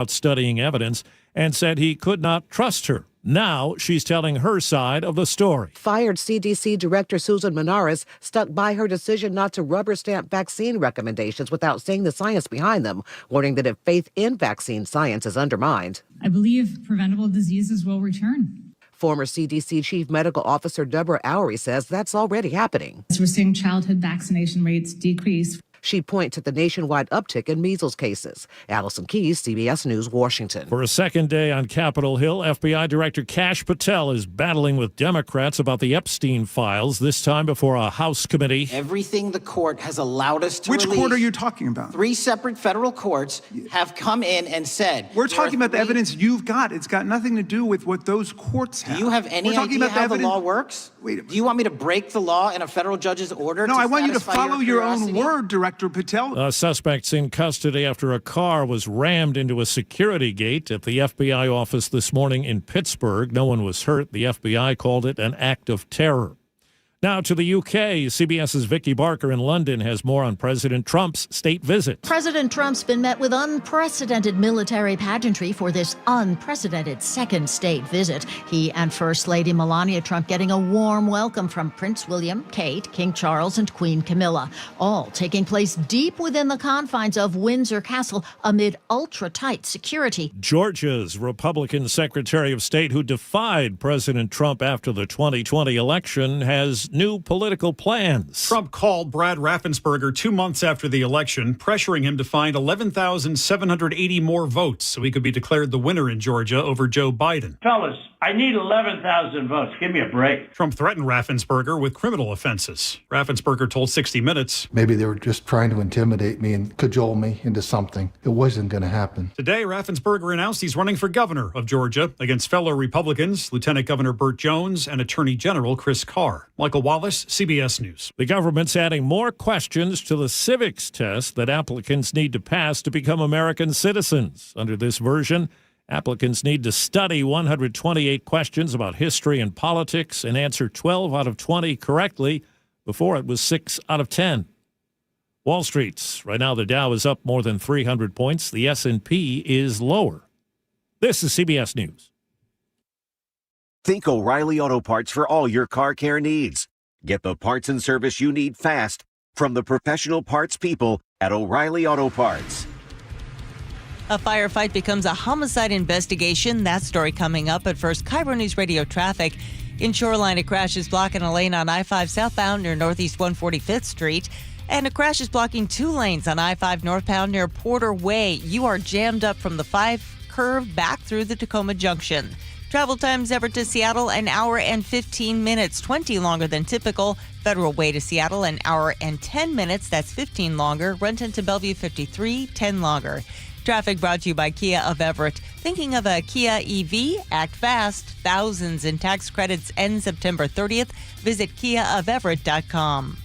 about studying evidence and said he could not trust her. Now she's telling her side of the story. Fired CDC Director Susan Menares stuck by her decision not to rubber stamp vaccine recommendations without seeing the science behind them, warning that if faith in vaccine science is undermined, I believe preventable diseases will return. Former CDC Chief Medical Officer Deborah Oury says that's already happening. As we're seeing childhood vaccination rates decrease. She points to the nationwide uptick in measles cases. Allison Keyes, CBS News, Washington. For a second day on Capitol Hill, FBI Director Kash Patel is battling with Democrats about the Epstein files, this time before a House committee. Everything the court has allowed us to Which release, court are you talking about? 3 separate federal courts have come in and said... We're talking about the evidence you've got. It's got nothing to do with what those courts have. Do you have any idea how the law works? Wait, do you want me to break the law in a federal judge's order? No, I want you to follow your own curiosity? word, Director Patel. Suspects in custody after a car was rammed into a security gate at the FBI office this morning in Pittsburgh. No one was hurt. The FBI called it an act of terror. Now to the UK. CBS's Vicky Barker in London has more on President Trump's state visit. President Trump's been met with unprecedented military pageantry for this unprecedented second state visit. He and First Lady Melania Trump getting a warm welcome from Prince William, Kate, King Charles, and Queen Camilla, all taking place deep within the confines of Windsor Castle amid ultra-tight security. Georgia's Republican Secretary of State, who defied President Trump after the 2020 election, has new political plans. Trump called Brad Raffensperger 2 months after the election, pressuring him to find 11,780 more votes so he could be declared the winner in Georgia over Joe Biden. Fellas, I need 11,000 votes. Give me a break. Trump threatened Raffensperger with criminal offenses. Raffensperger told 60 Minutes, maybe they were just trying to intimidate me and cajole me into something. It wasn't going to happen. Today, Raffensperger announced he's running for governor of Georgia against fellow Republicans, Lieutenant Governor Burt Jones and Attorney General Chris Carr. Michael Wallace, CBS News. The government's adding more questions to the civics test that applicants need to pass to become American citizens. Under this version, applicants need to study 128 questions about history and politics and answer 12 out of 20 correctly. Before it was 6 out of 10. Wall Street's right now the Dow is up more than 300 points. The S&P is lower. This is CBS News. Think O'Reilly Auto Parts for all your car care needs. Get the parts and service you need fast from the professional parts people at O'Reilly Auto Parts. A firefight becomes a homicide investigation. That story coming up. But first, KIRO Newsradio traffic. In Shoreline, a crash is blocking a lane on I-5 southbound near Northeast 145th Street. And a crash is blocking 2 lanes on I-5 northbound near Porter Way. You are jammed up from the 5 curve back through the Tacoma Junction. Travel times Everett to Seattle, an hour and 15 minutes, 20 longer than typical. Federal Way to Seattle, an hour and 10 minutes, that's 15 longer. Renton to Bellevue, 53, 10 longer. Traffic brought to you by Kia of Everett. Thinking of a Kia EV? Act fast. Thousands in tax credits end September 30th. Visit KiaofEverett.com.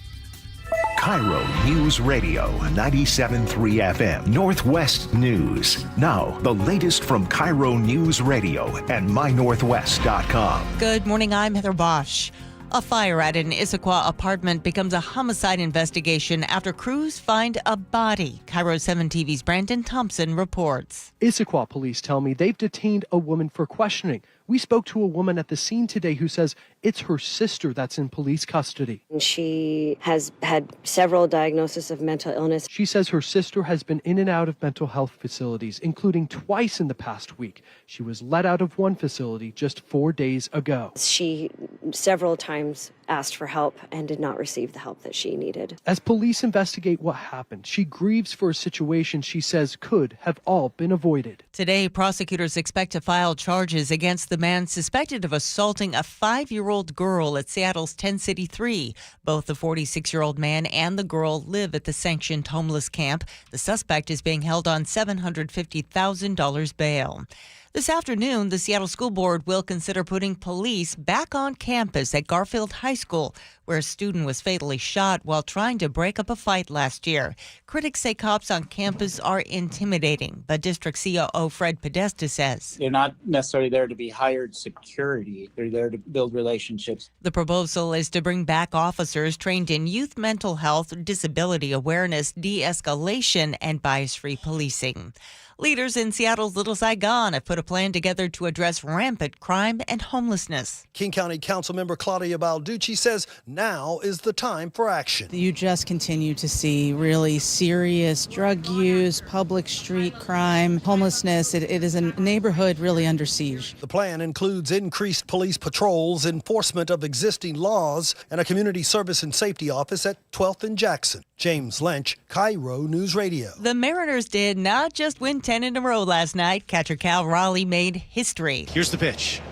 KIRO Newsradio 97.3 FM Northwest News. Now, the latest from KIRO Newsradio and MyNorthwest.com. Good morning, I'm Heather Bosch. A fire at an Issaquah apartment becomes a homicide investigation after crews find a body. KIRO 7 TV's Brandon Thompson reports. Issaquah police tell me they've detained a woman for questioning. We spoke to a woman at the scene today who says it's her sister that's in police custody. She has had several diagnoses of mental illness. She says her sister has been in and out of mental health facilities, including twice in the past week. She was let out of one facility just 4 days ago. She several times asked for help and did not receive the help that she needed. As police investigate what happened, she grieves for a situation she says could have all been avoided. Today, prosecutors expect to file charges against the man suspected of assaulting a 5-year-old girl at Seattle's 10 City 3. Both the 46-year-old man and the girl live at the sanctioned homeless camp. The suspect is being held on $750,000 bail. This afternoon, the Seattle School Board will consider putting police back on campus at Garfield High School, where a student was fatally shot while trying to break up a fight last year. Critics say cops on campus are intimidating, but District COO Fred Podesta says they're not necessarily there to be hired security. They're there to build relationships. The proposal is to bring back officers trained in youth mental health, disability awareness, de-escalation, and bias-free policing. Leaders in Seattle's Little Saigon have put a plan together to address rampant crime and homelessness. King County Councilmember Claudia Balducci says now is the time for action. You just continue to see really serious drug use, public street crime, homelessness. It is a neighborhood really under siege. The plan includes increased police patrols, enforcement of existing laws, and a community service and safety office at 12th and Jackson. James Lynch, KIRO News Radio. The Mariners did not just win 10 in a row last night. Catcher Cal Raleigh made history. Here's the pitch.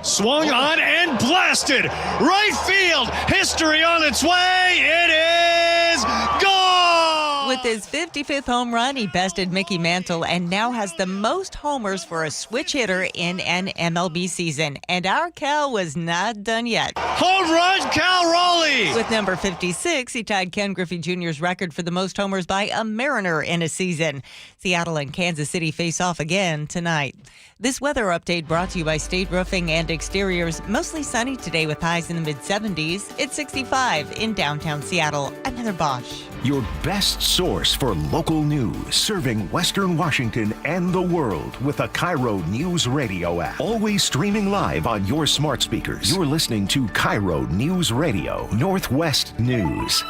Swung on and blasted. Right field. History on its way. It is gone. With his 55th home run, he bested Mickey Mantle and now has the most homers for a switch hitter in an MLB season. And our Cal was not done yet. Home run, Cal Raleigh! With number 56, he tied Ken Griffey Jr.'s record for the most homers by a Mariner in a season. Seattle and Kansas City face off again tonight. This weather update brought to you by State Roofing and Exteriors. Mostly sunny today with highs in the mid-70s. It's 65 in downtown Seattle. I'm Heather Bosch. Your best source for local news, serving Western Washington and the world with the KIRO Newsradio App. Always streaming live on your smart speakers. You're listening to KIRO Newsradio, Northwest News.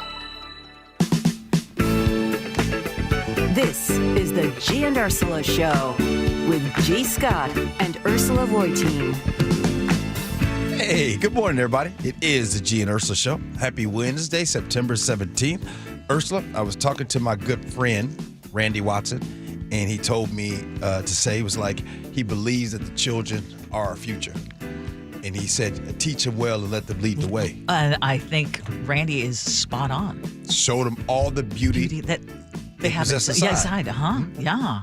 This is the Gee and Ursula Show with G. Scott and Ursula Reutin. Hey, good morning, everybody. It is the Gee and Ursula Show. Happy Wednesday, September 17th. Ursula, I was talking to my good friend, Randy Watson, and he told me to say, it was like, he believes that the children are our future. And he said, teach them well and let them lead the way. And I think Randy is spot on. Show them all the beauty that they have inside, huh? Yeah.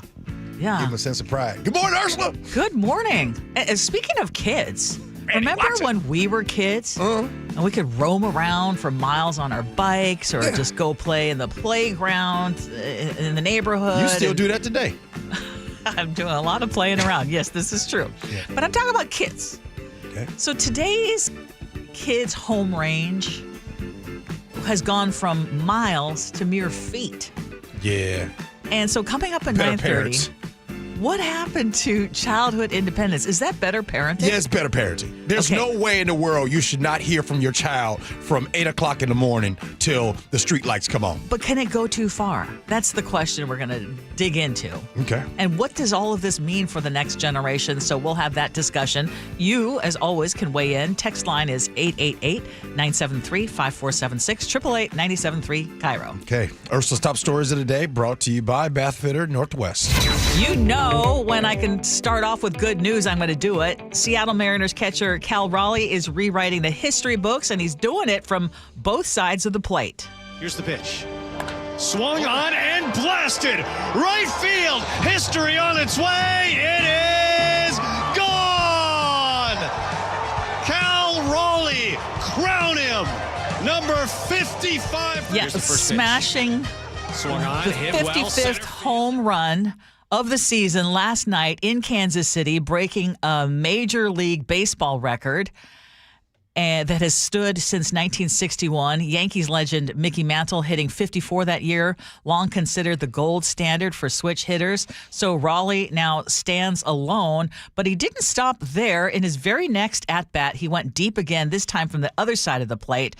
Yeah. Give them a sense of pride. Good morning, Ursula. Good morning. Speaking of kids, remember when we were kids and we could roam around for miles on our bikes or just go play in the playground in the neighborhood? You still do that today. I'm doing a lot of playing around. Yes, this is true. Yeah. But I'm talking about kids. Okay. So today's kids' home range has gone from miles to mere feet. Yeah. And so coming up at 9:30, what happened to childhood independence? Is that better parenting? Yeah, it's better parenting. There's no way in the world you should not hear from your child from 8 o'clock in the morning till the street lights come on. But can it go too far? That's the question we're going to dig into. Okay. And what does all of this mean for the next generation? So we'll have that discussion. You, as always, can weigh in. Text line is 888-973-5476, 888-973 KIRO. Okay. Ursula's top stories of the day brought to you by Bath Fitter Northwest. You know, when I can start off with good news, I'm going to do it. Seattle Mariners catcher Cal Raleigh is rewriting the history books, and he's doing it from both sides of the plate. Here's the pitch. Swung on and blasted. Right field. History on its way. It is gone. Cal Raleigh, crown him. Number 55. Yeah, smashing swung on, the hit 55th home run of the season last night in Kansas City, breaking a Major League Baseball record that has stood since 1961. Yankees legend Mickey Mantle hitting 54 that year, long considered the gold standard for switch hitters. So Raleigh now stands alone, but he didn't stop there. In his very next at-bat, he went deep again, this time from the other side of the plate.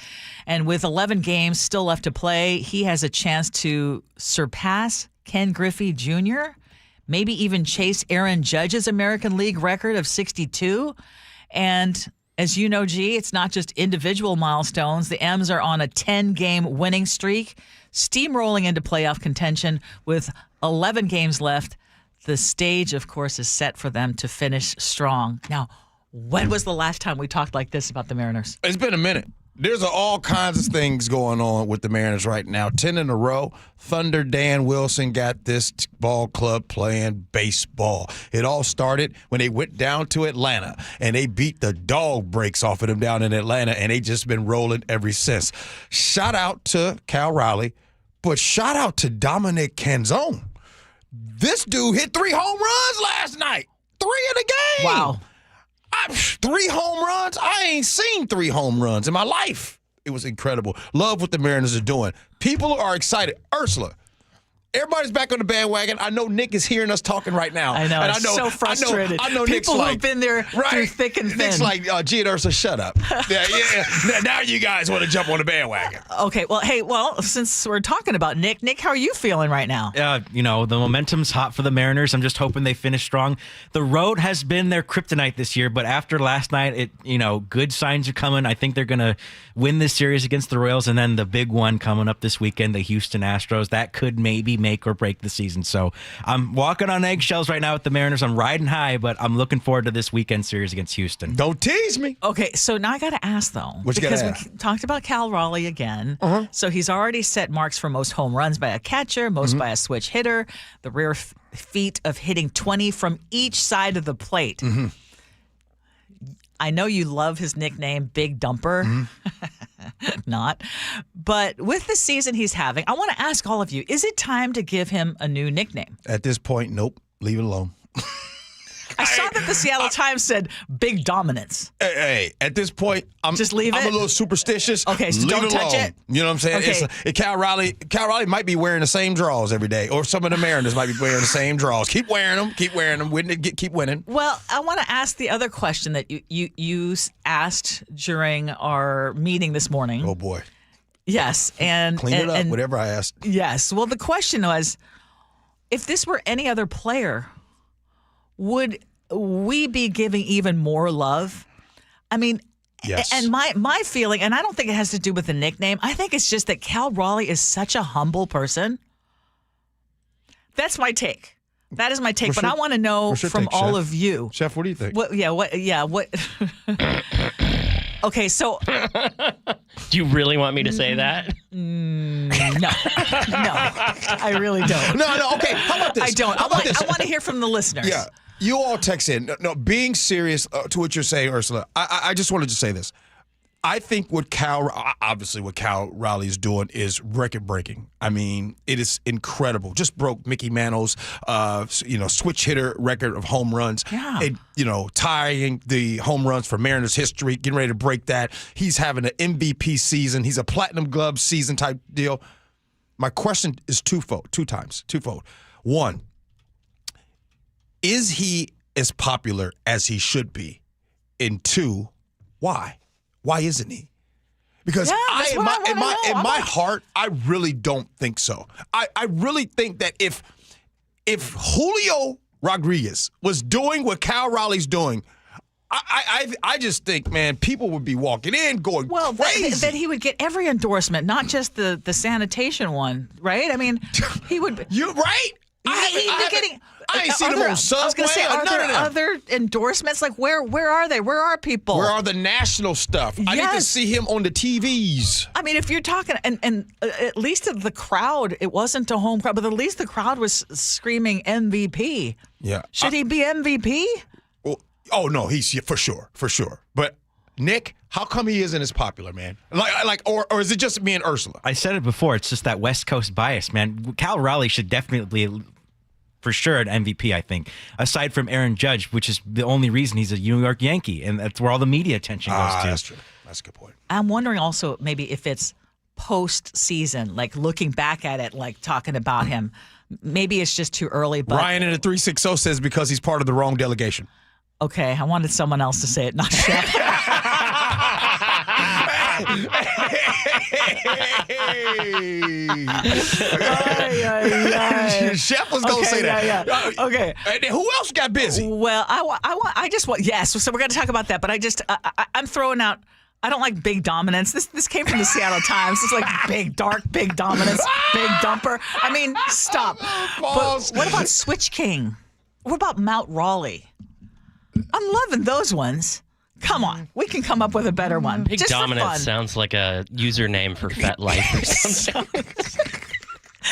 And with 11 games still left to play, he has a chance to surpass Ken Griffey Jr., maybe even chase Aaron Judge's American League record of 62. And as you know, G, it's not just individual milestones. The M's are on a 10-game winning streak, steamrolling into playoff contention with 11 games left. The stage, of course, is set for them to finish strong. Now, when was the last time we talked like this about the Mariners? It's been a minute. There's all kinds of things going on with the Mariners right now. 10 in a row. Thunder Dan Wilson got this ball club playing baseball. It all started when they went down to Atlanta, and they beat the dog breaks off of them down in Atlanta, and they just been rolling ever since. Shout out to Cal Raleigh, but shout out to Dominic Canzone. This dude hit 3 home runs last night. 3 in the game. Wow. 3 home runs? I ain't seen 3 home runs in my life. It was incredible. Love what the Mariners are doing. People are excited. Ursula, Everybody's back on the bandwagon. I know Nick is hearing us talking right now. I know. And It's so frustrated. I know People Nick's who've been there through thick and thin. Nick's like, Gee and Ursula, shut up. Yeah. Now you guys want to jump on the bandwagon. Okay. Well, since we're talking about Nick, how are you feeling right now? The momentum's hot for the Mariners. I'm just hoping they finish strong. The road has been their kryptonite this year, but after last night, good signs are coming. I think they're going to win this series against the Royals, and then the big one coming up this weekend, the Houston Astros. That could maybe make or break the season. So I'm walking on eggshells right now with the Mariners. I'm riding high, but I'm looking forward to this weekend series against Houston. Don't tease me. Okay, so now I got to ask, though, because we talked about Cal Raleigh again. Uh-huh. So he's already set marks for most home runs by a catcher, most by a switch hitter, the rare feat of hitting 20 from each side of the plate. Mm-hmm. I know you love his nickname, Big Dumper. Mm-hmm. Not. But with the season he's having, I want to ask all of you, is it time to give him a new nickname? At this point, nope. Leave it alone. I saw that the Seattle Times said Big Dominance. Hey, at this point, just leave it. I'm a little superstitious. Okay, so don't touch it. You know what I'm saying? Okay. Cal Raleigh might be wearing the same draws every day, or some of the Mariners might be wearing the same draws. Keep wearing them. Keep winning. Well, I want to ask the other question that you asked during our meeting this morning. Oh boy. Yes, and clean it up. Whatever I asked. Yes. Well, the question was, if this were any other player, would we be giving even more love? I mean, yes. And my feeling, and I don't think it has to do with the nickname. I think it's just that Cal Raleigh is such a humble person. That's my take. That is my take. But I want to know from all of you. Chef, what do you think? What? Okay, so. Do you really want me to say that? No, I really don't. No. Okay, how about this? I don't. I want to hear from the listeners. Yeah, you all text in. No, being serious to what you're saying, Ursula. I just wanted to say this. I think what Cal Raleigh is doing is record-breaking. I mean, it is incredible. Just broke Mickey Mantle's, switch hitter record of home runs. Yeah. And, tying the home runs for Mariners history, getting ready to break that. He's having an MVP season. He's a Platinum Glove season type deal. My question is twofold. One, is he as popular as he should be? And two, why? Why isn't he? Because in my heart, I really don't think so. I really think that if Julio Rodriguez was doing what Cal Raleigh's doing, I just think, man, people would be walking in going crazy. That he would get every endorsement, not just the sanitation one, right? I mean, he would. You're right. I ain't seen him on Subway. I was going to say, are there other endorsements? Like, where are they? Where are people? Where are the national stuff? Yes. I need to see him on the TVs. I mean, if you're talking, and at least the crowd, it wasn't a home crowd, but at least the crowd was screaming MVP. Yeah. Should he be MVP? Oh, no, he's for sure. But Nick, how come he isn't as popular, man? Or is it just me and Ursula? I said it before. It's just that West Coast bias, man. Cal Raleigh should definitely, for sure, an MVP, I think. Aside from Aaron Judge, which is the only reason he's a New York Yankee, and that's where all the media attention goes to. That's true. That's a good point. I'm wondering also maybe if it's post-season, like looking back at it, like talking about him. Maybe it's just too early. But Ryan in the 360 says because he's part of the wrong delegation. Okay, I wanted someone else to say it, not Chef. Chef was going to say that. Yeah. Okay. And who else got busy? Well, I just want, yes, so we're going to talk about that, but I'm throwing out, I don't like big dominance. This came from the Seattle Times. It's like big dominance, big dumper. I mean, stop. But what about Switch King? What about Mount Raleigh? I'm loving those ones. Come on, we can come up with a better one. Big just Dominance sounds like a username for FetLife or something.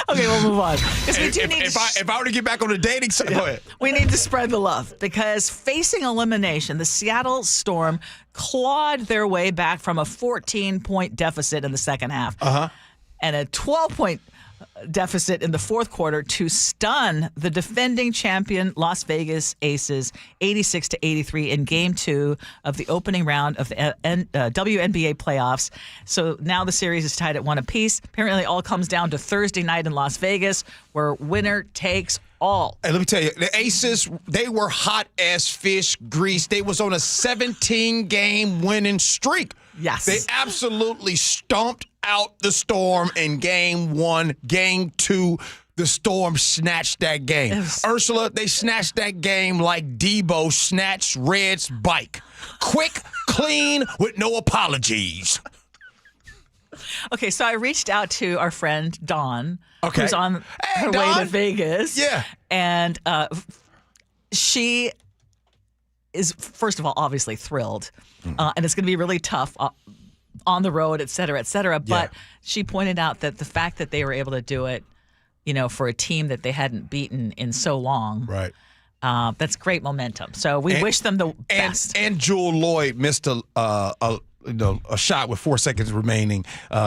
Okay, we'll move on. If I were to get back on the dating site, go ahead. We need to spread the love because facing elimination, the Seattle Storm clawed their way back from a 14-point deficit in the second half and a 12-point deficit in the fourth quarter to stun the defending champion Las Vegas Aces 86-83 in Game 2 of the opening round of the WNBA playoffs. So now the series is tied at 1 apiece. Apparently, it all comes down to Thursday night in Las Vegas, where winner takes all. Hey, let me tell you, the Aces, they were hot as fish grease. They was on a 17-game winning streak. Yes. They absolutely stomped out the Storm in Game 1. Game 2, the Storm snatched that game. Ursula, they snatched that game like Debo snatched Red's bike. Quick, clean, with no apologies. Okay, so I reached out to our friend Dawn, who's on her way to Vegas. Yeah. And she is, first of all, obviously thrilled. And it's going to be really tough on the road, et cetera, et cetera. But she pointed out that the fact that they were able to do it, for a team that they hadn't beaten in so long. Right. That's great momentum. So we wish them the best. And Jewel Lloyd missed a shot with 4 seconds remaining.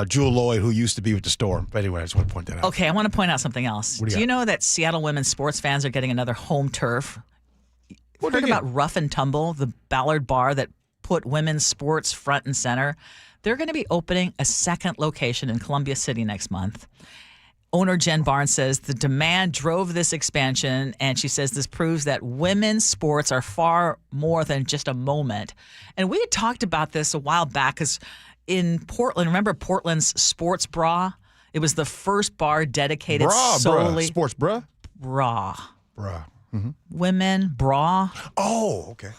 Jewel Lloyd, who used to be with the Storm. But anyway, I just want to point that out. Okay, I want to point out something else. What do you you know that Seattle women's sports fans are getting another home turf? What Heard about Rough and Tumble, the Ballard bar that put women's sports front and center? They're going to be opening a second location in Columbia City next month. Owner Jen Barnes says the demand drove this expansion, and she says this proves that women's sports are far more than just a moment. And we had talked about this a while back because in Portland, remember Portland's Sports Bra? It was the first bar dedicated solely. Sports bra? Bra. Bra. Mm-hmm. Women, bra. Oh, okay.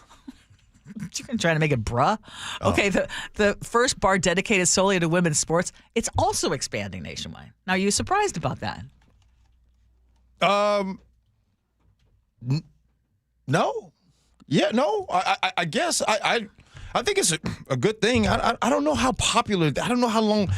You're trying to make it bra? Okay, the first bar dedicated solely to women's sports, it's also expanding nationwide. Now, are you surprised about that? No. Yeah, no. I guess I think it's a good thing. I don't know how popular, I don't know how long.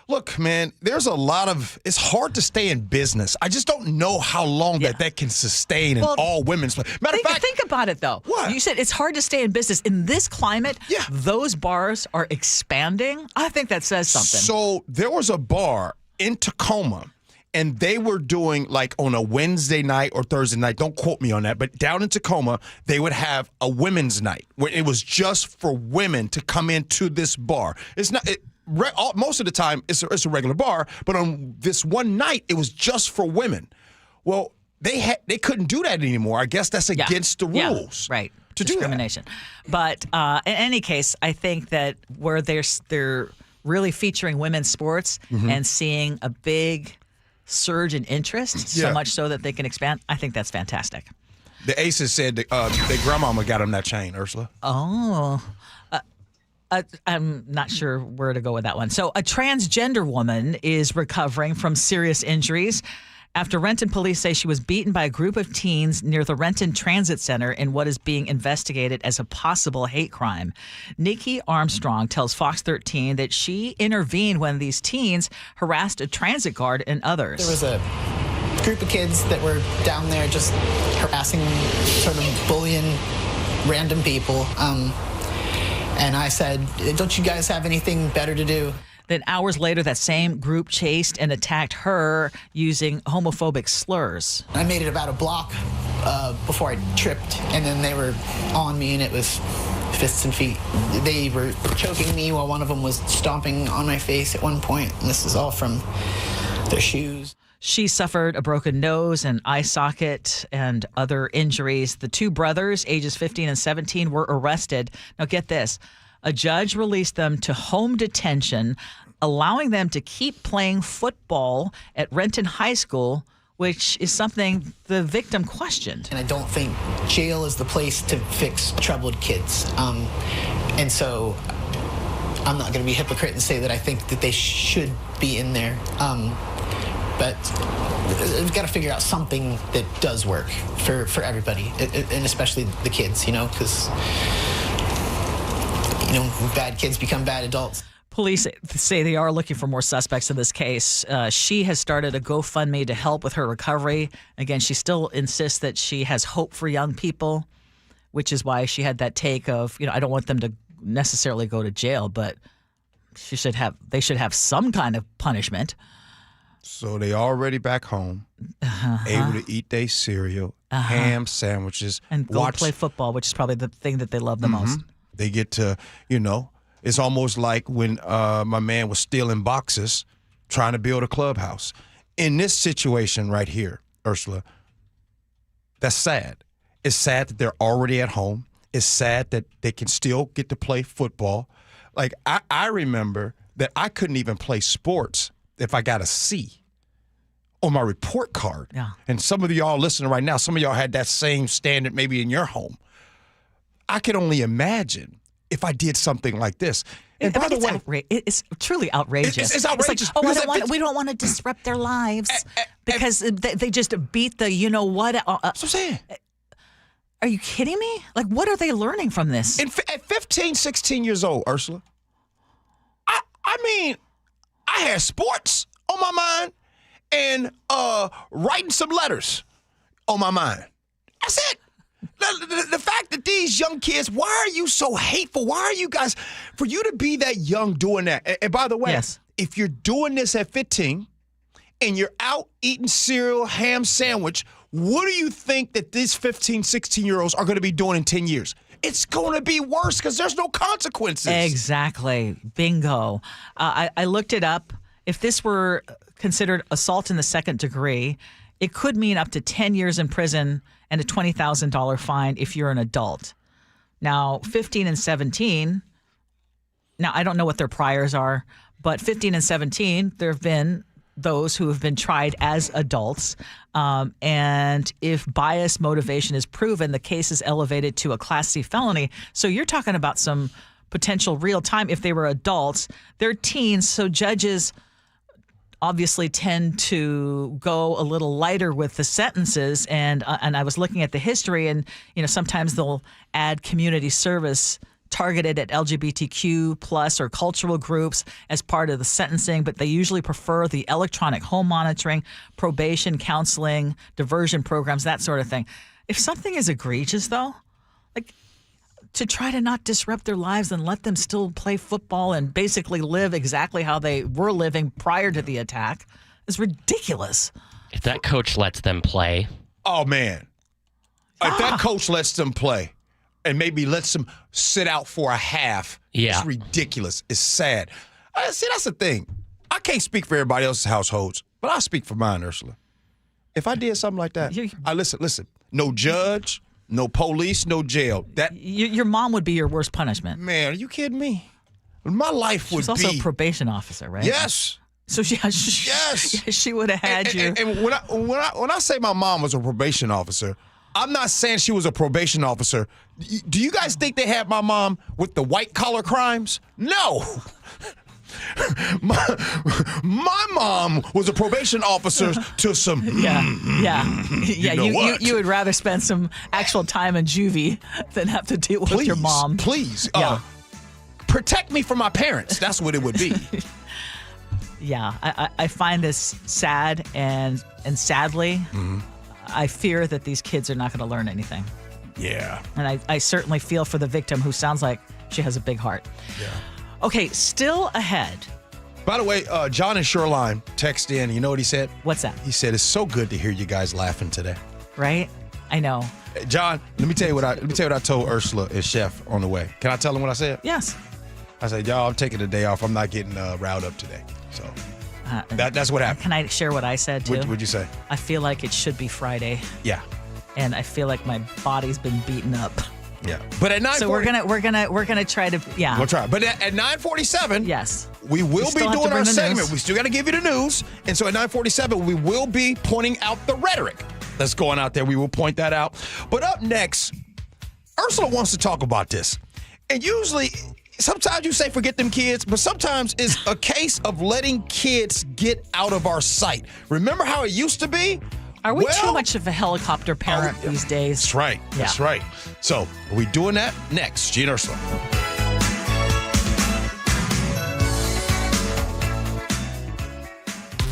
Look, man, there's a lot of, it's hard to stay in business. I just don't know how long that can sustain in all women's. Matter of fact, think about it, though. What? You said it's hard to stay in business. In this climate, those bars are expanding. I think that says something. So there was a bar in Tacoma, and they were doing like on a Wednesday night or Thursday night, don't quote me on that, but down in Tacoma, they would have a women's night where it was just for women to come into this bar. It's not... most of the time, it's a regular bar, but on this one night, it was just for women. Well, they couldn't do that anymore. I guess that's against the rules, right? To discrimination. But in any case, I think that where they're really featuring women's sports and seeing a big surge in interest, so much so that they can expand, I think that's fantastic. The Aces said that their grandmama got them that chain, Ursula. Oh. I'm not sure where to go with that one. So a transgender woman is recovering from serious injuries after Renton police say she was beaten by a group of teens near the Renton Transit Center in what is being investigated as a possible hate crime. Nikki Armstrong tells Fox 13 that she intervened when these teens harassed a transit guard and others. There was a group of kids that were down there just harassing, sort of bullying random people. And I said, don't you guys have anything better to do? Then hours later, that same group chased and attacked her using homophobic slurs. I made it about a block before I tripped, and then they were on me, and it was fists and feet. They were choking me while one of them was stomping on my face at one point, and this is all from their shoes. She suffered a broken nose, an eye socket, and other injuries. The two brothers, ages 15 and 17, were arrested. Now get this. A judge released them to home detention, allowing them to keep playing football at Renton High School, which is something the victim questioned. And I don't think jail is the place to fix troubled kids. And so I'm not going to be a hypocrite and say that I think that they should be in there. But we've got to figure out something that does work for everybody, and especially the kids, because, bad kids become bad adults. Police say they are looking for more suspects in this case. She has started a GoFundMe to help with her recovery. Again, she still insists that she has hope for young people, which is why she had that take of, I don't want them to necessarily go to jail, but they should have some kind of punishment. So they already back home, able to eat their cereal, ham sandwiches, and go play football, which is probably the thing that they love the most. They get to, it's almost like when my man was stealing boxes, trying to build a clubhouse. In this situation right here, Ursula, that's sad. It's sad that they're already at home. It's sad that they can still get to play football. Like, I remember that I couldn't even play sports if I got a C on my report card. Yeah. And some of y'all listening right now, some of y'all had that same standard maybe in your home. I could only imagine if I did something like this. And by the way, it's truly outrageous. It's outrageous. It's like, we don't want to disrupt their lives because they just beat the what. That's what I'm saying. Are you kidding me? Like, what are they learning from this? At 15, 16 years old, Ursula, I mean, I had sports on my mind and writing some letters on my mind. That's it. The fact that these young kids, why are you so hateful? Why are you guys, for you to be that young doing that? And by the way, if you're doing this at 15 and you're out eating cereal, ham sandwich, what do you think that these 15, 16-year-olds are going to be doing in 10 years? It's going to be worse because there's no consequences. Exactly. Bingo. I looked it up. If this were considered assault in the second degree, it could mean up to 10 years in prison and a $20,000 fine if you're an adult. Now, 15 and 17, now I don't know what their priors are, but 15 and 17, there have been those who have been tried as adults. And if bias motivation is proven, the case is elevated to a Class C felony. So you're talking about some potential real time. If they were adults, they're teens, so judges obviously tend to go a little lighter with the sentences. And I was looking at the history, and sometimes they'll add community service targeted at LGBTQ plus or cultural groups as part of the sentencing, but they usually prefer the electronic home monitoring, probation, counseling, diversion programs, that sort of thing. If something is egregious, though, like to try to not disrupt their lives and let them still play football and basically live exactly how they were living prior to the attack is ridiculous. If that coach lets them play. Oh, man. If that coach lets them play and maybe lets them sit out for a half, it's ridiculous. It's sad. See, that's the thing. I can't speak for everybody else's households, but I speak for mine, Ursula. If I did something like that, listen, no judge, no police, no jail. Your mom would be your worst punishment. Man, are you kidding me? My life would be. She's also a probation officer, right? Yes. So she would have had you. And when I say my mom was a probation officer, I'm not saying she was a probation officer. Do you guys think they had my mom with the white collar crimes? No. My mom was a probation officer to some. You would rather spend some actual time in juvie than have to deal with your mom. Please, protect me from my parents. That's what it would be. I find this sad, and sadly, I fear that these kids are not going to learn anything. Yeah. And I certainly feel for the victim, who sounds like she has a big heart. Yeah. Okay, still ahead. By the way, John in Shoreline texted in. You know what he said? What's that? He said, "It's so good to hear you guys laughing today." Right? I know. Hey, John, let me tell you what I told Ursula and Chef on the way. Can I tell him what I said? Yes. I said, "Y'all, I'm taking the day off. I'm not getting riled up today." So that's what happened. Can I share what I said too? What'd you say? I feel like it should be Friday. Yeah. And I feel like my body's been beaten up. Yeah, but at 9:40, so we're gonna try to we'll try. But at 9:47, yes, we will be doing our segment. We still got to give you the news, and so at 9:47, we will be pointing out the rhetoric that's going out there. We will point that out. But up next, Ursula wants to talk about this, and usually, sometimes you say forget them kids, but sometimes it's a case of letting kids get out of our sight. Remember how it used to be? Are we too much of a helicopter parent these days? That's right. Yeah. That's right. So, are we doing that next? Gee and Ursula.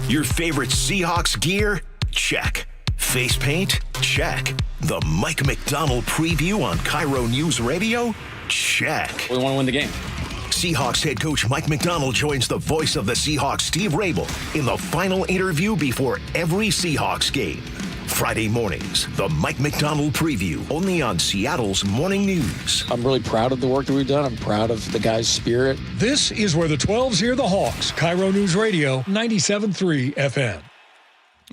Your favorite Seahawks gear? Check. Face paint? Check. The Mike McDonald preview on KIRO News Radio? Check. We want to win the game. Seahawks head coach Mike Macdonald joins the voice of the Seahawks, Steve Rabel, in the final interview before every Seahawks game. Friday mornings, the Mike Macdonald Preview, only on Seattle's Morning News. I'm really proud of the work that we've done. I'm proud of the guys' spirit. This is where the 12s hear the Hawks. KIRO News Radio, 97.3 FM.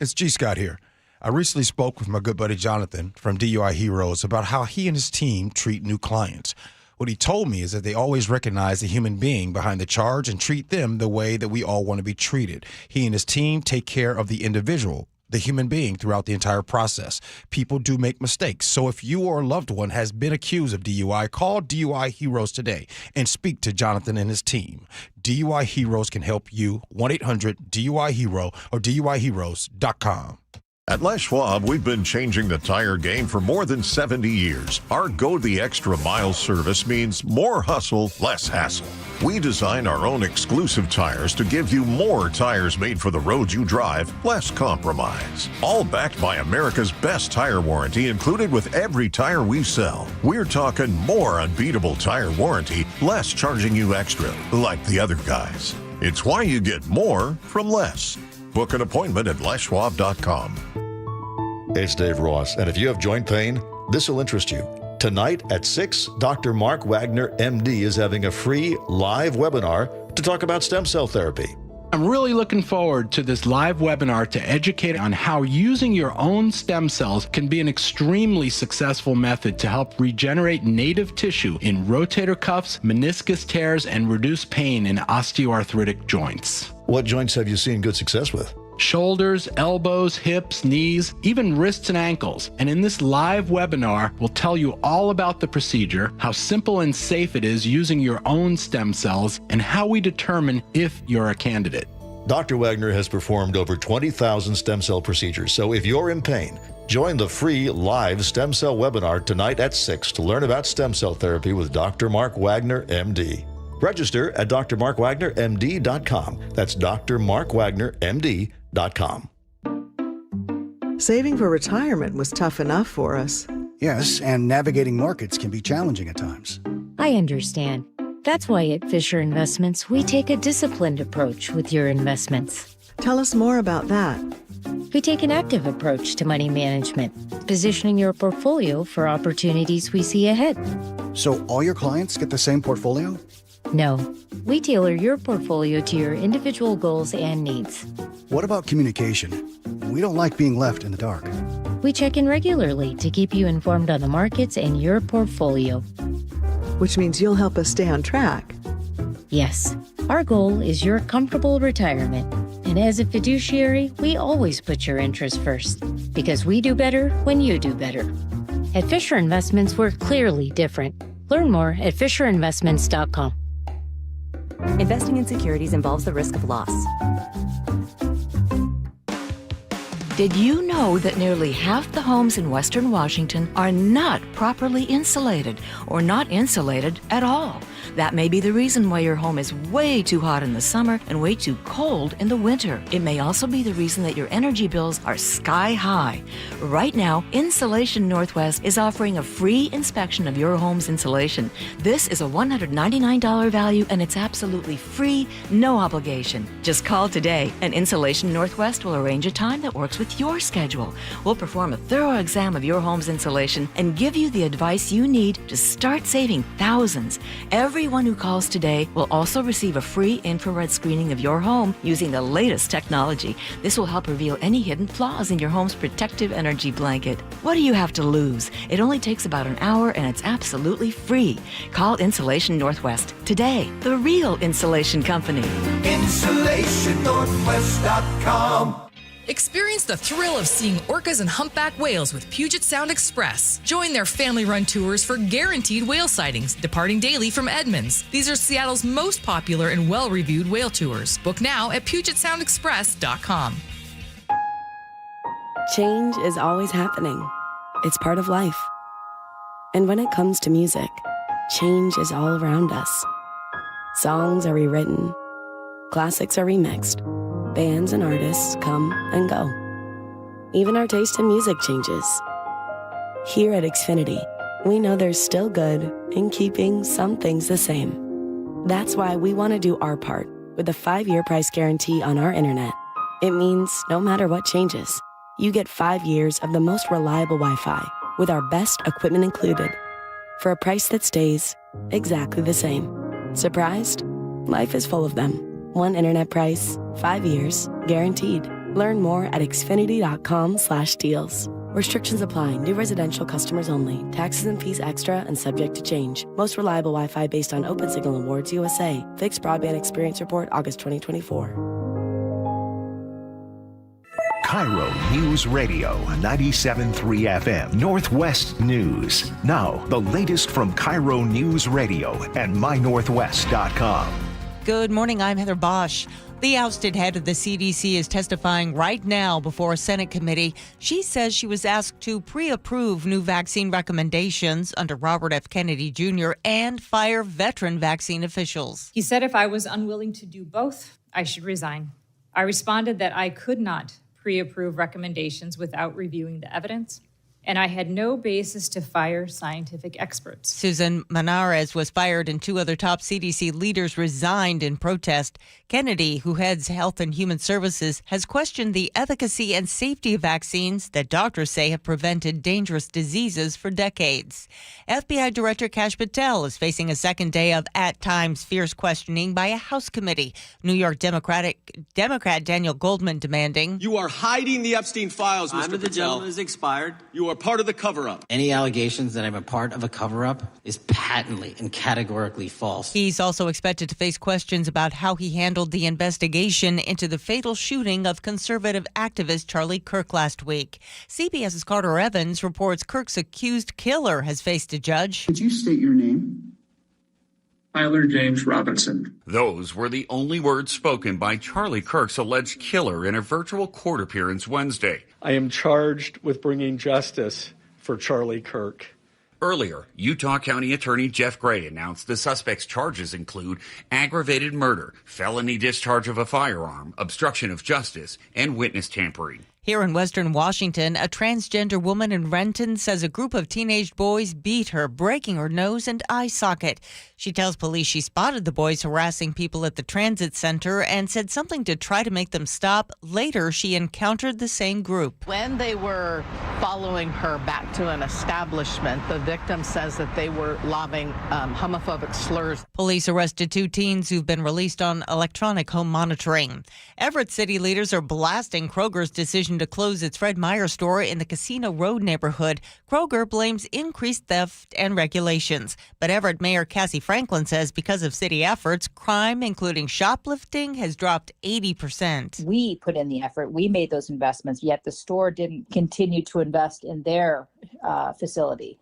It's G. Scott here. I recently spoke with my good buddy Jonathan from DUI Heroes about how he and his team treat new clients. What he told me is that they always recognize the human being behind the charge and treat them the way that we all want to be treated. He and his team take care of the individual, the human being, throughout the entire process. People do make mistakes. So if you or a loved one has been accused of DUI, call DUI Heroes today and speak to Jonathan and his team. DUI Heroes can help you. 1-800-DUI-HERO or DUIHeroes.com. At Les Schwab, we've been changing the tire game for more than 70 years. Our Go the Extra Mile service means more hustle, less hassle. We design our own exclusive tires to give you more tires made for the road you drive, less compromise. All backed by America's best tire warranty included with every tire we sell. We're talking more unbeatable tire warranty, less charging you extra, like the other guys. It's why you get more from less. Book an appointment at leschwab.com. It's Dave Ross, and if you have joint pain, this will interest you. Tonight at 6, Dr. Mark Wagner, MD, is having a free live webinar to talk about stem cell therapy. I'm really looking forward to this live webinar to educate on how using your own stem cells can be an extremely successful method to help regenerate native tissue in rotator cuffs, meniscus tears, and reduce pain in osteoarthritic joints. What joints have you seen good success with? Shoulders, elbows, hips, knees, even wrists and ankles. And in this live webinar, we'll tell you all about the procedure, how simple and safe it is using your own stem cells, and how we determine if you're a candidate. Dr. Wagner has performed over 20,000 stem cell procedures, so if you're in pain, join the free live stem cell webinar tonight at 6 to learn about stem cell therapy with Dr. Mark Wagner, MD. Register at drmarkwagnermd.com. That's drmarkwagnermd.com. Saving for retirement was tough enough for us. Yes, and navigating markets can be challenging at times. I understand. That's why at Fisher Investments, we take a disciplined approach with your investments. Tell us more about that. We take an active approach to money management, positioning your portfolio for opportunities we see ahead. So all your clients get the same portfolio? No, we tailor your portfolio to your individual goals and needs. What about communication? We don't like being left in the dark. We check in regularly to keep you informed on the markets and your portfolio. Which means you'll help us stay on track. Yes, our goal is your comfortable retirement. And as a fiduciary, we always put your interests first, because we do better when you do better. At Fisher Investments, we're clearly different. Learn more at FisherInvestments.com. Investing in securities involves the risk of loss. Did you know that nearly half the homes in Western Washington are not properly insulated or not insulated at all? That may be the reason why your home is way too hot in the summer and way too cold in the winter. It may also be the reason that your energy bills are sky high. Right now, Insulation Northwest is offering a free inspection of your home's insulation. This is a $199 value and it's absolutely free, no obligation. Just call today and Insulation Northwest will arrange a time that works with your schedule. We'll perform a thorough exam of your home's insulation and give you the advice you need to start saving thousands. Everyone who calls today will also receive a free infrared screening of your home using the latest technology. This will help reveal any hidden flaws in your home's protective energy blanket. What do you have to lose? It only takes about an hour and it's absolutely free. Call Insulation Northwest today, the real insulation company. InsulationNorthwest.com. Experience the thrill of seeing orcas and humpback whales with Puget Sound Express. Join their family-run tours for guaranteed whale sightings, departing daily from Edmonds. These are Seattle's most popular and well-reviewed whale tours. Book now at PugetSoundExpress.com. Change is always happening. It's part of life. And when it comes to music, change is all around us. Songs are rewritten. Classics are remixed. Bands and artists come and go. Even our taste in music changes. Here at Xfinity, we know there's still good in keeping some things the same. That's why we want to do our part with a 5-year price guarantee on our internet. It means no matter what changes, you get 5 years of the most reliable Wi-Fi with our best equipment included for a price that stays exactly the same. Surprised? Life is full of them. One internet price, 5 years, guaranteed. Learn more at Xfinity.com/deals. Restrictions apply. New residential customers only. Taxes and fees extra and subject to change. Most reliable Wi-Fi based on Open Signal Awards USA. Fixed Broadband Experience Report, August 2024. KIRO News Radio 97.3 FM Northwest News. Now, the latest from KIRO News Radio and mynorthwest.com. Good morning, I'm Heather Bosch. The ousted head of the CDC is testifying right now before a Senate committee. She says she was asked to pre-approve new vaccine recommendations under Robert F. Kennedy Jr. and fire veteran vaccine officials. He said if I was unwilling to do both, I should resign. I responded that I could not pre-approve recommendations without reviewing the evidence, and I had no basis to fire scientific experts. Susan Manares was fired and 2 other top CDC leaders resigned in protest. Kennedy, who heads Health and Human Services, has questioned the efficacy and safety of vaccines that doctors say have prevented dangerous diseases for decades. FBI Director Kash Patel is facing a second day of, at times, fierce questioning by a House committee. New York Democrat Daniel Goldman demanding, "You are hiding the Epstein files, Mr. Patel. The gentleman is expired. You are part of the cover-up." Any allegations that I'm a part of a cover-up is patently and categorically false. He's also expected to face questions about how he handled the investigation into the fatal shooting of conservative activist Charlie Kirk last week. CBS's Carter Evans reports Kirk's accused killer has faced a judge. Could you state your name? Tyler James Robinson. Those were the only words spoken by Charlie Kirk's alleged killer in a virtual court appearance Wednesday. I am charged with bringing justice for Charlie Kirk. Earlier, Utah County Attorney Jeff Gray announced the suspect's charges include aggravated murder, felony discharge of a firearm, obstruction of justice, and witness tampering. Here in Western Washington, a transgender woman in Renton says a group of teenage boys beat her, breaking her nose and eye socket. She tells police she spotted the boys harassing people at the transit center and said something to try to make them stop. Later, she encountered the same group. When they were following her back to an establishment, the victim says that they were lobbing homophobic slurs. Police arrested 2 teens who've been released on electronic home monitoring. Everett city leaders are blasting Kroger's decision to close its Fred Meyer store in the Casino Road neighborhood. Kroger blames increased theft and regulations. But Everett Mayor Cassie Franklin says because of city efforts, crime, including shoplifting, has dropped 80%. We put in the effort. We made those investments, yet the store didn't continue to invest in their facility.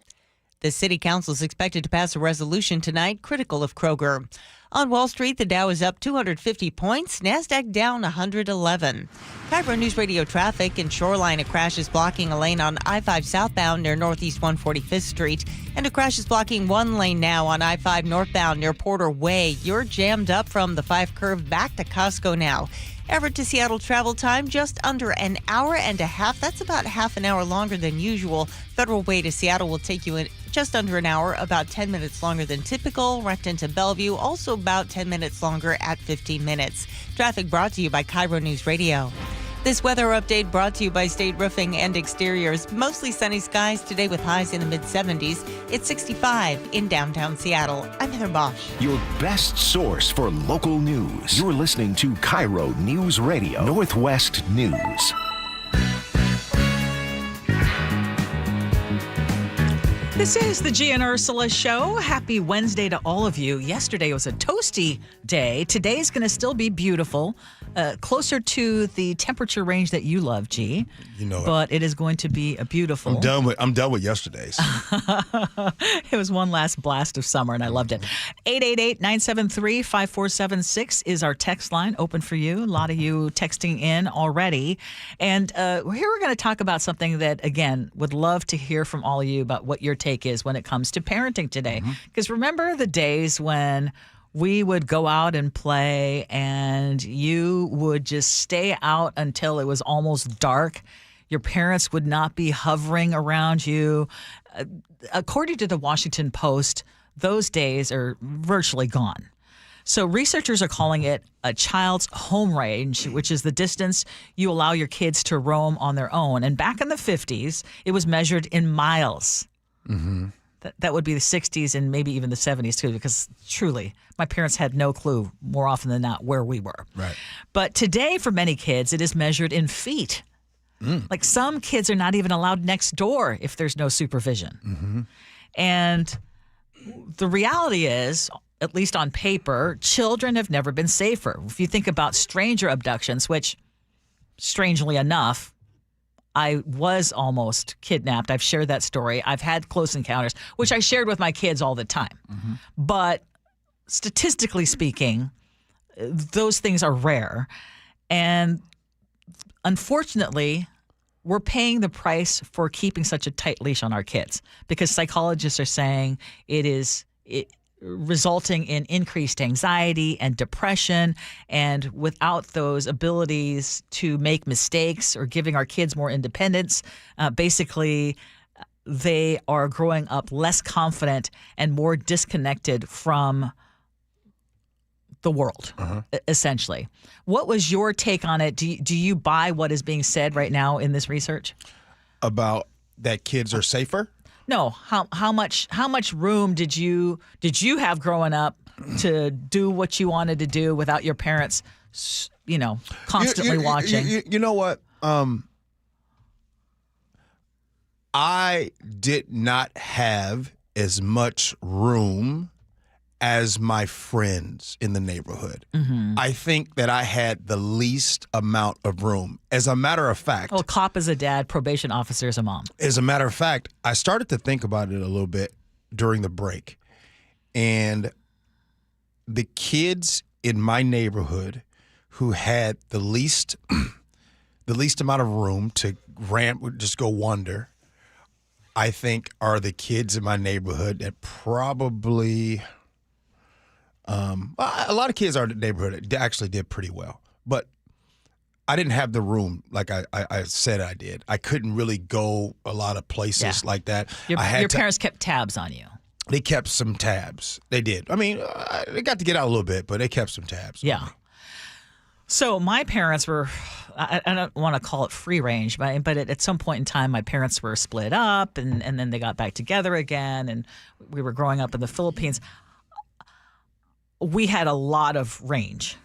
The city council is expected to pass a resolution tonight critical of Kroger. On Wall Street, the Dow is up 250 points, NASDAQ down 111. KIRO News Radio traffic in Shoreline, a crash is blocking a lane on I-5 southbound near Northeast 145th Street. And a crash is blocking one lane now on I-5 northbound near Porter Way. You're jammed up from the 5 curve back to Costco now. Everett to Seattle travel time just under an hour and a half. That's about half an hour longer than usual. Federal Way to Seattle will take you in just under an hour, about 10 minutes longer than typical. Renton to Bellevue, also about 10 minutes longer at 15 minutes. Traffic brought to you by KIRO News Radio. This weather update brought to you by State Roofing and Exteriors. Mostly sunny skies today with highs in the mid-70s. It's 65 in downtown Seattle. I'm Heather Bosch. Your best source for local news. You're listening to KIRO News Radio, Northwest News. This is the Gee and Ursula Show. Happy Wednesday to all of you. Yesterday was a toasty day. Today's going to still be beautiful, closer to the temperature range that you love, Gee. You know it. But it is going to be a beautiful. I'm done with yesterday's. It was one last blast of summer, and I loved it. 888-973-5476 is our text line, open for you. A lot of you texting in already. And here we're going to talk about something that, again, would love to hear from all of you about what your take is when it comes to parenting today. Because remember the days when we would go out and play and you would just stay out until it was almost dark. Your parents would not be hovering around you. According to the Washington Post, those days are virtually gone. So researchers are calling it a child's home range, which is the distance you allow your kids to roam on their own. And back in the 50s, it was measured in miles. Mm-hmm. That would be the 60s and maybe even the 70s too, because truly, my parents had no clue more often than not where we were. Right. But today, for many kids, it is measured in feet. Like some kids are not even allowed next door if there's no supervision. Mm-hmm. And the reality is, at least on paper, children have never been safer. If you think about stranger abductions, which, strangely enough, I was almost kidnapped. I've shared that story. I've had close encounters, which I shared with my kids all the time. Mm-hmm. But statistically speaking, those things are rare. And unfortunately, we're paying the price for keeping such a tight leash on our kids because psychologists are saying it resulting in increased anxiety and depression. And without those abilities to make mistakes or giving our kids more independence, basically they are growing up less confident and more disconnected from the world, essentially. What was your take on it? Do you buy what is being said right now in this research? About that kids are safer? No. How much room did you have growing up to do what you wanted to do without your parents, constantly watching? You know what? I did not have as much room as my friends in the neighborhood. Mm-hmm. I think that I had the least amount of room. As a matter of fact... Well, cop is a dad, probation officer is a mom. As a matter of fact, I started to think about it a little bit during the break. And the kids in my neighborhood who had the least amount of room to just go wander, I think are the kids in my neighborhood that probably... a lot of kids in our neighborhood actually did pretty well, but I didn't have the room like I said I did. I couldn't really go a lot of places like that. Your parents kept tabs on you. They kept some tabs. They did. I mean, they got to get out a little bit, but they kept some tabs. Yeah. So my parents were, I don't want to call it free range, but at some point in time, my parents were split up and then they got back together again, and we were growing up in the Philippines. We had a lot of range,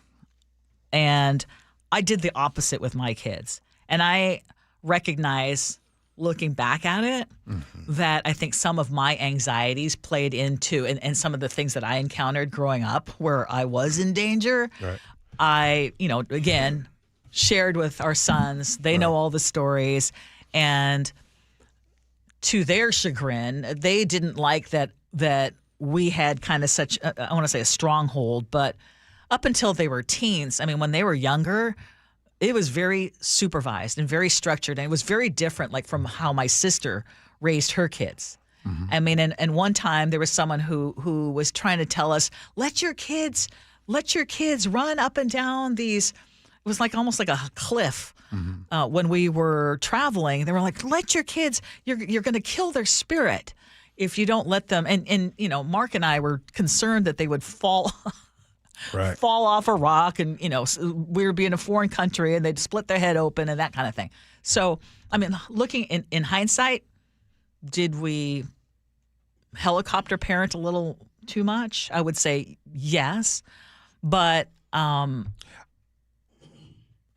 and I did the opposite with my kids. And I recognize, looking back at it, that I think some of my anxieties played into, and some of the things that I encountered growing up where I was in danger, I, again, shared with our sons. They know all the stories, and to their chagrin, they didn't like that we had kind of such, I want to say a stronghold, but up until they were teens, I mean, when they were younger, it was very supervised and very structured. And it was very different, like from how my sister raised her kids. Mm-hmm. I mean, and one time there was someone who was trying to tell us, let your kids run up and down these, it was like almost like a cliff. Mm-hmm. When we were traveling, they were like, let your kids, you're going to kill their spirit if you don't let them. And Mark and I were concerned that they would fall off a rock, and we were being a foreign country and they'd split their head open and that kind of thing. So, I mean, looking in hindsight, did we helicopter parent a little too much? I would say yes, but I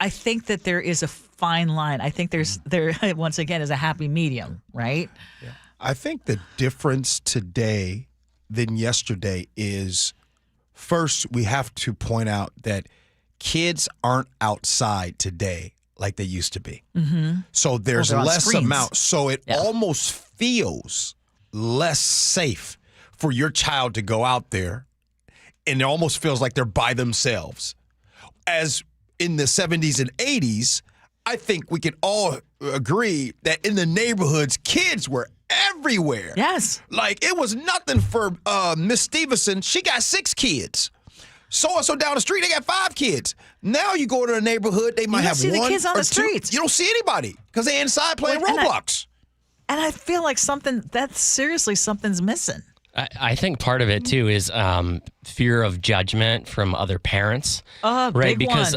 think that there is a fine line. I think there once again is a happy medium, right? Yeah. I think the difference today than yesterday is, first, we have to point out that kids aren't outside today like they used to be. Mm-hmm. So there's less amount. So it almost feels less safe for your child to go out there, and it almost feels like they're by themselves. As in the 70s and 80s, I think we can all agree that in the neighborhoods, kids were everywhere. Yes. Like, it was nothing for Miss Stevenson. She got 6 kids. So-and-so down the street, they got 5 kids. Now you go to a neighborhood, they might have 1 or 2. You don't see the kids on the streets. You don't see anybody because they're inside playing Roblox. And I feel like something's missing. I think part of it too is fear of judgment from other parents. Right, big because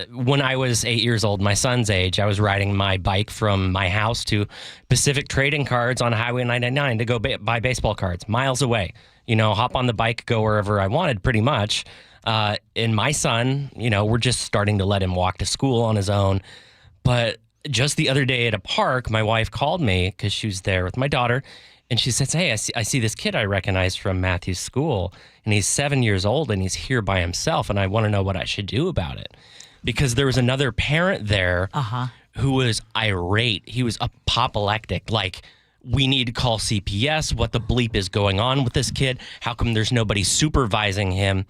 when I was 8 years old, my son's age, I was riding my bike from my house to Pacific Trading Cards on Highway 99 to go buy baseball cards, miles away. Hop on the bike, go wherever I wanted, pretty much. And my son, we're just starting to let him walk to school on his own. But just the other day at a park, my wife called me because she was there with my daughter. And she says, hey, I see this kid I recognize from Matthew's school, and he's 7 years old, and he's here by himself, and I want to know what I should do about it. Because there was another parent there who was irate. He was apoplectic, like, we need to call CPS. What the bleep is going on with this kid? How come there's nobody supervising him?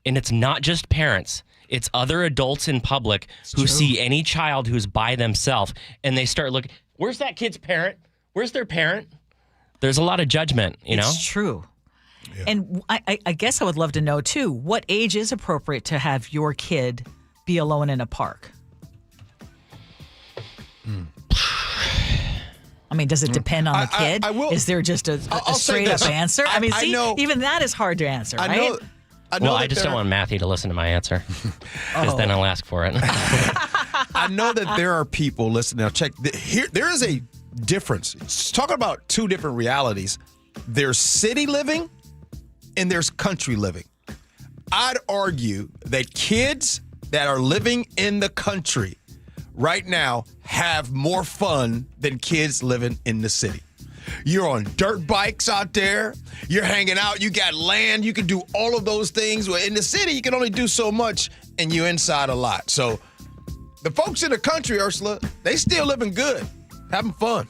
And it's not just parents. It's other adults in public who see any child who's by themselves, and they start looking, where's that kid's parent? Where's their parent? There's a lot of judgment, It's true. Yeah. And I guess I would love to know, too, what age is appropriate to have your kid be alone in a park? I mean, does it depend on the kid? Is there just a straight-up answer? I mean, even that is hard to answer, right? I just don't want Matthew to listen to my answer, because then I'll ask for it. I know that there are people listening. Now, check. There is a difference. It's talking about two different realities. There's city living and there's country living. I'd argue that kids that are living in the country right now have more fun than kids living in the city. You're on dirt bikes out there. You're hanging out. You got land. You can do all of those things. In the city, you can only do so much, and you're inside a lot. So the folks in the country, Ursula, they still living good. Having fun.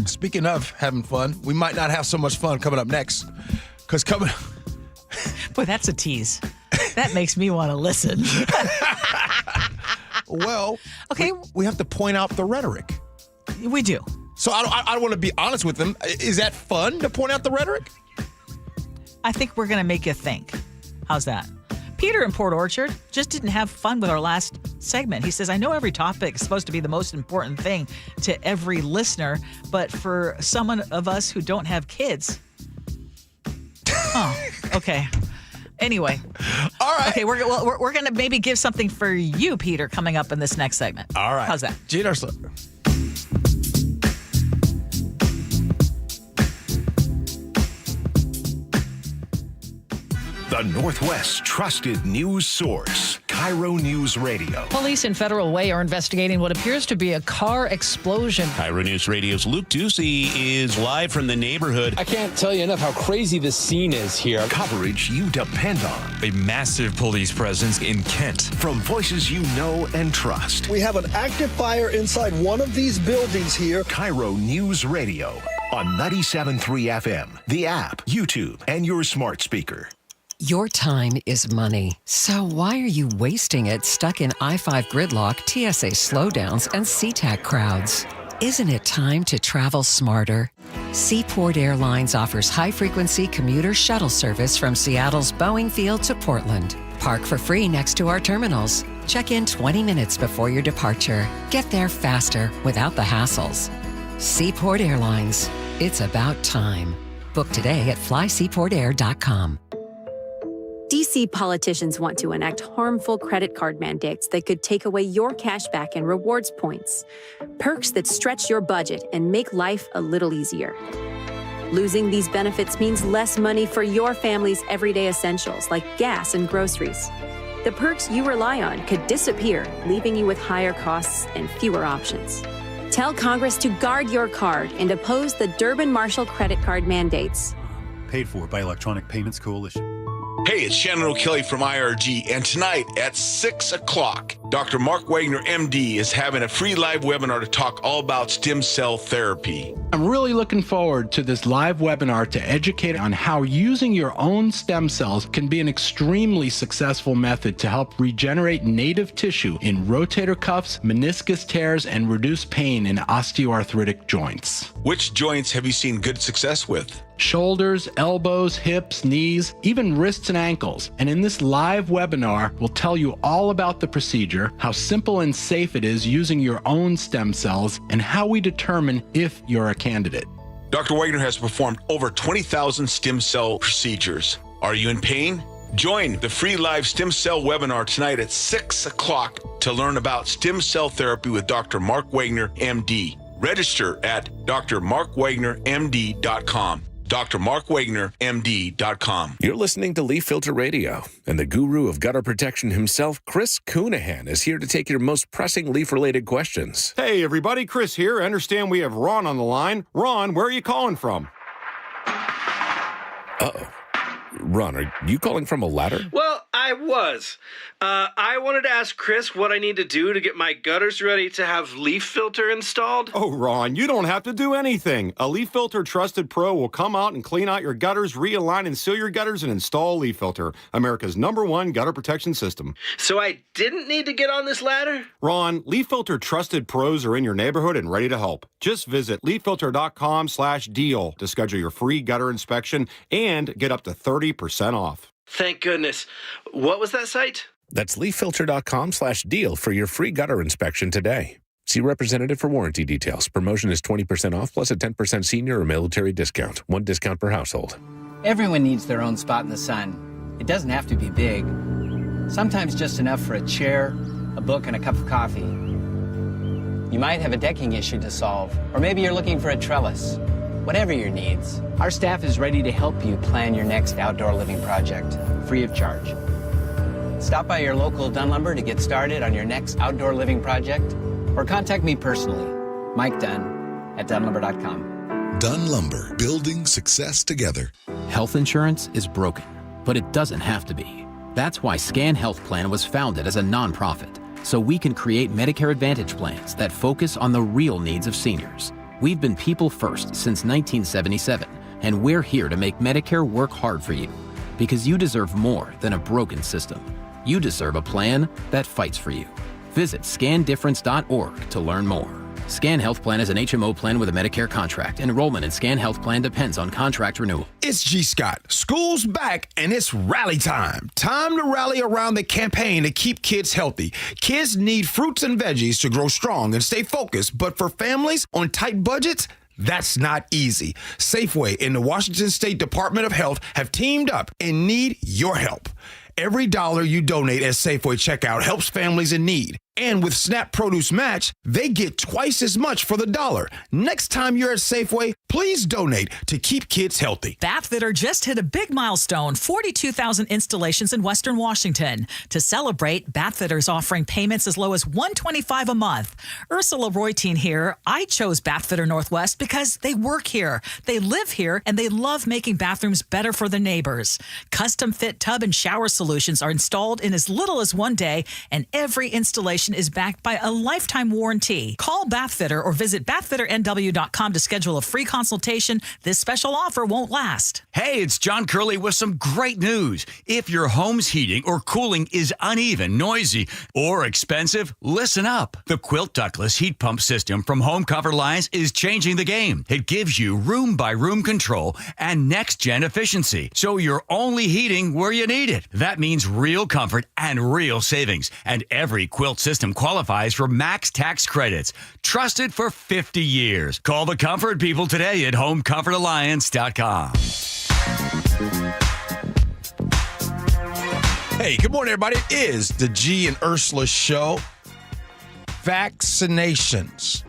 Speaking of having fun, we might not have so much fun coming up next. Because Boy, that's a tease. That makes me want to listen. Well, okay, we have to point out the rhetoric. We do. So I want to be honest with them. Is that fun to point out the rhetoric? I think we're going to make you think. How's that? Peter in Port Orchard just didn't have fun with our last segment. He says, I know every topic is supposed to be the most important thing to every listener, but for someone of us who don't have kids. Oh, okay. Anyway. All right. Okay, we're going to maybe give something for you, Peter, coming up in this next segment. All right. How's that? Gee Ursula. The Northwest's trusted news source, KIRO Newsradio. Police in Federal Way are investigating what appears to be a car explosion. KIRO News Radio's Luke Ducey is live from the neighborhood. I can't tell you enough how crazy this scene is here. Coverage you depend on. A massive police presence in Kent. From voices you know and trust. We have an active fire inside one of these buildings here. KIRO News Radio on 97.3 FM, the app, YouTube, and your smart speaker. Your time is money, so why are you wasting it stuck in I-5 gridlock, TSA slowdowns, and SeaTac crowds? Isn't it time to travel smarter? Seaport Airlines offers high-frequency commuter shuttle service from Seattle's Boeing Field to Portland. Park for free next to our terminals. Check in 20 minutes before your departure. Get there faster without the hassles. Seaport Airlines. It's about time. Book today at flyseaportair.com. DC politicians want to enact harmful credit card mandates that could take away your cash back and rewards points. Perks that stretch your budget and make life a little easier. Losing these benefits means less money for your family's everyday essentials like gas and groceries. The perks you rely on could disappear, leaving you with higher costs and fewer options. Tell Congress to guard your card and oppose the Durbin-Marshall credit card mandates. Paid for by Electronic Payments Coalition. Hey, it's Shannon O'Kelly from IRG, and tonight at 6 o'clock, Dr. Mark Wagner, MD, is having a free live webinar to talk all about stem cell therapy. I'm really looking forward to this live webinar to educate on how using your own stem cells can be an extremely successful method to help regenerate native tissue in rotator cuffs, meniscus tears, and reduce pain in osteoarthritic joints. Which joints have you seen good success with? Shoulders, elbows, hips, knees, even wrists and ankles. And in this live webinar, we'll tell you all about the procedure, how simple and safe it is using your own stem cells, and how we determine if you're a candidate. Dr. Wagner has performed over 20,000 stem cell procedures. Are you in pain? Join the free live stem cell webinar tonight at 6 o'clock to learn about stem cell therapy with Dr. Mark Wagner, MD. Register at drmarkwagnermd.com. drmarkwagnermd.com. You're listening to Leaf Filter Radio, and the guru of gutter protection himself, Chris Coonahan, is here to take your most pressing leaf-related questions. Hey, everybody, Chris here. I understand we have Ron on the line. Ron, where are you calling from? Uh-oh. Ron, are you calling from a ladder? Well, I was. I wanted to ask Chris what I need to do to get my gutters ready to have leaf filter installed. Oh, Ron, you don't have to do anything. A Leaf Filter Trusted Pro will come out and clean out your gutters, realign and seal your gutters, and install Leaf Filter, America's #1 gutter protection system. So I didn't need to get on this ladder? Ron, Leaf Filter Trusted Pros are in your neighborhood and ready to help. Just visit leaffilter.com/deal to schedule your free gutter inspection and get up to 30% off. Thank goodness. What was that site? That's leaffilter.com/deal for your free gutter inspection today. See representative for warranty details. Promotion is 20% off plus a 10% senior or military discount. One discount per household. Everyone needs their own spot in the sun. It doesn't have to be big. Sometimes just enough for a chair, a book, and a cup of coffee. You might have a decking issue to solve, or maybe you're looking for a trellis. Whatever your needs, our staff is ready to help you plan your next outdoor living project, free of charge. Stop by your local Dunn Lumber to get started on your next outdoor living project, or contact me personally, Mike Dunn, at dunlumber.com. Dunn Lumber, building success together. Health insurance is broken, but it doesn't have to be. That's why Scan Health Plan was founded as a nonprofit, so we can create Medicare Advantage plans that focus on the real needs of seniors. We've been people first since 1977, and we're here to make Medicare work hard for you, because you deserve more than a broken system. You deserve a plan that fights for you. Visit scandifference.org to learn more. Scan Health Plan is an HMO plan with a Medicare contract. Enrollment in Scan Health Plan depends on contract renewal. It's G. Scott. School's back and it's rally time. Time to rally around the campaign to keep kids healthy. Kids need fruits and veggies to grow strong and stay focused, but for families on tight budgets, that's not easy. Safeway and the Washington State Department of Health have teamed up and need your help. Every dollar you donate at Safeway checkout helps families in need. And with SNAP Produce Match, they get twice as much for the dollar. Next time you're at Safeway, please donate to keep kids healthy. Bathfitter just hit a big milestone, 42,000 installations in Western Washington. To celebrate, Bathfitter's offering payments as low as $125 a month. Ursula Reutin here. I chose Bathfitter Northwest because they work here, they live here, and they love making bathrooms better for their neighbors. Custom fit tub and shower solutions are installed in as little as 1 day, and every installation is backed by a lifetime warranty. Call Bathfitter or visit bathfitternw.com to schedule a free consultation. This special offer won't last. Hey, it's John Curley with some great news. If your home's heating or cooling is uneven, noisy, or expensive, listen up. The Quilt ductless heat pump system from Home Comfort Alliance is changing the game. It gives you room-by-room control and next-gen efficiency, so you're only heating where you need it. That means real comfort and real savings, and every Quilt system qualifies for max tax credits. Trusted for 50 years. Call the comfort people today at homecomfortalliance.com. Hey, good morning, everybody. It is the Gee and Ursula Show. Vaccinations.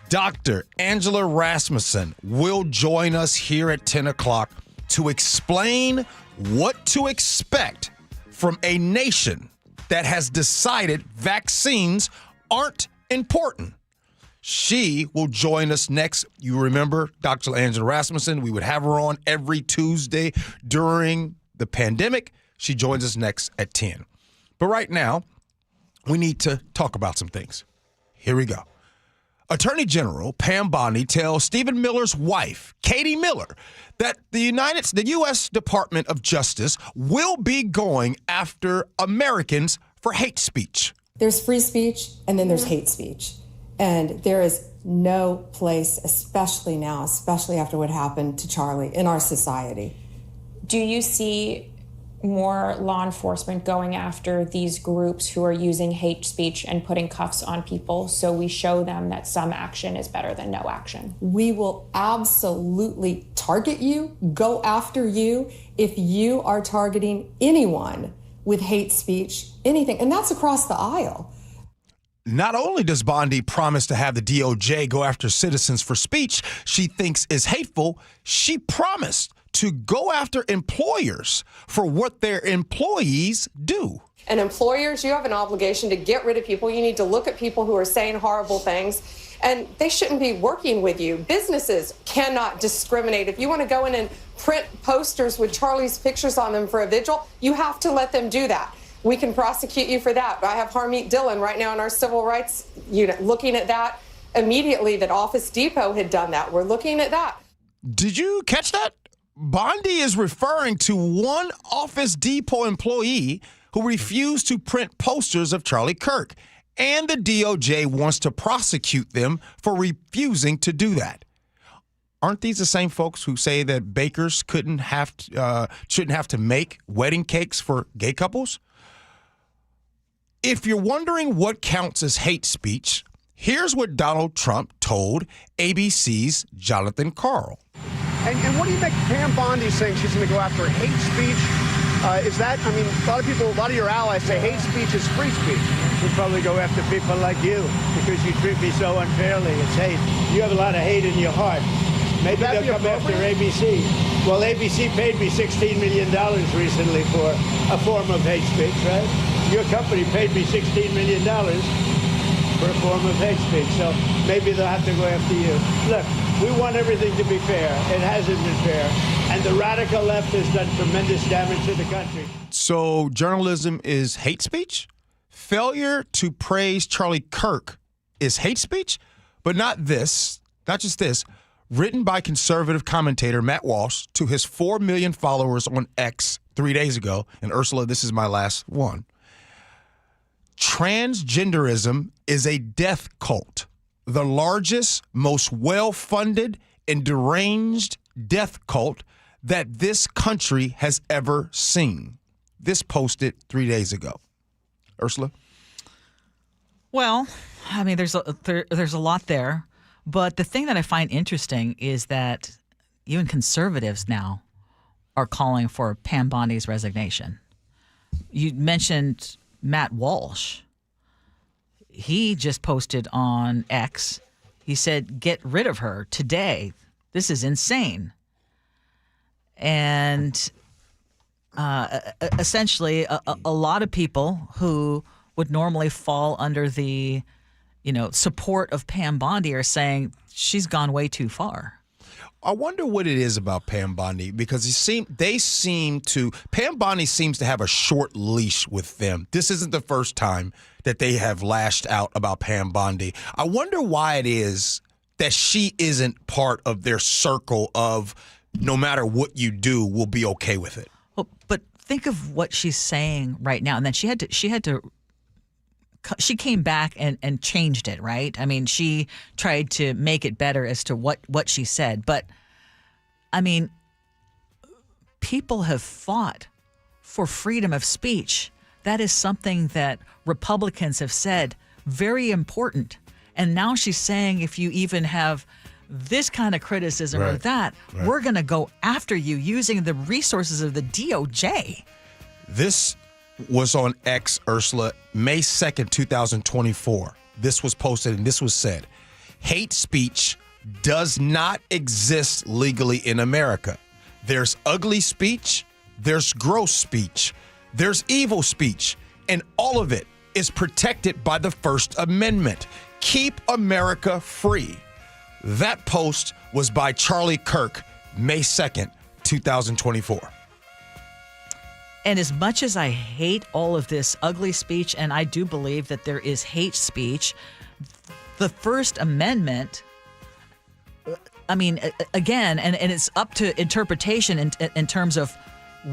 Dr. Angela Rasmussen will join us here at 10 o'clock to explain what to expect from a nation that has decided vaccines aren't important. She will join us next. You remember Dr. Angela Rasmussen. We would have her on every Tuesday during the pandemic. She joins us next at 10. But right now, we need to talk about some things. Here we go. Attorney General Pam Bondi tells Stephen Miller's wife, Katie Miller, that the U.S. Department of Justice will be going after Americans for hate speech. There's free speech and then there's hate speech. And there is no place, especially now, especially after what happened to Charlie, in our society. Do you see more law enforcement going after these groups who are using hate speech and putting cuffs on people, so we show them that some action is better than no action. We will absolutely target you, go after you, if you are targeting anyone with hate speech, anything. And that's across the aisle. Not only does Bondi promise to have the DOJ go after citizens for speech she thinks is hateful, she promised to go after employers for what their employees do. And employers, you have an obligation to get rid of people. You need to look at people who are saying horrible things, and they shouldn't be working with you. Businesses cannot discriminate. If you want to go in and print posters with Charlie's pictures on them for a vigil, you have to let them do that. We can prosecute you for that. I have Harmeet Dillon right now in our civil rights unit looking at that immediately, that Office Depot had done that. We're looking at that. Did you catch that? Bondi is referring to one Office Depot employee who refused to print posters of Charlie Kirk, and the DOJ wants to prosecute them for refusing to do that. Aren't these the same folks who say that bakers shouldn't have to make wedding cakes for gay couples? If you're wondering what counts as hate speech, here's what Donald Trump told ABC's Jonathan Karl. And what do you make Pam Bondi saying she's going to go after hate speech? Is that, I mean, a lot of your allies say hate speech is free speech. We'll probably go after people like you because you treat me so unfairly. It's hate. You have a lot of hate in your heart. Maybe they'll come after ABC. Well, ABC paid me $16 million recently for a form of hate speech, right? Your company paid me $16 million for a form of hate speech. So maybe they'll have to go after you. Look, we want everything to be fair. It hasn't been fair. And the radical left has done tremendous damage to the country. So journalism is hate speech? Failure to praise Charlie Kirk is hate speech? But not just this. Written by conservative commentator Matt Walsh to his 4 million followers on X 3 days ago. And Ursula, this is my last one. Transgenderism is a death cult. The largest, most well-funded, and deranged death cult that this country has ever seen. This posted 3 days ago. Ursula? Well, I mean, there's a lot there. But the thing that I find interesting is that even conservatives now are calling for Pam Bondi's resignation. You mentioned Matt Walsh. He just posted on X. He said, get rid of her today. This is insane. And essentially, a lot of people who would normally fall under the support of Pam Bondi are saying she's gone way too far. I wonder what it is about Pam Bondi, because Pam Bondi seems to have a short leash with them. This isn't the first time that they have lashed out about Pam Bondi. I wonder why it is that she isn't part of their circle of no matter what you do, we'll be okay with it. Well, but think of what she's saying right now. And then she came back and changed it, right? I mean, she tried to make it better as to what she said. But, I mean, people have fought for freedom of speech. That is something that Republicans have said very important. And now she's saying if you even have this kind of criticism or that, we're going to go after you using the resources of the DOJ. This was on X, Ursula, May 2nd, 2024. This was posted and this was said. Hate speech does not exist legally in America. There's ugly speech, there's gross speech, there's evil speech, and all of it is protected by the First Amendment. Keep America free. That post was by Charlie Kirk, May 2nd, 2024. And as much as I hate all of this ugly speech, and I do believe that there is hate speech, the First Amendment, I mean, again, and it's up to interpretation in terms of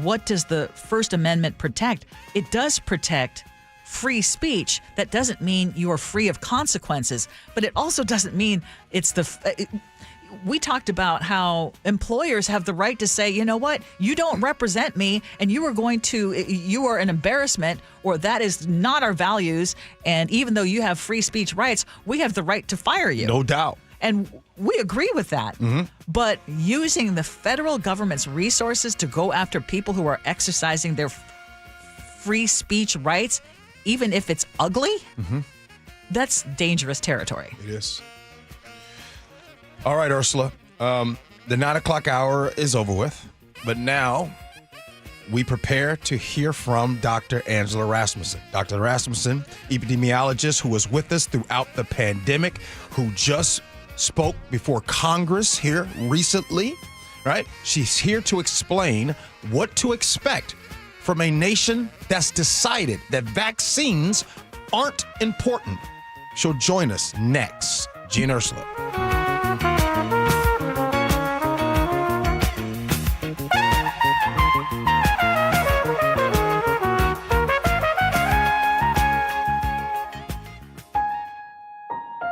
what does the First Amendment protect? It does protect free speech. That doesn't mean you are free of consequences, but it also doesn't mean it's we talked about how employers have the right to say, you know what, you don't represent me and you are an embarrassment, or that is not our values. And even though you have free speech rights, we have the right to fire you. No doubt. And we agree with that. Mm-hmm. But using the federal government's resources to go after people who are exercising their free speech rights, even if it's ugly, that's dangerous territory. It is. All right, Ursula. The 9 o'clock hour is over with, but now we prepare to hear from Dr. Angela Rasmussen. Dr. Rasmussen, epidemiologist who was with us throughout the pandemic, who just spoke before Congress here recently, right? She's here to explain what to expect from a nation that's decided that vaccines aren't important. She'll join us next. Gee and Ursula.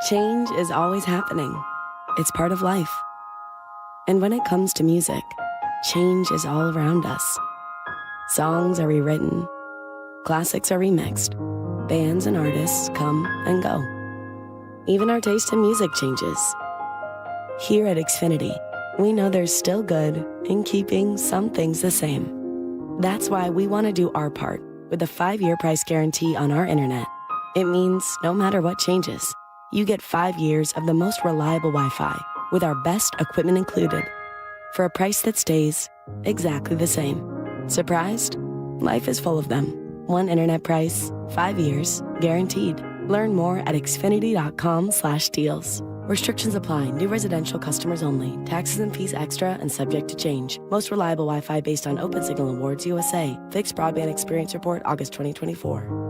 Change is always happening. It's part of life. And when it comes to music, change is all around us. Songs are rewritten. Classics are remixed. Bands and artists come and go. Even our taste in music changes. Here at Xfinity, we know there's still good in keeping some things the same. That's why we want to do our part with a 5-year price guarantee on our internet. It means no matter what changes, you get 5 years of the most reliable Wi-Fi with our best equipment included for a price that stays exactly the same. Surprised? Life is full of them. One internet price, 5 years, guaranteed. Learn more at xfinity.com/deals. Restrictions apply. New residential customers only. Taxes and fees extra and subject to change. Most reliable Wi-Fi based on Open Signal Awards USA. Fixed Broadband Experience Report, August 2024.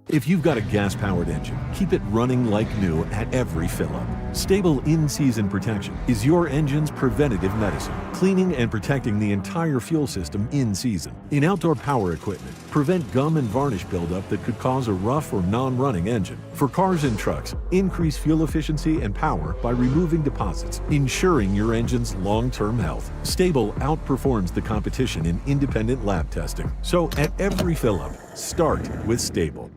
If you've got a gas-powered engine, keep it running like new at every fill-up. Stable in-season protection is your engine's preventative medicine, cleaning and protecting the entire fuel system in season. In outdoor power equipment, prevent gum and varnish buildup that could cause a rough or non-running engine. For cars and trucks, increase fuel efficiency and power by removing deposits, ensuring your engine's long-term health. Stable outperforms the competition in independent lab testing. So at every fill-up, start with Stable.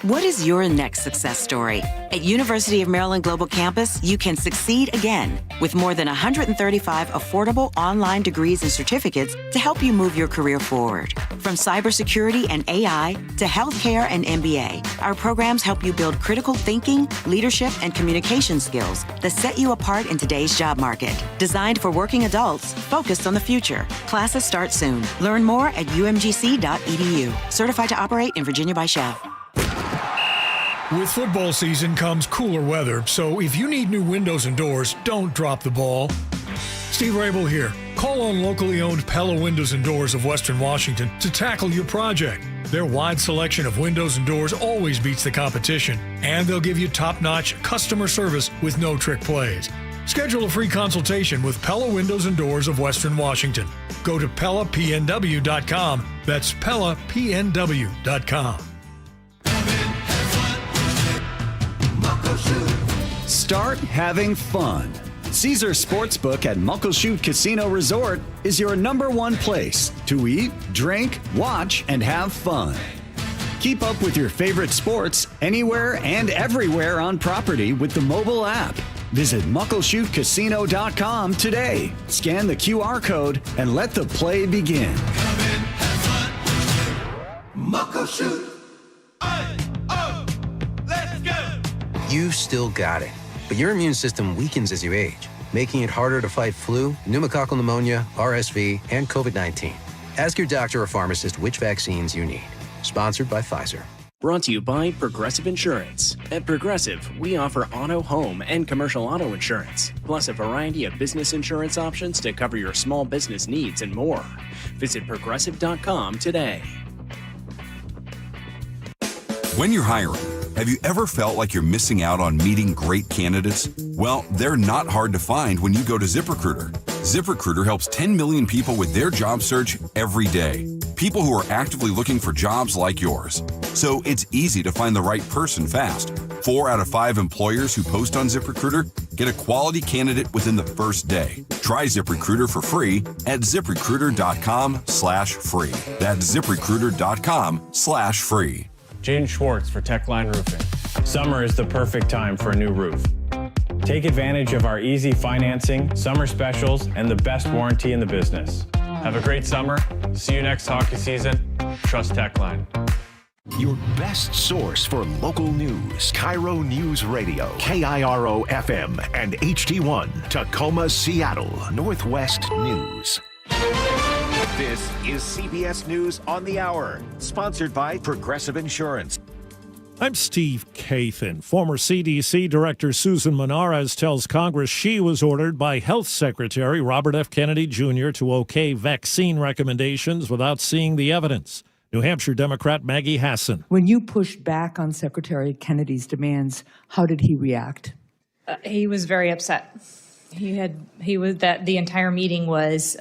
What is your next success story? At University of Maryland Global Campus, you can succeed again with more than 135 affordable online degrees and certificates to help you move your career forward. From cybersecurity and AI to healthcare and MBA, our programs help you build critical thinking, leadership, and communication skills that set you apart in today's job market. Designed for working adults, focused on the future. Classes start soon. Learn more at umgc.edu. Certified to operate in Virginia by Chef. With football season comes cooler weather, so if you need new windows and doors, don't drop the ball. Steve Rabel here. Call on locally owned Pella Windows and Doors of Western Washington to tackle your project. Their wide selection of windows and doors always beats the competition, and they'll give you top-notch customer service with no trick plays. Schedule a free consultation with Pella Windows and Doors of Western Washington. Go to PellaPNW.com. That's PellaPNW.com. Start having fun. Caesar Sportsbook at Muckleshoot Casino Resort is your #1 place to eat, drink, watch, and have fun. Keep up with your favorite sports anywhere and everywhere on property with the mobile app. Visit muckleshootcasino.com today. Scan the QR code and let the play begin. Come in, have fun. Muckleshoot. You still got it, but your immune system weakens as you age, making it harder to fight flu, pneumococcal pneumonia, RSV, and COVID-19. Ask your doctor or pharmacist which vaccines you need. Sponsored by Pfizer. Brought to you by Progressive Insurance. At Progressive, we offer auto, home, and commercial auto insurance, plus a variety of business insurance options to cover your small business needs and more. Visit Progressive.com today. When you're hiring, have you ever felt like you're missing out on meeting great candidates? Well, they're not hard to find when you go to ZipRecruiter. ZipRecruiter helps 10 million people with their job search every day. People who are actively looking for jobs like yours. So it's easy to find the right person fast. 4 out of 5 employers who post on ZipRecruiter get a quality candidate within the first day. Try ZipRecruiter for free at ZipRecruiter.com/free. That's ZipRecruiter.com/free. Jaden Schwartz for Techline Roofing. Summer is the perfect time for a new roof. Take advantage of our easy financing, summer specials, and the best warranty in the business. Have a great summer. See you next hockey season. Trust Techline. Your best source for local news. KIRO Newsradio, KIRO FM and HD1, Tacoma, Seattle, Northwest News. This is CBS News on the Hour, sponsored by Progressive Insurance. I'm Steve Kathan. Former CDC Director Susan Menares tells Congress she was ordered by Health Secretary Robert F. Kennedy Jr. to okay vaccine recommendations without seeing the evidence. New Hampshire Democrat Maggie Hassan. When you pushed back on Secretary Kennedy's demands, how did he react? He was very upset. The entire meeting was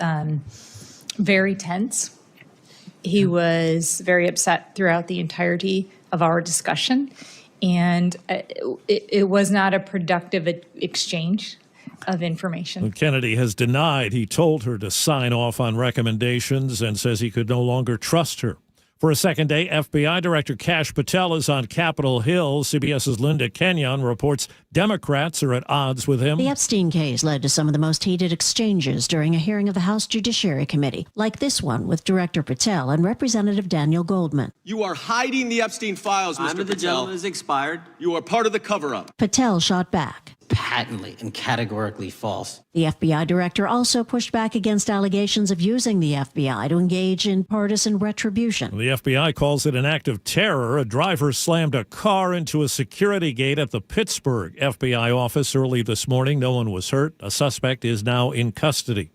very tense. He was very upset throughout the entirety of our discussion, and it was not a productive exchange of information. Kennedy has denied he told her to sign off on recommendations and says he could no longer trust her. For a second day, FBI Director Kash Patel is on Capitol Hill. CBS's Linda Kenyon reports Democrats are at odds with him. The Epstein case led to some of the most heated exchanges during a hearing of the House Judiciary Committee, like this one with Director Patel and Representative Daniel Goldman. You are hiding the Epstein files, Mr. Patel. The gentleman is expired. You are part of the cover-up. Patel shot back. Patently and categorically false. The FBI director also pushed back against allegations of using the FBI to engage in partisan retribution. The FBI calls it an act of terror. A driver slammed a car into a security gate at the Pittsburgh FBI office early this morning. No one was hurt. A suspect is now in custody.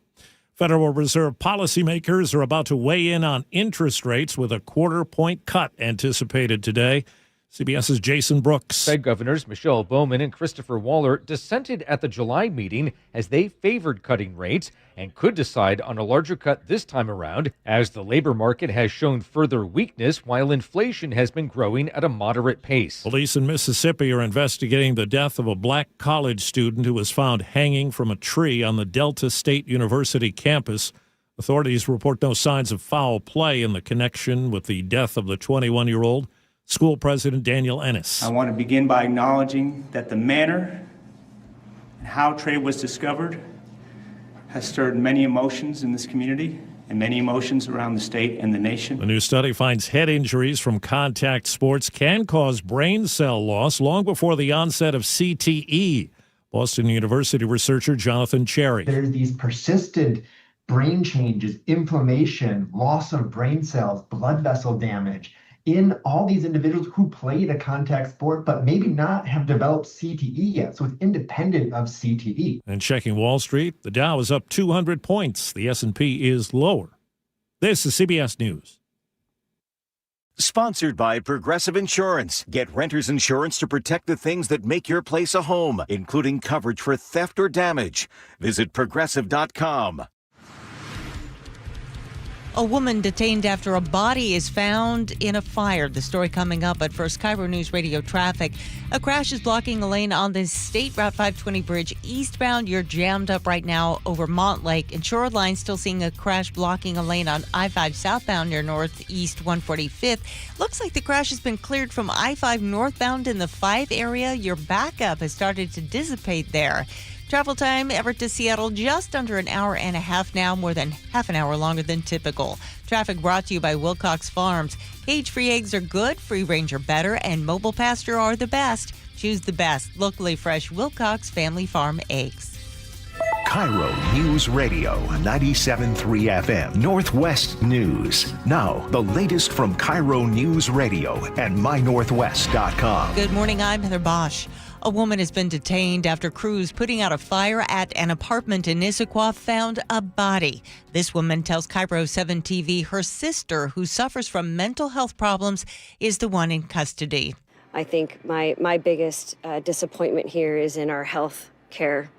Federal Reserve policymakers are about to weigh in on interest rates with a quarter-point cut anticipated today. CBS's Jason Brooks. Fed Governors Michelle Bowman and Christopher Waller dissented at the July meeting as they favored cutting rates and could decide on a larger cut this time around as the labor market has shown further weakness while inflation has been growing at a moderate pace. Police in Mississippi are investigating the death of a black college student who was found hanging from a tree on the Delta State University campus. Authorities report no signs of foul play in the connection with the death of the 21-year-old. School President Daniel Ennis. I want to begin by acknowledging that the manner and how trade was discovered has stirred many emotions in this community and many emotions around the state and the nation. A new study finds head injuries from contact sports can cause brain cell loss long before the onset of CTE. Boston University researcher Jonathan Cherry. There's these persistent brain changes, inflammation, loss of brain cells, blood vessel damage in all these individuals who played a contact sport but maybe not have developed CTE yet. So it's independent of CTE. And checking Wall Street, the Dow is up 200 points. The S&P is lower. This is CBS News. Sponsored by Progressive Insurance. Get renter's insurance to protect the things that make your place a home, including coverage for theft or damage. Visit Progressive.com. A woman detained after a body is found in a fire. The story coming up at first. KIRO Newsradio traffic. A crash is blocking a lane on the State Route 520 bridge eastbound. You're jammed up right now over Montlake. And Shoreline still seeing a crash blocking a lane on I-5 southbound near Northeast 145th. Looks like the crash has been cleared from I-5 northbound in the 5 area. Your backup has started to dissipate there. Travel time, Everett to Seattle, just under an hour and a half now, more than half an hour longer than typical. Traffic brought to you by Wilcox Farms. Cage-free eggs are good, free-range are better, and mobile pasture are the best. Choose the best, locally fresh Wilcox Family Farm eggs. KIRO News Radio, 97.3 FM, Northwest News. Now, the latest from KIRO News Radio and mynorthwest.com. Good morning, I'm Heather Bosch. A woman has been detained after crews putting out a fire at an apartment in Issaquah found a body. This woman tells KIRO 7 TV her sister, who suffers from mental health problems, is the one in custody. I think my biggest disappointment here is in our health care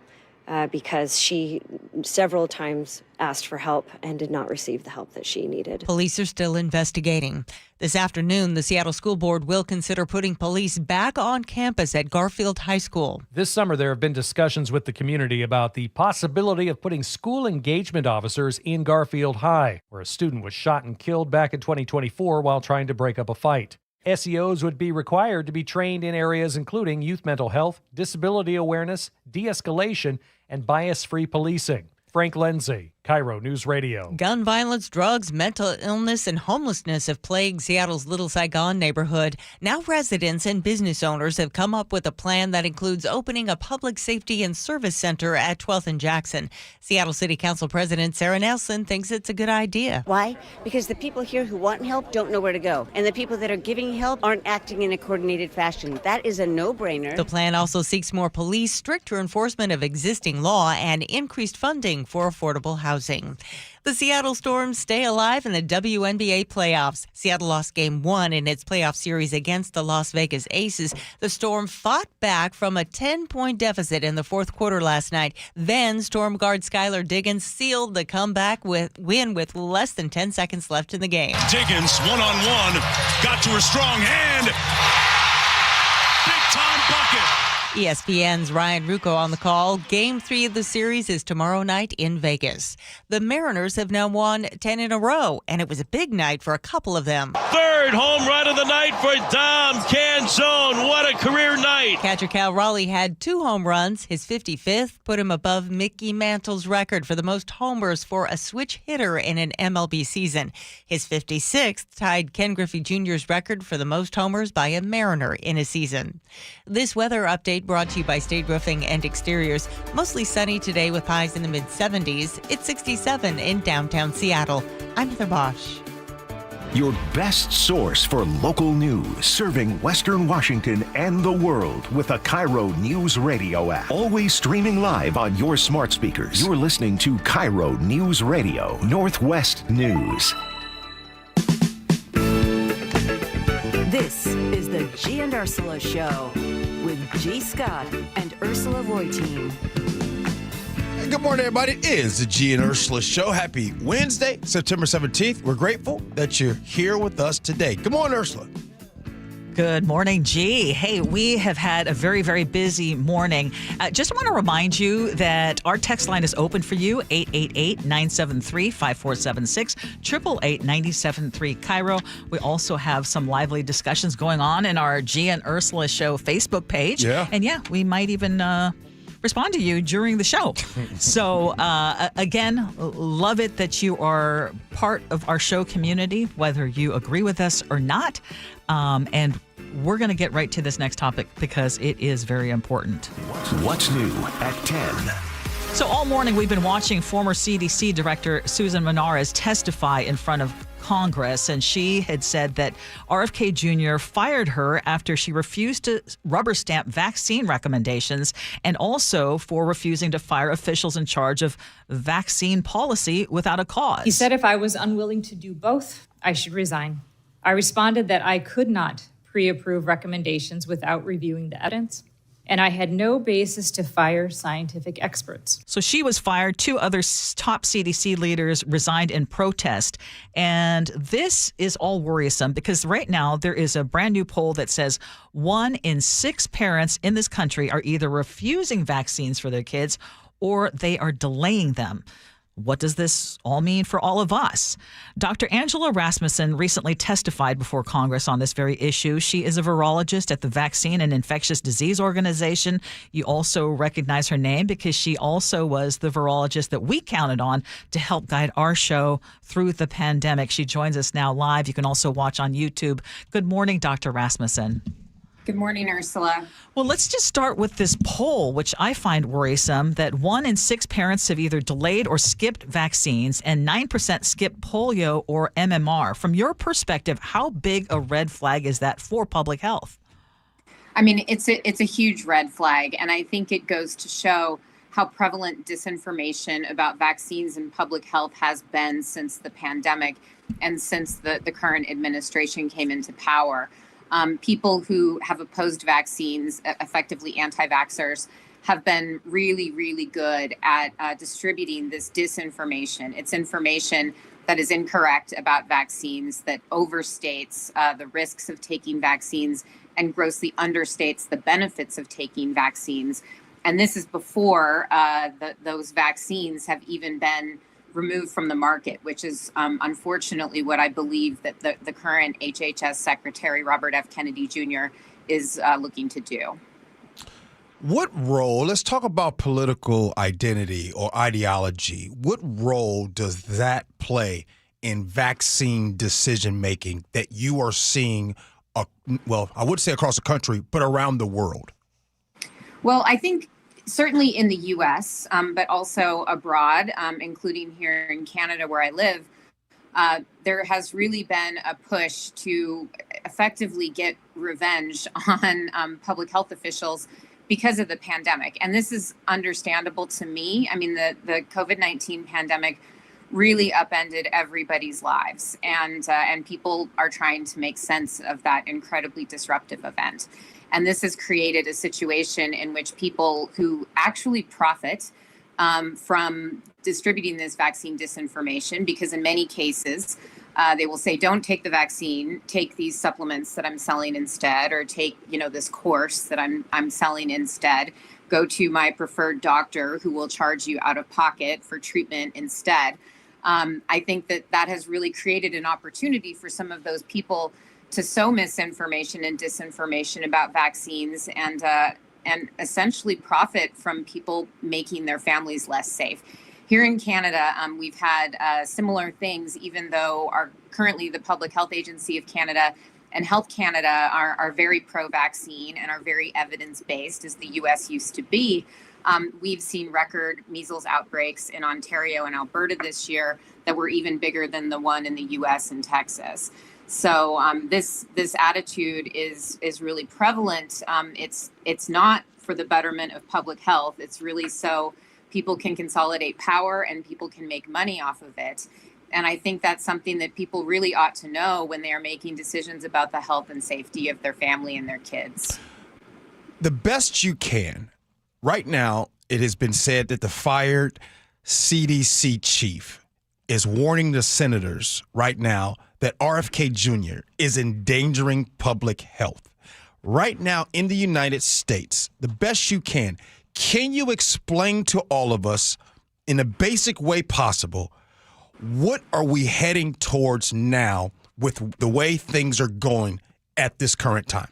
because she several times asked for help and did not receive the help that she needed. Police are still investigating. This afternoon, the Seattle School Board will consider putting police back on campus at Garfield High School. This summer, there have been discussions with the community about the possibility of putting school engagement officers in Garfield High, where a student was shot and killed back in 2024 while trying to break up a fight. SEOs would be required to be trained in areas including youth mental health, disability awareness, de-escalation, and bias-free policing. Frank Lindsay, KIRO News Radio. Gun violence, drugs, mental illness, and homelessness have plagued Seattle's Little Saigon neighborhood. Now residents and business owners have come up with a plan that includes opening a public safety and service center at 12th and Jackson. Seattle City Council President Sarah Nelson thinks it's a good idea. Why? Because the people here who want help don't know where to go. And the people that are giving help aren't acting in a coordinated fashion. That is a no-brainer. The plan also seeks more police, stricter enforcement of existing law, and increased funding for affordable housing. The Seattle Storm stay alive in the WNBA playoffs. Seattle lost Game 1 in its playoff series against the Las Vegas Aces. The Storm fought back from a 10-point deficit in the fourth quarter last night. Then Storm guard Skylar Diggins sealed the comeback win with less than 10 seconds left in the game. Diggins, one-on-one, got to her strong hand. Big-time bucket. ESPN's Ryan Rucco on the call. Game 3 of the series is tomorrow night in Vegas. The Mariners have now won 10 in a row, and it was a big night for a couple of them. Third home run of the night for Dom Canzone. What a career night. Catcher Cal Raleigh had 2 home runs. His 55th put him above Mickey Mantle's record for the most homers for a switch hitter in an MLB season. His 56th tied Ken Griffey Jr.'s record for the most homers by a Mariner in a season. This weather update brought to you by State Roofing and Exteriors. Mostly sunny today with highs in the mid-70s. It's 67 in downtown Seattle. I'm Heather Bosch. Your best source for local news, serving Western Washington and the world with the KIRO Newsradio App. Always streaming live on your smart speakers. You're listening to KIRO News Radio, Northwest News. This is the Gee and Ursula Show with G. Scott and Ursula Reutin. Good morning, everybody. It is the Gee and Ursula Show. Happy Wednesday, September 17th. We're grateful that you're here with us today. Good morning, Ursula. Good morning, G. Hey, we have had a very, very busy morning. Just want to remind you that our text line is open for you, 888-973-5476, 888-973 KIRO. We also have some lively discussions going on in our Gee and Ursula Show Facebook page. Yeah. And we might even respond to you during the show. So, again, love it that you are part of our show community, whether you agree with us or not. And we're going to get right to this next topic because it is very important. What's new at 10? So all morning we've been watching former CDC Director Susan Menares testify in front of Congress, and she had said that RFK Jr. fired her after she refused to rubber stamp vaccine recommendations and also for refusing to fire officials in charge of vaccine policy without a cause. He said if I was unwilling to do both, I should resign. I responded that I could not pre-approve recommendations without reviewing the evidence, and I had no basis to fire scientific experts. So she was fired. 2 other top CDC leaders resigned in protest. And this is all worrisome because right now there is a brand new poll that says 1 in 6 parents in this country are either refusing vaccines for their kids or they are delaying them. What does this all mean for all of us? Dr. Angela Rasmussen recently testified before Congress on this very issue. She is a virologist at the Vaccine and Infectious Disease Organization. You also recognize her name because she also was the virologist that we counted on to help guide our show through the pandemic. She joins us now live. You can also watch on YouTube. Good morning, Dr. Rasmussen. Good morning, Ursula. Well, let's just start with this poll, which I find worrisome, that 1 in 6 parents have either delayed or skipped vaccines and 9% skipped polio or MMR. From your perspective, how big a red flag is that for public health? I mean, it's a huge red flag, and I think it goes to show how prevalent disinformation about vaccines and public health has been since the pandemic and since the current administration came into power. People who have opposed vaccines, effectively anti-vaxxers, have been really, really good at distributing this disinformation. It's information that is incorrect about vaccines, that overstates the risks of taking vaccines and grossly understates the benefits of taking vaccines. And this is before those vaccines have even been removed from the market, which is unfortunately what I believe that the current HHS Secretary, Robert F. Kennedy Jr., is looking to do. What role, let's talk about political identity or ideology. What role does that play in vaccine decision-making that you are seeing, well, I would say across the country, but around the world? Well, I think certainly in the U.S., but also abroad, including here in Canada where I live, there has really been a push to effectively get revenge on public health officials because of the pandemic. And this is understandable to me. I mean, the COVID-19 pandemic really upended everybody's lives, and people are trying to make sense of that incredibly disruptive event. And this has created a situation in which people who actually profit from distributing this vaccine disinformation, because in many cases, they will say, don't take the vaccine, take these supplements that I'm selling instead, or take, this course that I'm selling instead. Go to my preferred doctor who will charge you out of pocket for treatment instead. I think that has really created an opportunity for some of those people to sow misinformation and disinformation about vaccines and essentially profit from people making their families less safe. Here in Canada, we've had similar things, even though currently the Public Health Agency of Canada and Health Canada are very pro-vaccine and are very evidence-based, as the U.S. used to be. We've seen record measles outbreaks in Ontario and Alberta this year that were even bigger than the one in the U.S. and Texas. So this attitude is really prevalent. It's not for the betterment of public health. It's really so people can consolidate power and people can make money off of it. And I think that's something that people really ought to know when they are making decisions about the health and safety of their family and their kids. The best you can. Right now, it has been said that the fired CDC chief is warning the senators right now that RFK Jr. is endangering public health. Right now in the United States, the best you can you explain to all of us in a basic way possible, what are we heading towards now with the way things are going at this current time?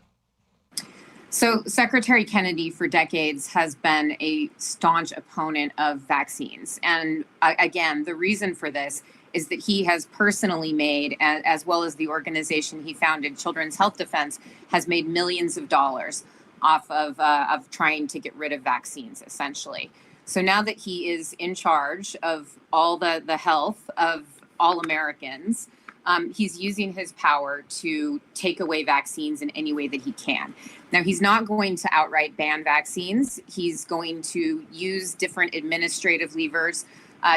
So Secretary Kennedy for decades has been a staunch opponent of vaccines. And again, the reason for this is that he has personally made, as well as the organization he founded, Children's Health Defense, has made millions of dollars off of trying to get rid of vaccines, essentially. So now that he is in charge of all the health of all Americans, he's using his power to take away vaccines in any way that he can. Now, he's not going to outright ban vaccines. He's going to use different administrative levers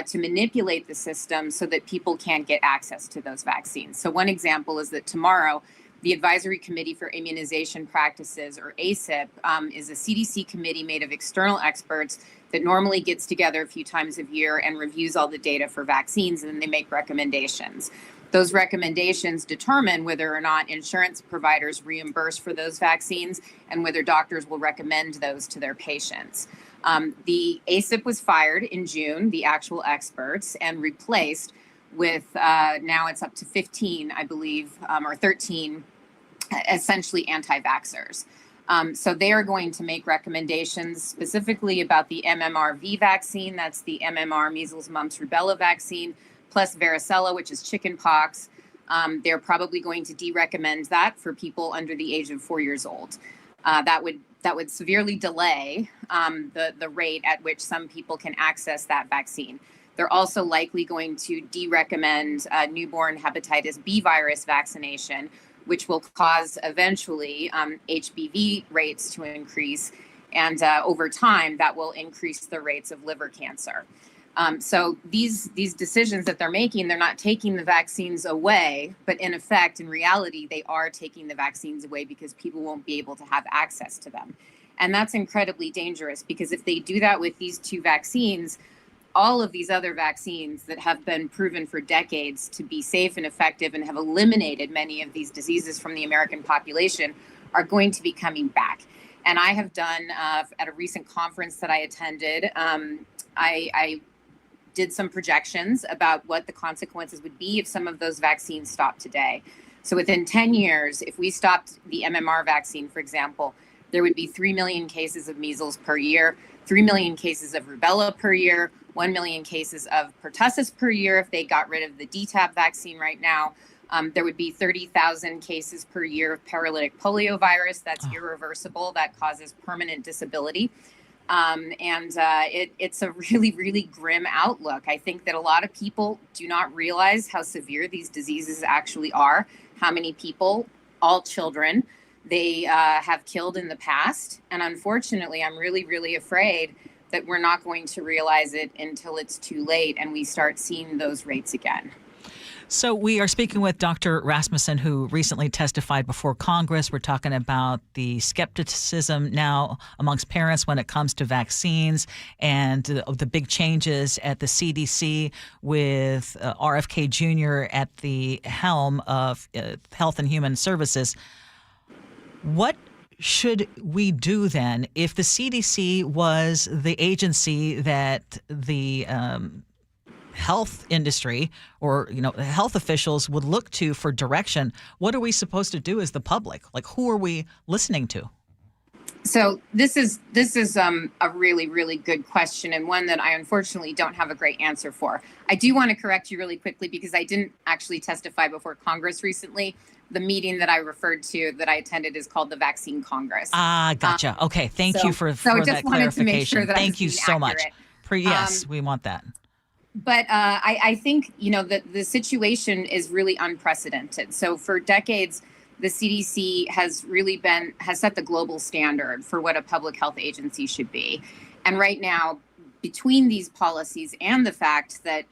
to manipulate the system so that people can't get access to those vaccines. So one example is that tomorrow, the Advisory Committee for Immunization Practices, or ACIP, is a CDC committee made of external experts that normally gets together a few times a year and reviews all the data for vaccines, and then they make recommendations. Those recommendations determine whether or not insurance providers reimburse for those vaccines and whether doctors will recommend those to their patients. The ACIP was fired in June, the actual experts, and replaced with now it's up to 15, I believe, or 13, essentially anti-vaxxers. So they are going to make recommendations specifically about the MMRV vaccine. That's the MMR measles, mumps, rubella vaccine, plus varicella, which is chickenpox. They're probably going to de-recommend that for people under the age of 4 years old. That would severely delay the rate at which some people can access that vaccine. They're also likely going to de-recommend newborn hepatitis B virus vaccination, which will cause eventually HBV rates to increase. And over time, that will increase the rates of liver cancer. So these decisions that they're making, they're not taking the vaccines away, but in effect, in reality, they are taking the vaccines away because people won't be able to have access to them. And that's incredibly dangerous, because if they do that with these two vaccines, all of these other vaccines that have been proven for decades to be safe and effective and have eliminated many of these diseases from the American population are going to be coming back. And I have done, at a recent conference that I attended, I did some projections about what the consequences would be if some of those vaccines stopped today. So within 10 years, if we stopped the MMR vaccine, for example, there would be 3 million cases of measles per year, 3 million cases of rubella per year, 1 million cases of pertussis per year if they got rid of the DTaP vaccine right now. There would be 30,000 cases per year of paralytic poliovirus. That's irreversible. That causes permanent disability. It's a really, really grim outlook. I think that a lot of people do not realize how severe these diseases actually are, how many people, all children, they have killed in the past. And unfortunately, I'm really, really afraid that we're not going to realize it until it's too late and we start seeing those rates again. So we are speaking with Dr. Rasmussen, who recently testified before Congress. We're talking about the skepticism now amongst parents when it comes to vaccines and the big changes at the CDC with RFK Jr. at the helm of Health and Human Services. What should we do then if the CDC was the agency that the health industry or health officials would look to for direction? What are we supposed to do as the public? Like, who are we listening to? So this is a really, really good question, and one that I unfortunately don't have a great answer for. I do want to correct you really quickly, because I didn't actually testify before Congress recently. The meeting that I referred to that I attended is called the Vaccine Congress. Gotcha. Okay, thank you for that clarification. Thank you so much. Yes, we want that. But I think, that the situation is really unprecedented. So for decades, the CDC has set the global standard for what a public health agency should be. And right now, between these policies and the fact that,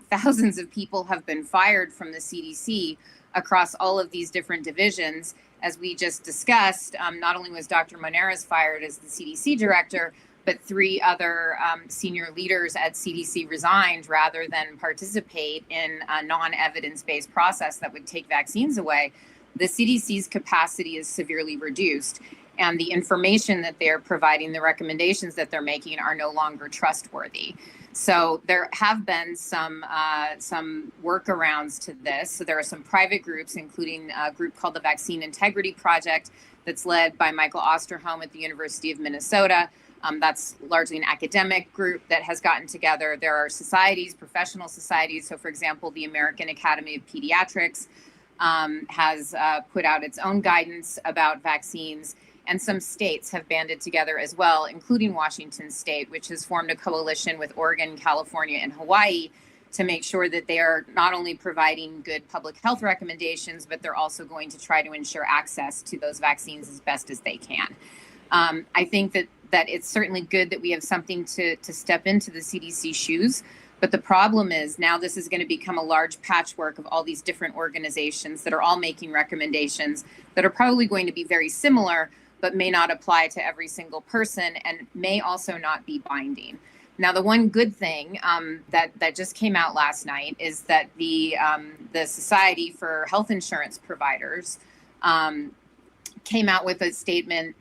thousands of people have been fired from the CDC across all of these different divisions, as we just discussed, not only was Dr. Moneras fired as the CDC director, but 3 other senior leaders at CDC resigned rather than participate in a non-evidence-based process that would take vaccines away. The CDC's capacity is severely reduced, and the information that they're providing, the recommendations that they're making, are no longer trustworthy. So there have been some workarounds to this. So there are some private groups, including a group called the Vaccine Integrity Project that's led by Michael Osterholm at the University of Minnesota. That's largely an academic group that has gotten together. There are societies, professional societies. So, for example, the American Academy of Pediatrics has put out its own guidance about vaccines. And some states have banded together as well, including Washington State, which has formed a coalition with Oregon, California, and Hawaii to make sure that they are not only providing good public health recommendations, but they're also going to try to ensure access to those vaccines as best as they can. I think that it's certainly good that we have something to step into the CDC shoes. But the problem is now this is going to become a large patchwork of all these different organizations that are all making recommendations that are probably going to be very similar, but may not apply to every single person and may also not be binding. Now, the one good thing that just came out last night is that the Society for Health Insurance Providers came out with a statement,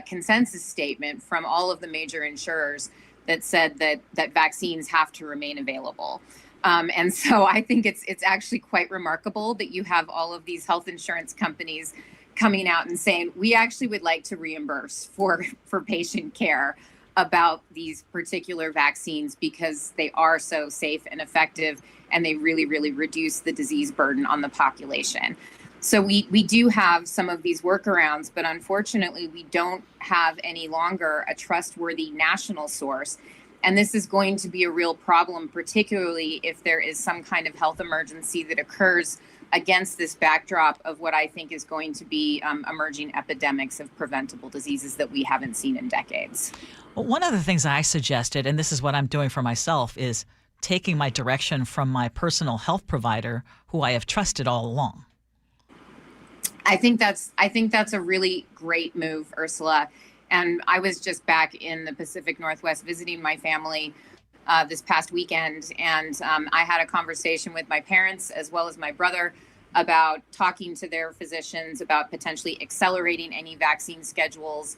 consensus statement from all of the major insurers that said that vaccines have to remain available. And so I think it's actually quite remarkable that you have all of these health insurance companies coming out and saying, we actually would like to reimburse for patient care about these particular vaccines because they are so safe and effective and they really, really reduce the disease burden on the population. So we do have some of these workarounds, but unfortunately, we don't have any longer a trustworthy national source. And this is going to be a real problem, particularly if there is some kind of health emergency that occurs against this backdrop of what I think is going to be emerging epidemics of preventable diseases that we haven't seen in decades. Well, one of the things I suggested, and this is what I'm doing for myself, is taking my direction from my personal health provider, who I have trusted all along. I think that's a really great move, Ursula. And I was just back in the Pacific Northwest visiting my family this past weekend. And I had a conversation with my parents as well as my brother about talking to their physicians about potentially accelerating any vaccine schedules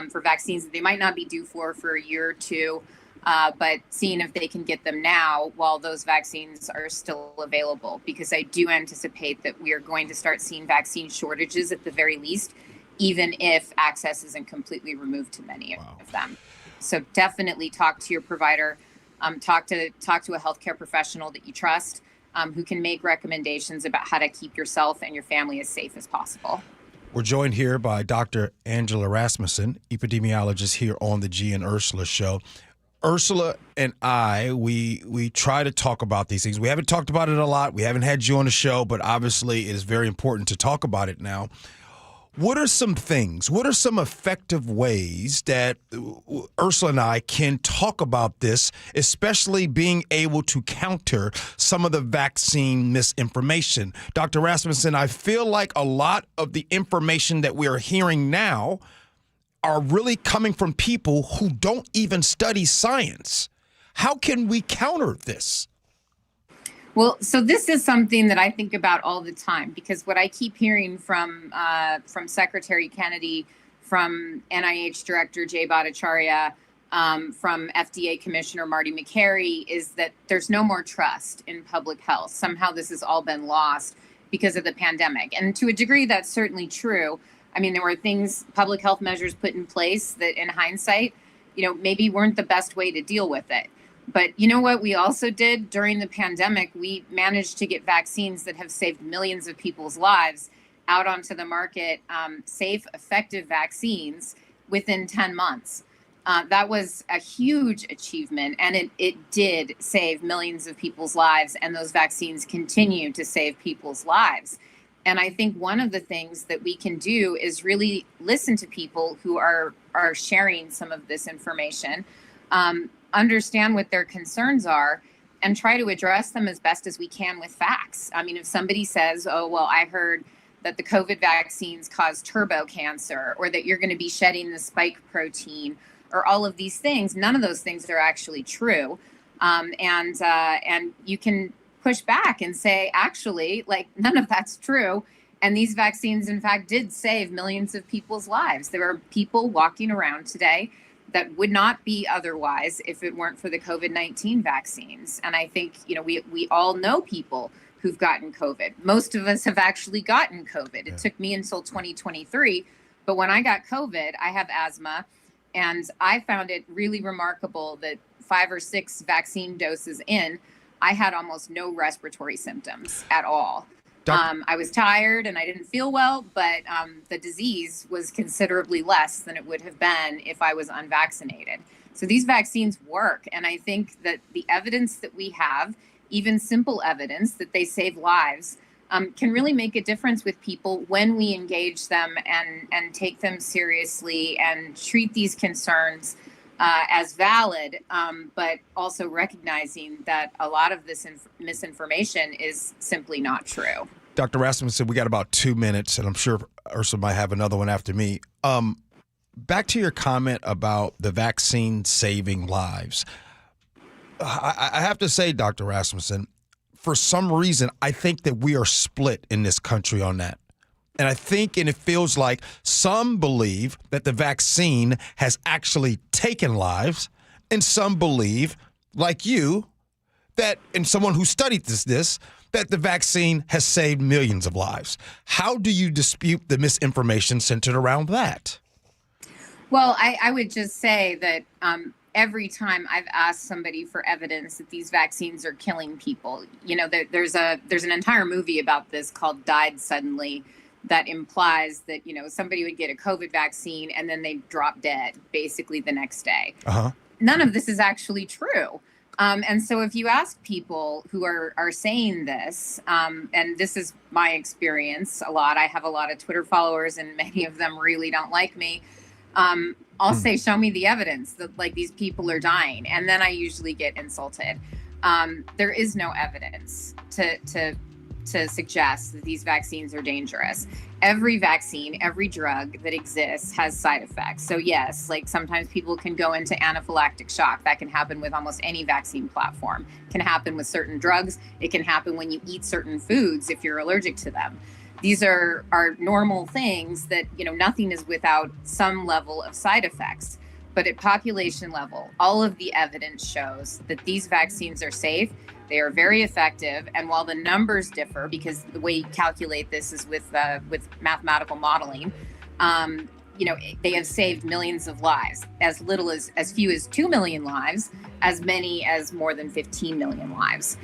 for vaccines that they might not be due for a year or two, but seeing if they can get them now while those vaccines are still available, because I do anticipate that we are going to start seeing vaccine shortages at the very least, even if access isn't completely removed to many of them. So definitely talk to your provider, talk to a healthcare professional that you trust, who can make recommendations about how to keep yourself and your family as safe as possible. We're joined here by Dr. Angela Rasmussen, epidemiologist here on the Gee and Ursula Show. Ursula and I, we try to talk about these things. We haven't talked about it a lot. We haven't had you on the show, but obviously it is very important to talk about it now. What are some effective ways that Ursula and I can talk about this, especially being able to counter some of the vaccine misinformation? Dr. Rasmussen, I feel like a lot of the information that we are hearing now are really coming from people who don't even study science. How can we counter this? Well, so this is something that I think about all the time, because what I keep hearing from Secretary Kennedy, from NIH Director Jay Bhattacharya, from FDA Commissioner Marty McCary, is that there's no more trust in public health. Somehow this has all been lost because of the pandemic. And to a degree, that's certainly true. I mean, there were public health measures put in place that in hindsight, maybe weren't the best way to deal with it. But you know what we also did during the pandemic? We managed to get vaccines that have saved millions of people's lives out onto the market, safe, effective vaccines within 10 months. That was a huge achievement, and it did save millions of people's lives, and those vaccines continue to save people's lives. And I think one of the things that we can do is really listen to people who are sharing some of this information, understand what their concerns are, and try to address them as best as we can with facts. I mean, if somebody says, oh, well, I heard that the COVID vaccines cause turbo cancer, or that you're going to be shedding the spike protein, or all of these things, none of those things are actually true. And you can push back and say, actually, none of that's true. And these vaccines, in fact, did save millions of people's lives. There are people walking around today that would not be otherwise if it weren't for the COVID-19 vaccines. And I think, we all know people who've gotten COVID. Most of us have actually gotten COVID. It took me until 2023. But when I got COVID, I have asthma. And I found it really remarkable that 5 or 6 vaccine doses in, I had almost no respiratory symptoms at all. I was tired and I didn't feel well, but the disease was considerably less than it would have been if I was unvaccinated. So these vaccines work. And I think that the evidence that we have, even simple evidence that they save lives, can really make a difference with people when we engage them and take them seriously and treat these concerns as valid, but also recognizing that a lot of this misinformation is simply not true. Dr. Rasmussen, we got about 2 minutes, and I'm sure Ursula might have another one after me. Back to your comment about the vaccine saving lives. I have to say, Dr. Rasmussen, for some reason, I think that we are split in this country on that. And I think, and it feels like some believe that the vaccine has actually taken lives, and some believe, like you, that, and someone who studied this, that the vaccine has saved millions of lives. How do you dispute the misinformation centered around that? Well, I would just say that every time I've asked somebody for evidence that these vaccines are killing people, there's an entire movie about this called Died Suddenly, that implies that, somebody would get a COVID vaccine and then they drop dead basically the next day. None of this is actually true. And so if you ask people who are saying this, and this is my experience a lot, I have a lot of Twitter followers and many of them really don't like me. I'll say, show me the evidence that these people are dying. And then I usually get insulted. There is no evidence to to suggest that these vaccines are dangerous. Every vaccine, every drug that exists has side effects. So yes, like sometimes people can go into anaphylactic shock. That can happen with almost any vaccine platform. It can happen with certain drugs. It can happen when you eat certain foods if you're allergic to them. These are normal things that, nothing is without some level of side effects. But at population level, all of the evidence shows that these vaccines are safe. They are very effective. And while the numbers differ, because the way you calculate this is with mathematical modeling, they have saved millions of lives, as little as few as 2 million lives, as many as more than 15 million lives.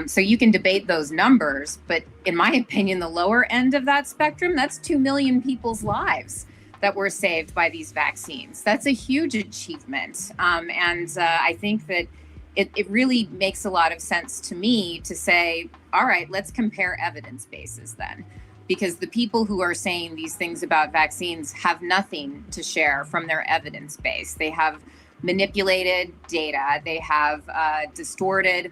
So you can debate those numbers, but in my opinion, the lower end of that spectrum, that's 2 million people's lives that were saved by these vaccines. That's a huge achievement. I think that it really makes a lot of sense to me to say, all right, let's compare evidence bases then. Because the people who are saying these things about vaccines have nothing to share from their evidence base. They have manipulated data. They have distorted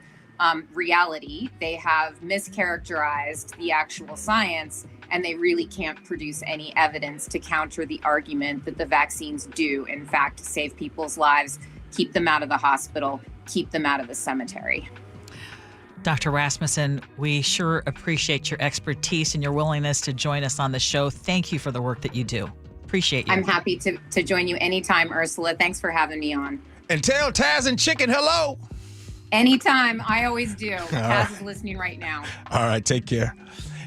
reality. They have mischaracterized the actual science, and they really can't produce any evidence to counter the argument that the vaccines do, in fact, save people's lives, keep them out of the hospital, keep them out of the cemetery. Dr. Rasmussen, we sure appreciate your expertise and your willingness to join us on the show. Thank you for the work that you do. Appreciate you. I'm happy to join you anytime, Ursula. Thanks for having me on. And tell Taz and Chicken hello. Anytime. I always do. Taz is listening right now. All right. Take care.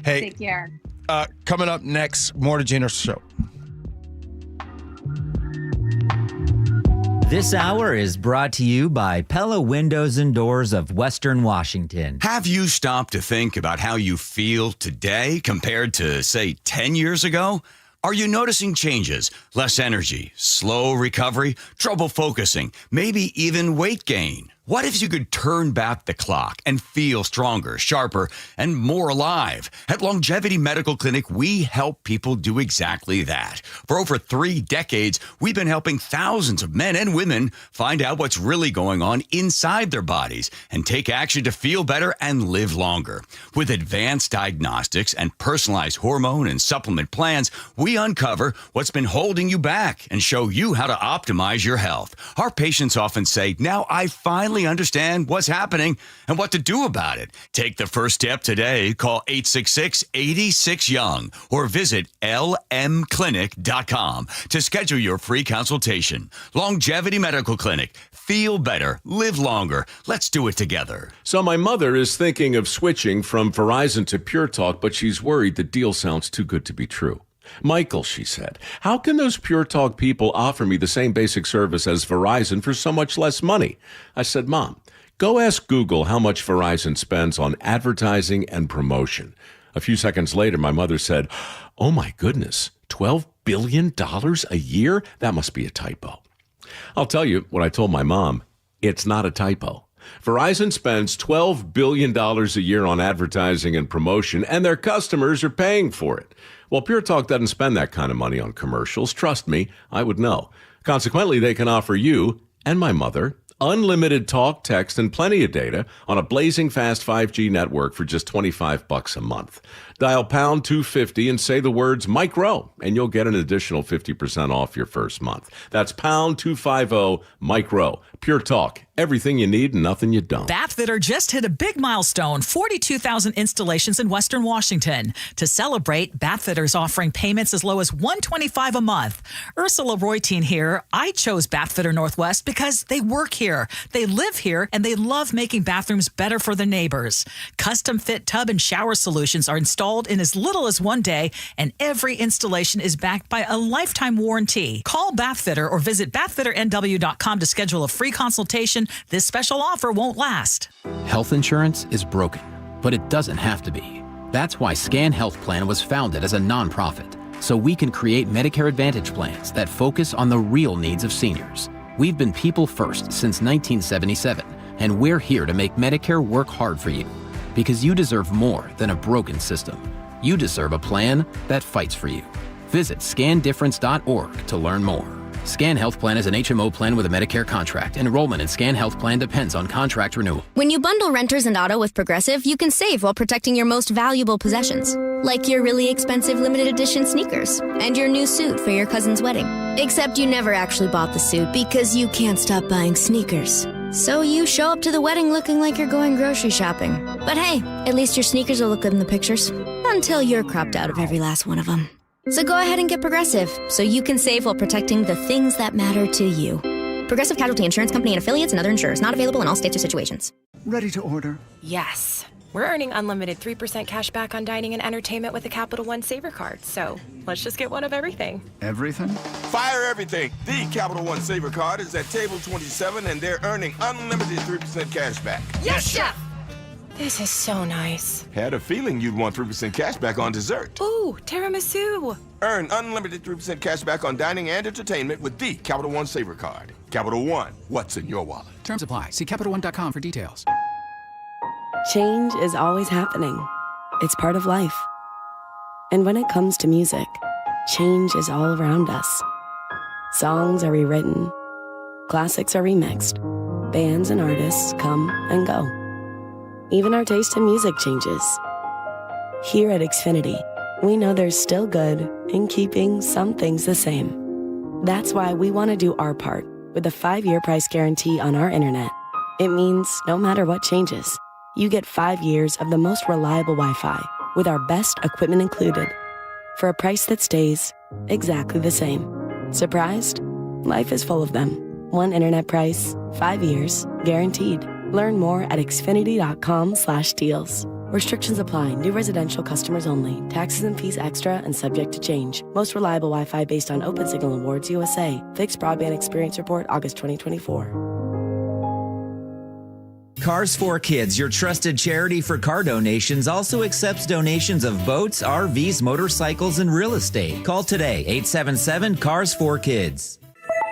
Hey, take care. Coming up next, more to Gee Ursula Show. This hour is brought to you by Pella Windows and Doors of Western Washington. Have you stopped to think about how you feel today compared to, say, 10 years ago? Are you noticing changes? Less energy, slow recovery, trouble focusing, maybe even weight gain? What if you could turn back the clock and feel stronger, sharper, and more alive? At Longevity Medical Clinic, we help people do exactly that. For over 3 decades, we've been helping thousands of men and women find out what's really going on inside their bodies and take action to feel better and live longer. With advanced diagnostics and personalized hormone and supplement plans, we uncover what's been holding you back and show you how to optimize your health. Our patients often say, "Now I finally understand what's happening and what to do about it." Take the first step today. Call 866-86-YOUNG or visit lmclinic.com to schedule your free consultation. Longevity Medical Clinic. Feel better. Live longer. Let's do it together. So my mother is thinking of switching from Verizon to Pure Talk, but she's worried the deal sounds too good to be true. "Michael," she said, "how can those Pure Talk people offer me the same basic service as Verizon for so much less money?" I said, "Mom, go ask Google how much Verizon spends on advertising and promotion." A few seconds later, my mother said, "Oh my goodness, $12 billion a year? That must be a typo." I'll tell you what I told my mom. It's not a typo. Verizon spends $12 billion a year on advertising and promotion, and their customers are paying for it. Well, Pure Talk doesn't spend that kind of money on commercials. Trust me, I would know. Consequently, they can offer you and my mother unlimited talk, text, and plenty of data on a blazing fast 5G network for just $25 a month. Dial pound 250 and say the words Mike Rowe, and you'll get an additional 50% off your first month. That's pound 250 Mike Rowe. Pure Talk. Everything you need and nothing you don't. Bathfitter just hit a big milestone, 42,000 installations in Western Washington. To celebrate, Bathfitter's offering payments as low as $125 a month. Ursula Reutin here. I chose Bathfitter Northwest because they work here, they live here, and they love making bathrooms better for their neighbors. Custom fit tub and shower solutions are installed in as little as 1 day, and every installation is backed by a lifetime warranty. Call Bathfitter or visit bathfitternw.com to schedule a free consultation. This special offer won't last. Health insurance is broken, but it doesn't have to be. That's why Scan Health Plan was founded as a nonprofit, so we can create Medicare Advantage plans that focus on the real needs of seniors. We've been people first since 1977, and we're here to make Medicare work hard for you, because you deserve more than a broken system. You deserve a plan that fights for you. Visit scandifference.org to learn more. Scan Health Plan is an HMO plan with a Medicare contract. Enrollment in Scan Health Plan depends on contract renewal. When you bundle renters and auto with Progressive, you can save while protecting your most valuable possessions, like your really expensive limited edition sneakers and your new suit for your cousin's wedding. Except you never actually bought the suit because you can't stop buying sneakers. So you show up to the wedding looking like you're going grocery shopping. But hey, at least your sneakers will look good in the pictures. Until you're cropped out of every last one of them. So go ahead and get Progressive, so you can save while protecting the things that matter to you. Progressive Casualty Insurance Company and affiliates and other insurers. Not available in all states or situations. Ready to order? Yes. We're earning unlimited 3% cash back on dining and entertainment with a Capital One Saver card. So let's just get one of everything. Everything? Fire everything. The Capital One Saver card is at table 27, and they're earning unlimited 3% cash back. Yes, Chef! This is so nice. Had a feeling you'd want 3% cash back on dessert. Ooh, tiramisu. Earn unlimited 3% cash back on dining and entertainment with the Capital One Saver card. Capital One, what's in your wallet? Terms apply. See CapitalOne.com for details. Change is always happening. It's part of life. And when it comes to music, change is all around us. Songs are rewritten. Classics are remixed. Bands and artists come and go. Even our taste in music changes. Here at Xfinity, we know there's still good in keeping some things the same. That's why we want to do our part with a 5-year price guarantee on our internet. It means no matter what changes, you get 5 years of the most reliable Wi-Fi with our best equipment included for a price that stays exactly the same. Surprised? Life is full of them. One internet price, 5 years, guaranteed. Learn more at xfinity.com/deals. Restrictions apply. New residential customers only. Taxes and fees extra and subject to change. Most reliable Wi-Fi based on Open Signal Awards USA. Fixed Broadband Experience Report, August 2024. Cars for Kids, your trusted charity for car donations, also accepts donations of boats, RVs, motorcycles, and real estate. Call today, 877-CARS4KIDS.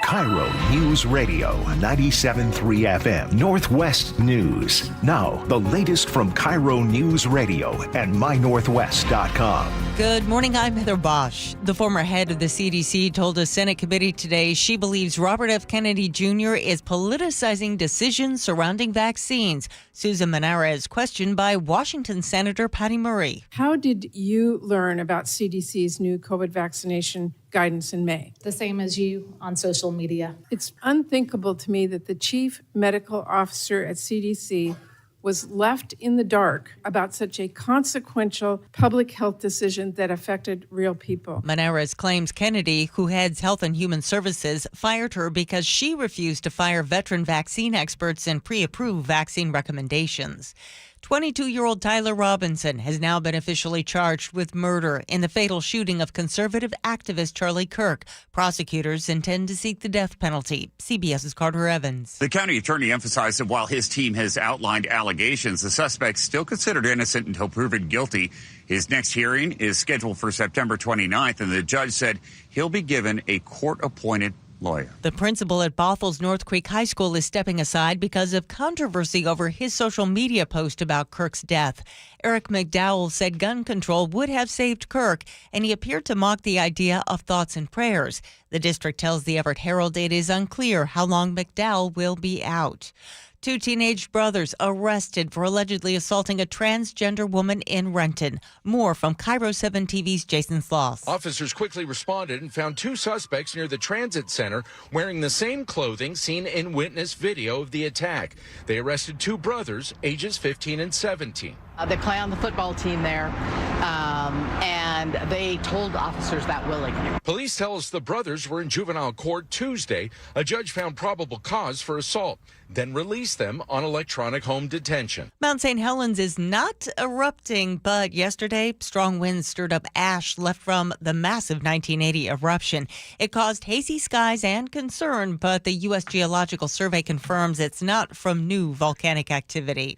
KIRO Newsradio 97.3 FM, Northwest News. Now, the latest from KIRO Newsradio and mynorthwest.com. Good morning, I'm Heather Bosch. The former head of the CDC told a Senate committee today she believes Robert F. Kennedy Jr. is politicizing decisions surrounding vaccines. Susan Manara questioned by Washington Senator Patty Murray. How did you learn about CDC's new COVID vaccination guidance in May? The same as you on social media. It's unthinkable to me that the chief medical officer at CDC was left in the dark about such a consequential public health decision that affected real people. Manara claims Kennedy, who heads Health and Human Services, fired her because she refused to fire veteran vaccine experts and pre-approve vaccine recommendations. 22-year-old Tyler Robinson has now been officially charged with murder in the fatal shooting of conservative activist Charlie Kirk. Prosecutors intend to seek the death penalty. CBS's Carter Evans. The county attorney emphasized that while his team has outlined allegations, the suspect's still considered innocent until proven guilty. His next hearing is scheduled for September 29th, and the judge said he'll be given a court-appointed lawyer. The principal at Bothel's North Creek High School is stepping aside because of controversy over his social media post about Kirk's death. Eric McDowell said gun control would have saved Kirk, and he appeared to mock the idea of thoughts and prayers. The district tells the Everett Herald it is unclear how long McDowell will be out. 2 teenage brothers arrested for allegedly assaulting a transgender woman in Renton. More from KIRO 7 TV's Jason Sloss. Officers quickly responded and found 2 suspects near the transit center wearing the same clothing seen in witness video of the attack. They arrested 2 brothers, ages 15 and 17. They play on the football team there, and they told officers that willingly. Police tell us the brothers were in juvenile court Tuesday. A judge found probable cause for assault, then released them on electronic home detention. Mount St. Helens is not erupting, but yesterday, strong winds stirred up ash left from the massive 1980 eruption. It caused hazy skies and concern, but the U.S. Geological Survey confirms it's not from new volcanic activity.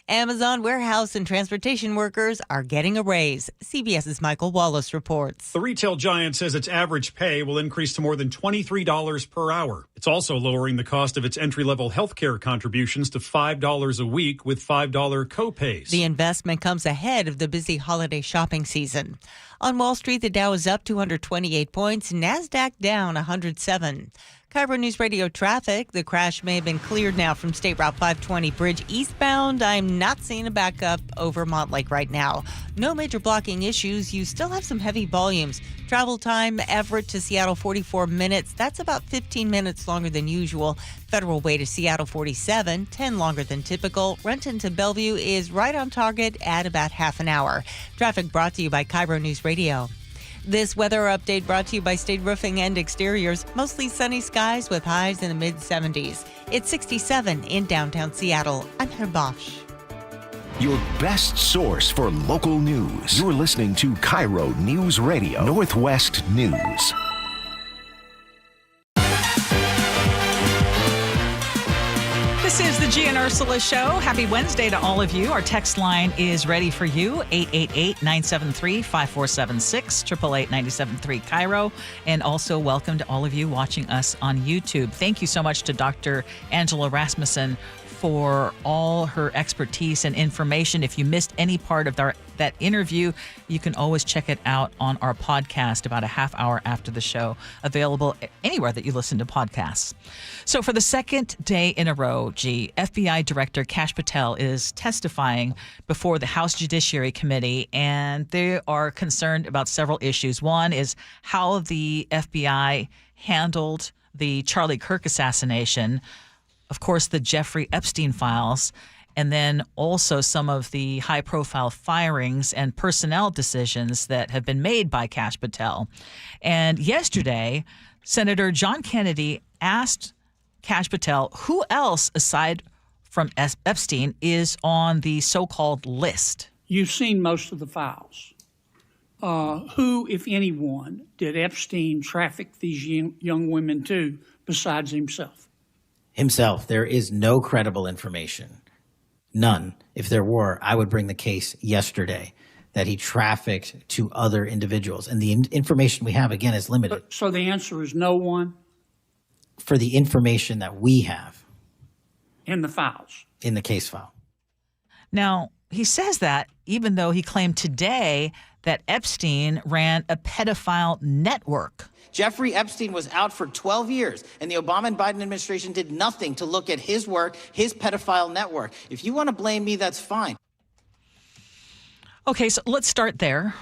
Amazon warehouse and transportation workers are getting a raise. CBS's Michael Wallace reports. The retail giant says its average pay will increase to more than $23 per hour. It's also lowering the cost of its entry-level health care healthcare contributions to $5 a week with $5 copays. The investment comes ahead of the busy holiday shopping season. On Wall Street, the Dow is up 228 points, NASDAQ down 107. KIRO News Radio traffic. The crash may have been cleared now from State Route 520 bridge eastbound. I'm not seeing a backup over Montlake right now. No major blocking issues. You still have some heavy volumes. Travel time, Everett to Seattle, 44 minutes. That's about 15 minutes longer than usual. Federal Way to Seattle, 47, 10 longer than typical. Renton to Bellevue is right on target at about half an hour. Traffic brought to you by KIRO News Radio. This weather update brought to you by State Roofing and Exteriors. Mostly sunny skies with highs in the mid-70s. It's 67 in downtown Seattle. I'm Heather Bosch. Your best source for local news. You're listening to KIRO News Radio, Northwest News. This is the Gee and Ursula Show. Happy Wednesday to all of you. Our text line is ready for you, 888-973-5476, 888-973 KIRO. And also welcome to all of you watching us on YouTube. Thank you so much to Dr. Angela Rasmussen for all her expertise and information. If you missed any part of that interview, you can always check it out on our podcast about a half hour after the show, available anywhere that you listen to podcasts. So for the second day in a row, FBI Director Kash Patel is testifying before the House Judiciary Committee, and they are concerned about several issues. One is how the FBI handled the Charlie Kirk assassination, of course, the Jeffrey Epstein files, and then also some of the high-profile firings and personnel decisions that have been made by Kash Patel. And yesterday, Senator John Kennedy asked Kash Patel who else, aside from Epstein, is on the so-called list. You've seen most of the files. Who, if anyone, did Epstein traffic these young women to besides himself? Himself. There is no credible information. None. If there were, I would bring the case yesterday that he trafficked to other individuals. And the information we have, again, is limited. So the answer is no one? For the information that we have. In the files? In the case file. Now, he says that even though he claimed today that Epstein ran a pedophile network. Jeffrey Epstein was out for 12 years, and the Obama and Biden administration did nothing to look at his work, his pedophile network. If you want to blame me, that's fine. Okay, so let's start there.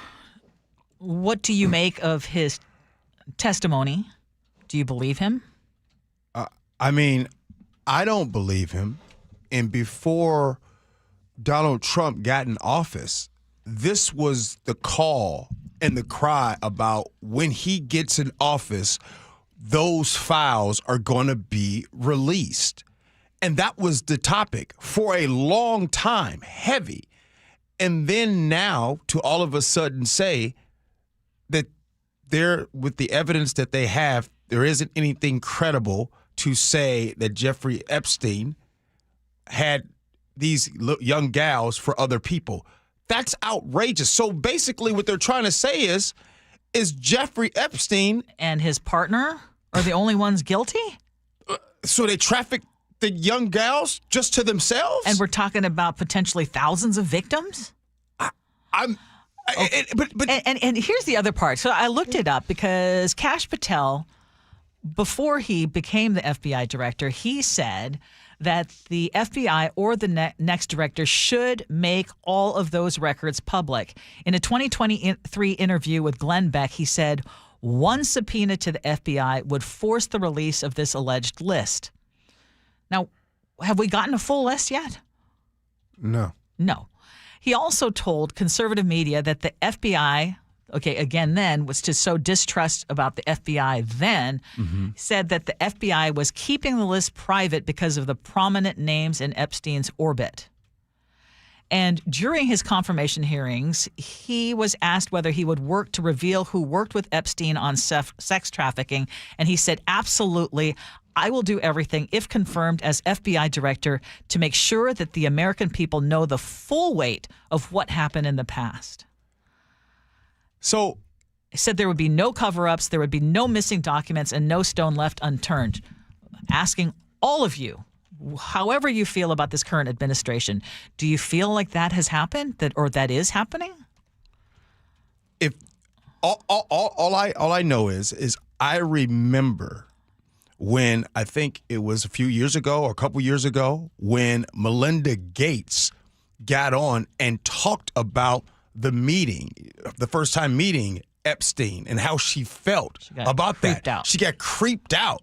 What do you make of his testimony? Do you believe him? I mean, I don't believe him. And before Donald Trump got in office, this was the call and the cry about when he gets in office, those files are going to be released. And that was the topic for a long time, heavy. And then now to all of a sudden say that there, with the evidence that they have, there isn't anything credible to say that Jeffrey Epstein had these young gals for other people. That's outrageous. So basically what they're trying to say is Jeffrey Epstein and his partner are the only ones guilty? So they trafficked the young gals just to themselves? And we're talking about potentially thousands of victims? And here's the other part. So I looked it up because Kash Patel, before he became the FBI director, he said that the FBI or the next director should make all of those records public. In a 2023 interview with Glenn Beck, he said one subpoena to the FBI would force the release of this alleged list. Now, have we gotten a full list yet? No. No. He also told conservative media that the FBI, was to sow distrust about the FBI then, said that the FBI was keeping the list private because of the prominent names in Epstein's orbit. And during his confirmation hearings, he was asked whether he would work to reveal who worked with Epstein on sex trafficking. And he said, absolutely, I will do everything, if confirmed as FBI director, to make sure that the American people know the full weight of what happened in the past. So he said there would be no cover-ups, there would be no missing documents, and no stone left unturned. Asking all of you, however you feel about this current administration, do you feel like that has happened, that is happening? If all I know is I remember when I think it was a few years ago or a couple years ago when Melinda Gates got on and talked about the first time meeting Epstein and how she felt about that. She got creeped out.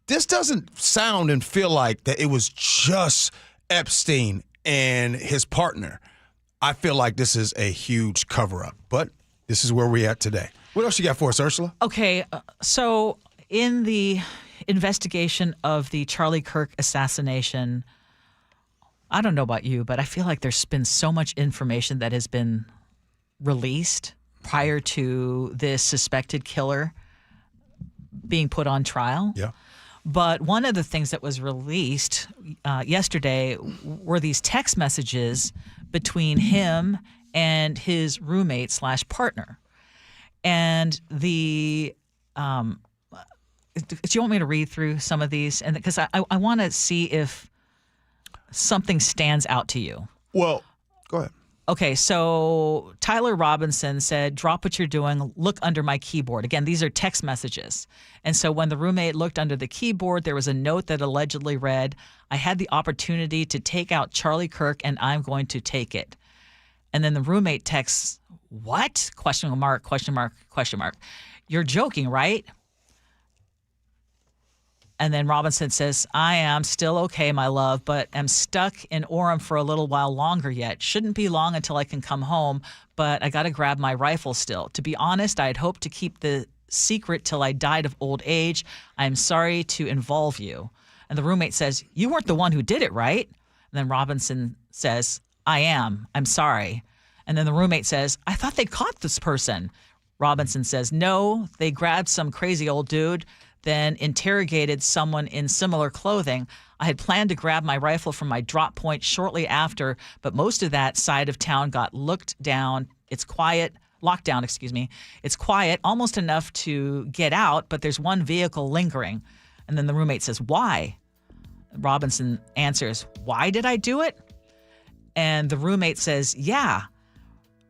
This doesn't sound and feel like that it was just Epstein and his partner. I feel like this is a huge cover-up, but this is where we're at today. What else you got for us, Ursula? Okay, so in the investigation of the Charlie Kirk assassination, I don't know about you, but I feel like there's been so much information that has been released prior to this suspected killer being put on trial. Yeah. But one of the things that was released yesterday were these text messages between him and his roommate / partner. And do you want me to read through some of these? And because I want to see if something stands out to you. Well, go ahead. Okay, so Tyler Robinson said, "Drop what you're doing, look under my keyboard." Again, these are text messages. And so when the roommate looked under the keyboard, there was a note that allegedly read, "I had the opportunity to take out Charlie Kirk and I'm going to take it." And then the roommate texts, "What? Question mark, question mark, question mark. You're joking, right?" And then Robinson says, "I am still okay, my love, but am stuck in Orem for a little while longer yet. Shouldn't be long until I can come home, but I got to grab my rifle still. To be honest, I had hoped to keep the secret till I died of old age. I am sorry to involve you." And the roommate says, "You weren't the one who did it, right?" And then Robinson says, "I am. I'm sorry." And then the roommate says, "I thought they caught this person." Robinson says, "No, they grabbed some crazy old dude, then interrogated someone in similar clothing. I had planned to grab my rifle from my drop point shortly after, but most of that side of town got locked down. It's quiet, almost enough to get out, but there's one vehicle lingering." And then the roommate says, "Why?" Robinson answers, "Why did I do it?" And the roommate says, "Yeah."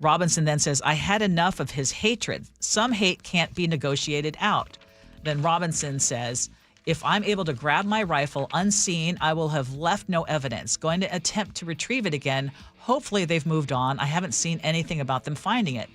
Robinson then says, "I had enough of his hatred. Some hate can't be negotiated out." Then Robinson says, "If I'm able to grab my rifle unseen, I will have left no evidence. Going to attempt to retrieve it again. Hopefully they've moved on. I haven't seen anything about them finding it."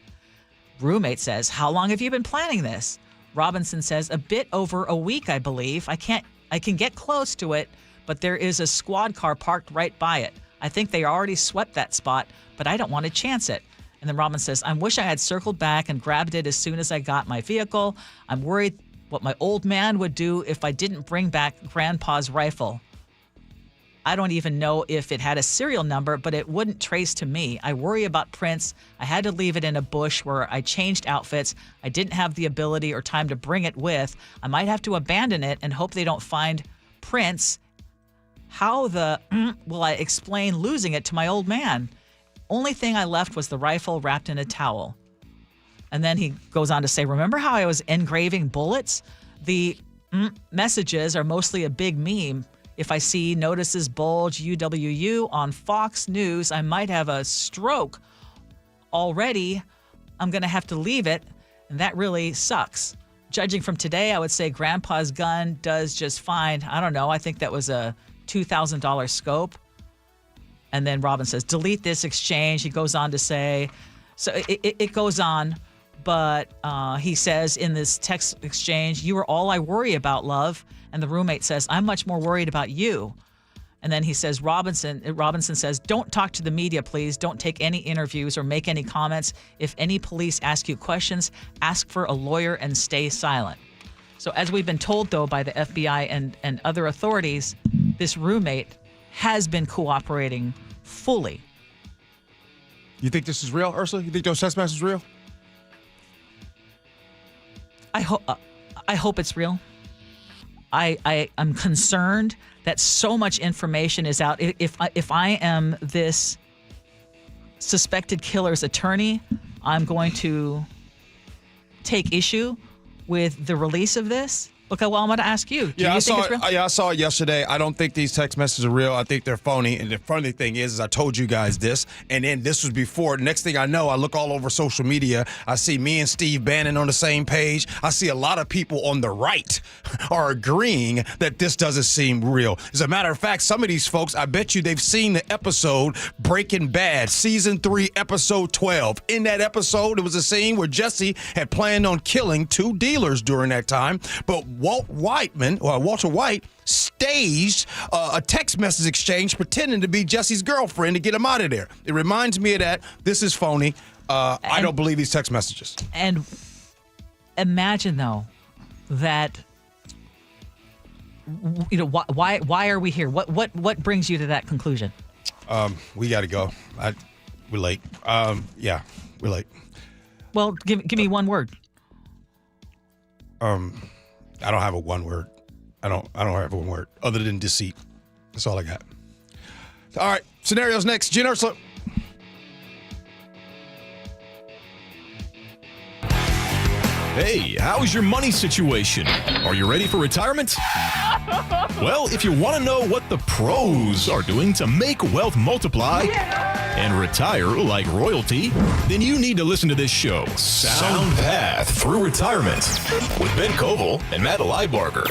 Roommate says, "How long have you been planning this?" Robinson says, "A bit over a week, I believe. I can get close to it, but there is a squad car parked right by it. I think they already swept that spot, but I don't want to chance it." And then Robinson says, "I wish I had circled back and grabbed it as soon as I got my vehicle. I'm worried what my old man would do if I didn't bring back Grandpa's rifle. I don't even know if it had a serial number, but it wouldn't trace to me. I worry about prints. I had to leave it in a bush where I changed outfits. I didn't have the ability or time to bring it with. I might have to abandon it and hope they don't find prints. How will I explain losing it to my old man? Only thing I left was the rifle wrapped in a towel." And then he goes on to say, "Remember how I was engraving bullets? The messages are mostly a big meme. If I see notices bulge UWU on Fox News, I might have a stroke. Already, I'm going to have to leave it, and that really sucks. Judging from today, I would say Grandpa's gun does just fine. I don't know. I think that was a $2,000 scope." And then Robin says, "Delete this exchange." He goes on to say, so it goes on. But he says in this text exchange, "You are all I worry about, love." And the roommate says, "I'm much more worried about you." And then he says, Robinson says, "Don't talk to the media, please. Don't take any interviews or make any comments. If any police ask you questions, ask for a lawyer and stay silent." So as we've been told, though, by the FBI and other authorities, this roommate has been cooperating fully. You think this is real, Ursula? You think those text messages real? I hope it's real. I'm concerned that so much information is out. If I am this suspected killer's attorney, I'm going to take issue with the release of this. Okay, well, I'm going to ask you. Do Yeah, you think it's real? I saw it yesterday. I don't think these text messages are real. I think they're phony. And the funny thing is I told you guys this, and then this was before. Next thing I know, I look all over social media. I see me and Steve Bannon on the same page. I see a lot of people on the right are agreeing that this doesn't seem real. As a matter of fact, some of these folks, I bet you they've seen the episode Breaking Bad, Season 3, Episode 12. In that episode, there was a scene where Jesse had planned on killing 2 dealers during that time, but Walter White staged a text message exchange pretending to be Jesse's girlfriend to get him out of there. It reminds me of that. This is phony. I don't believe these text messages. And imagine, though, that, you know, why are we here? What brings you to that conclusion? We got to go. We're late. Yeah, we're late. Well, give me one word. I don't have a one word. I don't have a one word other than deceit. That's all I got. All right, scenarios next. Gee Ursula. Hey, how's your money situation? Are you ready for retirement? Well, if you want to know what the pros are doing to make wealth multiply and retire like royalty, then you need to listen to this show, Sound Path Through Retirement, with Ben Koval and Matt Leibarger.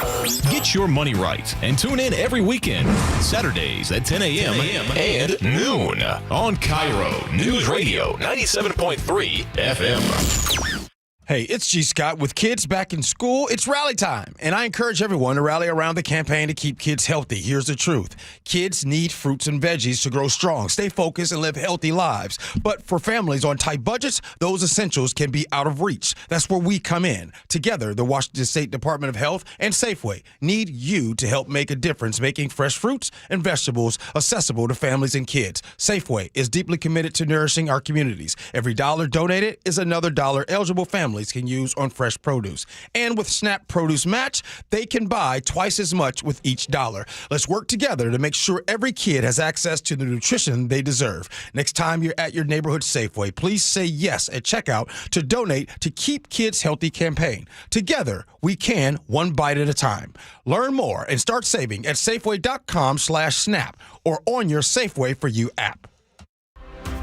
Get your money right and tune in every weekend, Saturdays at 10 a.m. and noon on KIRO Newsradio 97.3 FM. Hey, it's G. Scott. With kids back in school, it's rally time. And I encourage everyone to rally around the campaign to keep kids healthy. Here's the truth. Kids need fruits and veggies to grow strong, stay focused, and live healthy lives. But for families on tight budgets, those essentials can be out of reach. That's where we come in. Together, the Washington State Department of Health and Safeway need you to help make a difference, making fresh fruits and vegetables accessible to families and kids. Safeway is deeply committed to nourishing our communities. Every dollar donated is another dollar eligible families can use on fresh produce. And with SNAP Produce Match, they can buy twice as much with each dollar. Let's work together to make sure every kid has access to the nutrition they deserve. Next time you're at your neighborhood Safeway, please say yes at checkout to donate to Keep Kids Healthy campaign. Together, we can, one bite at a time. Learn more and start saving at Safeway.com/SNAP or on your Safeway for You app.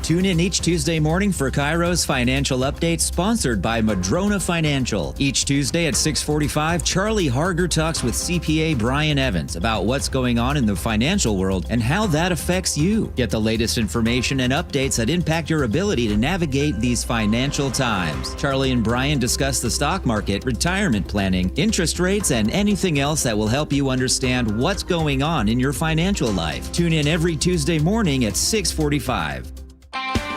Tune in each Tuesday morning for KIRO's Financial Update, sponsored by Madrona Financial. Each Tuesday at 6:45, Charlie Harger talks with CPA Brian Evans about what's going on in the financial world and how that affects you. Get the latest information and updates that impact your ability to navigate these financial times. Charlie and Brian discuss the stock market, retirement planning, interest rates, and anything else that will help you understand what's going on in your financial life. Tune in every Tuesday morning at 6:45.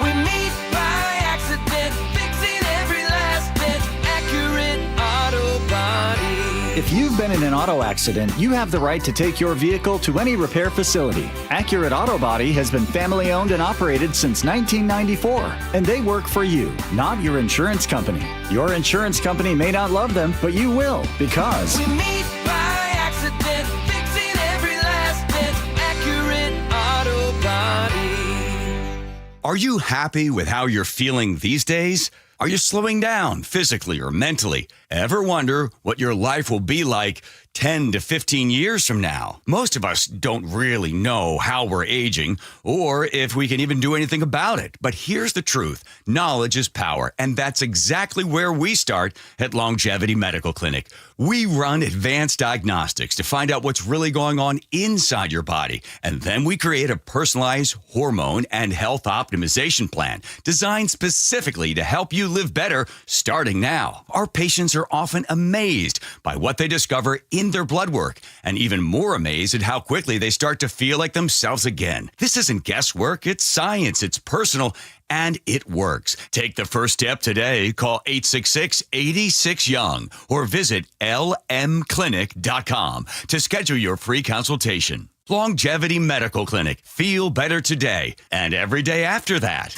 We meet by accident, fixing every last bit, Accurate Auto Body. If you've been in an auto accident, you have the right to take your vehicle to any repair facility. Accurate Auto Body has been family owned and operated since 1994, and they work for you, not your insurance company. Your insurance company may not love them, but you will, because we meet by accident, fixing every last bit, Accurate Auto Body. Are you happy with how you're feeling these days? Are you slowing down physically or mentally? Ever wonder what your life will be like 10 to 15 years from now? Most of us don't really know how we're aging or if we can even do anything about it. But here's the truth. Knowledge is power, and that's exactly where we start at Longevity Medical Clinic. We run advanced diagnostics to find out what's really going on inside your body, and then we create a personalized hormone and health optimization plan designed specifically to help you live better starting now. Our patients are often amazed by what they discover in their blood work, and even more amazed at how quickly they start to feel like themselves again. This isn't guesswork, it's science, it's personal, and it works. Take the first step today. Call 866-86-YOUNG or visit lmclinic.com to schedule your free consultation. Longevity Medical Clinic. Feel better today and every day after that.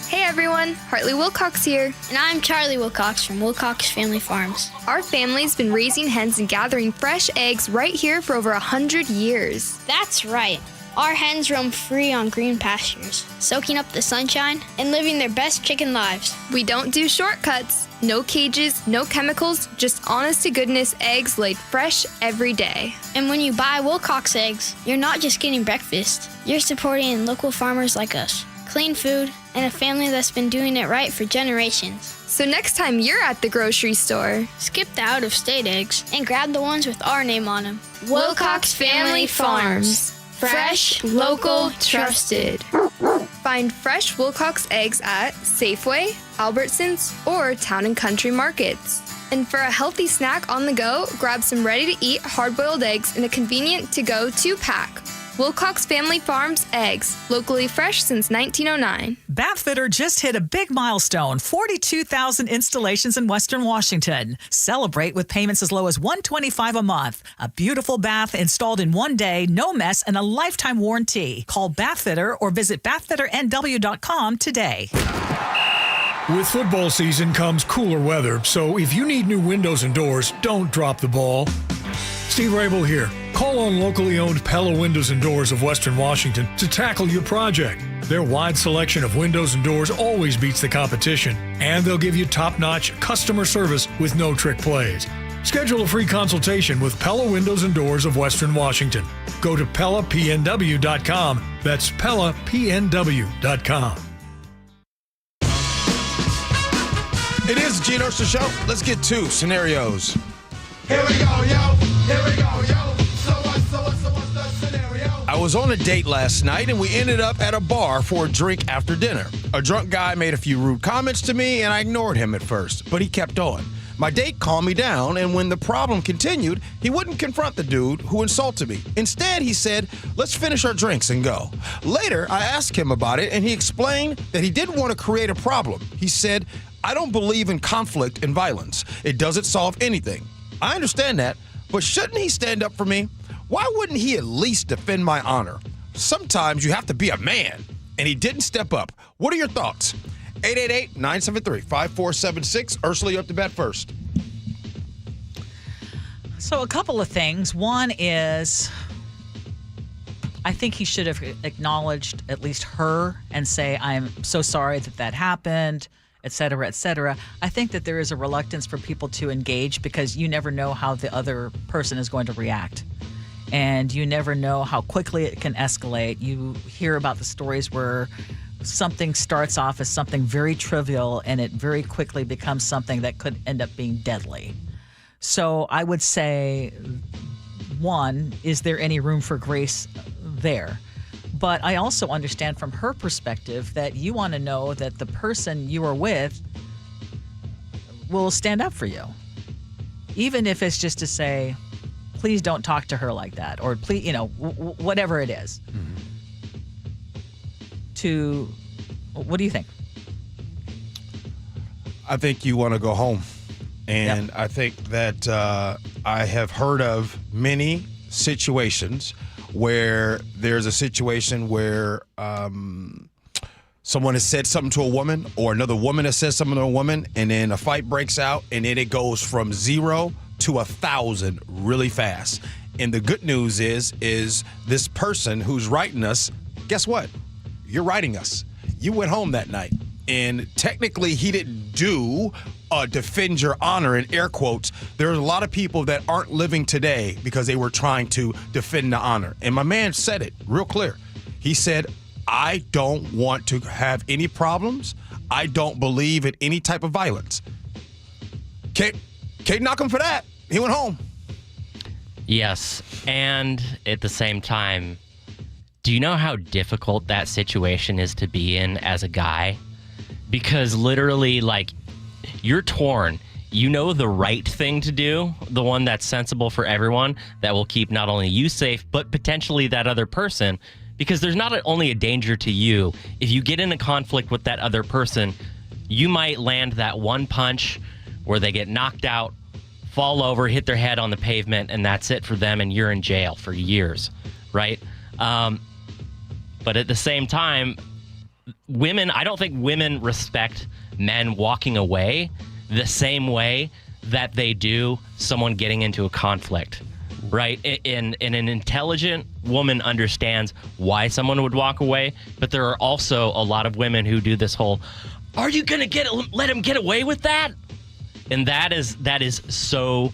Hey everyone, Hartley Wilcox here. And I'm Charlie Wilcox from Wilcox Family Farms. Our family's been raising hens and gathering fresh eggs right here for over 100 years. That's right. Our hens roam free on green pastures, soaking up the sunshine and living their best chicken lives. We don't do shortcuts. No cages, no chemicals, just honest-to-goodness eggs laid fresh every day. And when you buy Wilcox eggs, you're not just getting breakfast. You're supporting local farmers like us, clean food, and a family that's been doing it right for generations. So next time you're at the grocery store, skip the out-of-state eggs and grab the ones with our name on them. Wilcox Family Farms. Fresh, local, trusted. Find fresh Wilcox eggs at Safeway, Albertsons, or Town and Country markets. And for a healthy snack on the go, grab some ready-to-eat hard-boiled eggs in a convenient to-go 2-pack. Wilcox Family Farms eggs, locally fresh since 1909. Bathfitter just hit a big milestone, 42,000 installations in Western Washington. Celebrate with payments as low as $125 a month. A beautiful bath installed in one day, no mess, and a lifetime warranty. Call Bathfitter or visit bathfitternw.com today. With football season comes cooler weather, so if you need new windows and doors, don't drop the ball. Steve Rabel here. Call on locally owned Pella Windows and Doors of Western Washington to tackle your project. Their wide selection of windows and doors always beats the competition, and they'll give you top-notch customer service with no trick plays. Schedule a free consultation with Pella Windows and Doors of Western Washington. Go to PellaPNW.com. That's PellaPNW.com. It is the Gee Ursula Show. Let's get to scenarios. Here we go, yo. Here we go, yo. So what's the scenario? I was on a date last night, and we ended up at a bar for a drink after dinner. A drunk guy made a few rude comments to me, and I ignored him at first, but he kept on. My date calmed me down, and when the problem continued, he wouldn't confront the dude who insulted me. Instead, he said, let's finish our drinks and go. Later, I asked him about it, and he explained that he didn't want to create a problem. He said, I don't believe in conflict and violence. It doesn't solve anything. I understand that, but shouldn't he stand up for me? Why wouldn't he at least defend my honor? Sometimes you have to be a man, and he didn't step up. What are your thoughts? 888-973-5476. Ursula, you're up to bat first. So a couple of things. One is, I think he should have acknowledged at least her and say, I'm so sorry that happened, et cetera, et cetera. I think that there is a reluctance for people to engage because you never know how the other person is going to react. And you never know how quickly it can escalate. You hear about the stories where something starts off as something very trivial and it very quickly becomes something that could end up being deadly. So I would say, one, is there any room for grace there? But I also understand from her perspective that you want to know that the person you are with will stand up for you. Even if it's just to say, please don't talk to her like that, or please, whatever it is. Mm-hmm. What do you think? I think you want to go home. And yep. I think that I have heard of many situations where there's a situation where someone has said something to a woman or another woman has said something to a woman, and then a fight breaks out, and then it goes from 0 to 1,000 really fast. And the good news is this person who's writing us, guess what? You're writing us. You went home that night. And technically, he didn't do defend your honor in air quotes. There's a lot of people that aren't living today because they were trying to defend the honor. And my man said it real clear. He said, I don't want to have any problems. I don't believe in any type of violence. Can't knock him for that. He went home. Yes. And at the same time, do you know how difficult that situation is to be in as a guy? Because literally, you're torn. You know the right thing to do, the one that's sensible for everyone, that will keep not only you safe, but potentially that other person. Because there's not only a danger to you. If you get in a conflict with that other person, you might land that one punch where they get knocked out, fall over, hit their head on the pavement, and that's it for them, and you're in jail for years, right? But at the same time, I don't think women respect men walking away the same way that they do someone getting into a conflict, right? And an intelligent woman understands why someone would walk away, but there are also a lot of women who do this whole, are you going to let him get away with that? And that is so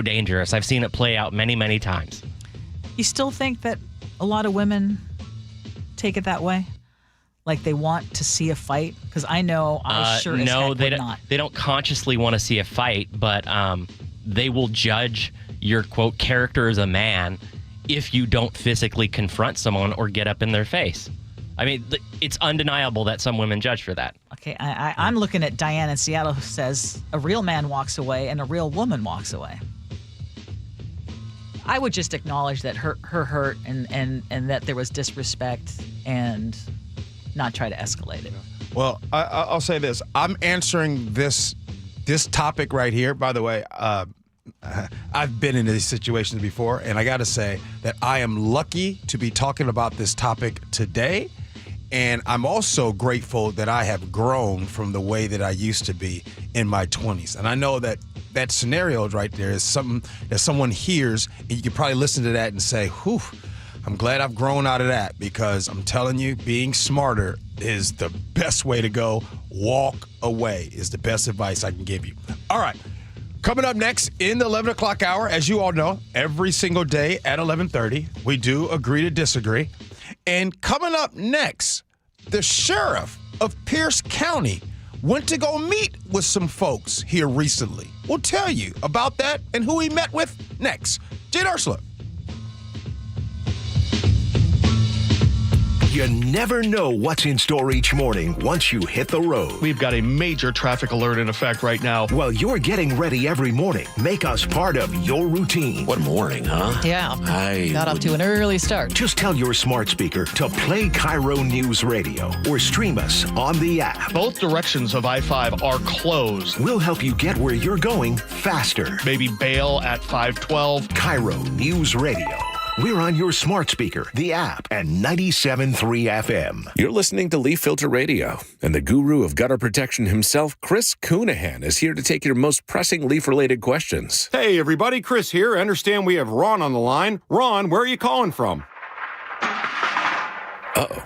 dangerous. I've seen it play out many, many times. You still think that a lot of women take it that way? Like they want to see a fight? Because I know I sure as heck would not. They don't consciously want to see a fight, but they will judge your, quote, character as a man if you don't physically confront someone or get up in their face. I mean, it's undeniable that some women judge for that. Okay, I'm looking at Diane in Seattle who says a real man walks away and a real woman walks away. I would just acknowledge that her hurt and that there was disrespect and not try to escalate it. Well, I'll say this. I'm answering this topic right here. By the way, I've been in these situations before, and I got to say that I am lucky to be talking about this topic today. And I'm also grateful that I have grown from the way that I used to be in my 20s. And I know that scenario right there is something that someone hears, and you can probably listen to that and say, whew, I'm glad I've grown out of that, because I'm telling you, being smarter is the best way to go. Walk away is the best advice I can give you. All right. Coming up next in the 11 o'clock hour, as you all know, every single day at 11:30, we do agree to disagree. And coming up next, the sheriff of Pierce County went to go meet with some folks here recently. We'll tell you about that and who he met with next. Gee Ursula. You never know what's in store each morning once you hit the road. We've got a major traffic alert in effect right now. While you're getting ready every morning, make us part of your routine. What morning, huh? Yeah. Got off to an early start. Just tell your smart speaker to play KIRO News Radio or stream us on the app. Both directions of I-5 are closed. We'll help you get where you're going faster. Maybe bail at 512. KIRO News Radio. We're on your smart speaker, the app, and 97.3 FM. You're listening to Leaf Filter Radio, and the guru of gutter protection himself, Chris Coonahan, is here to take your most pressing leaf-related questions. Hey, everybody, Chris here. I understand we have Ron on the line. Ron, where are you calling from? Uh-oh.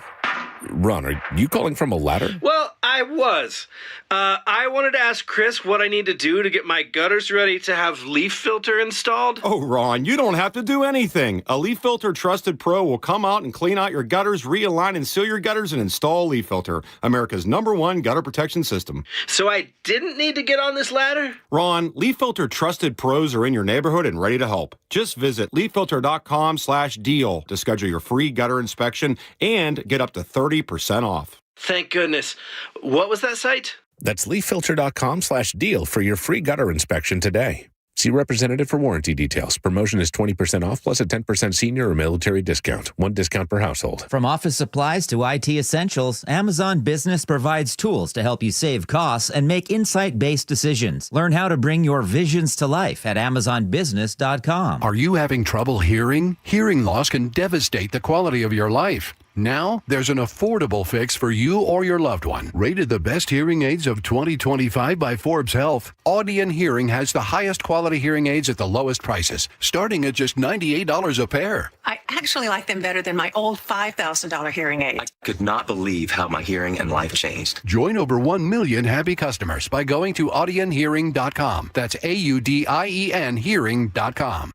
Ron, are you calling from a ladder? Well, I was. I wanted to ask Chris what I need to do to get my gutters ready to have leaf filter installed. Oh, Ron, you don't have to do anything. A Leaf Filter Trusted Pro will come out and clean out your gutters, realign and seal your gutters, and install Leaf Filter, America's #1 gutter protection system. So I didn't need to get on this ladder? Ron, Leaf Filter Trusted Pros are in your neighborhood and ready to help. Just visit leaffilter.com/deal to schedule your free gutter inspection and get up to 30% off. Thank goodness. What was that site? That's leaffilter.com/deal for your free gutter inspection today. See representative for warranty details. Promotion is 20% off plus a 10% senior or military discount. One discount per household. From office supplies to IT essentials, Amazon Business provides tools to help you save costs and make insight-based decisions. Learn how to bring your visions to life at amazonbusiness.com. Are you having trouble hearing? Hearing loss can devastate the quality of your life. Now, there's an affordable fix for you or your loved one. Rated the best hearing aids of 2025 by Forbes Health, Audion Hearing has the highest quality hearing aids at the lowest prices, starting at just $98 a pair. I actually like them better than my old $5,000 hearing aid. I could not believe how my hearing and life changed. Join over 1 million happy customers by going to audionhearing.com. That's AUDIEN hearing.com.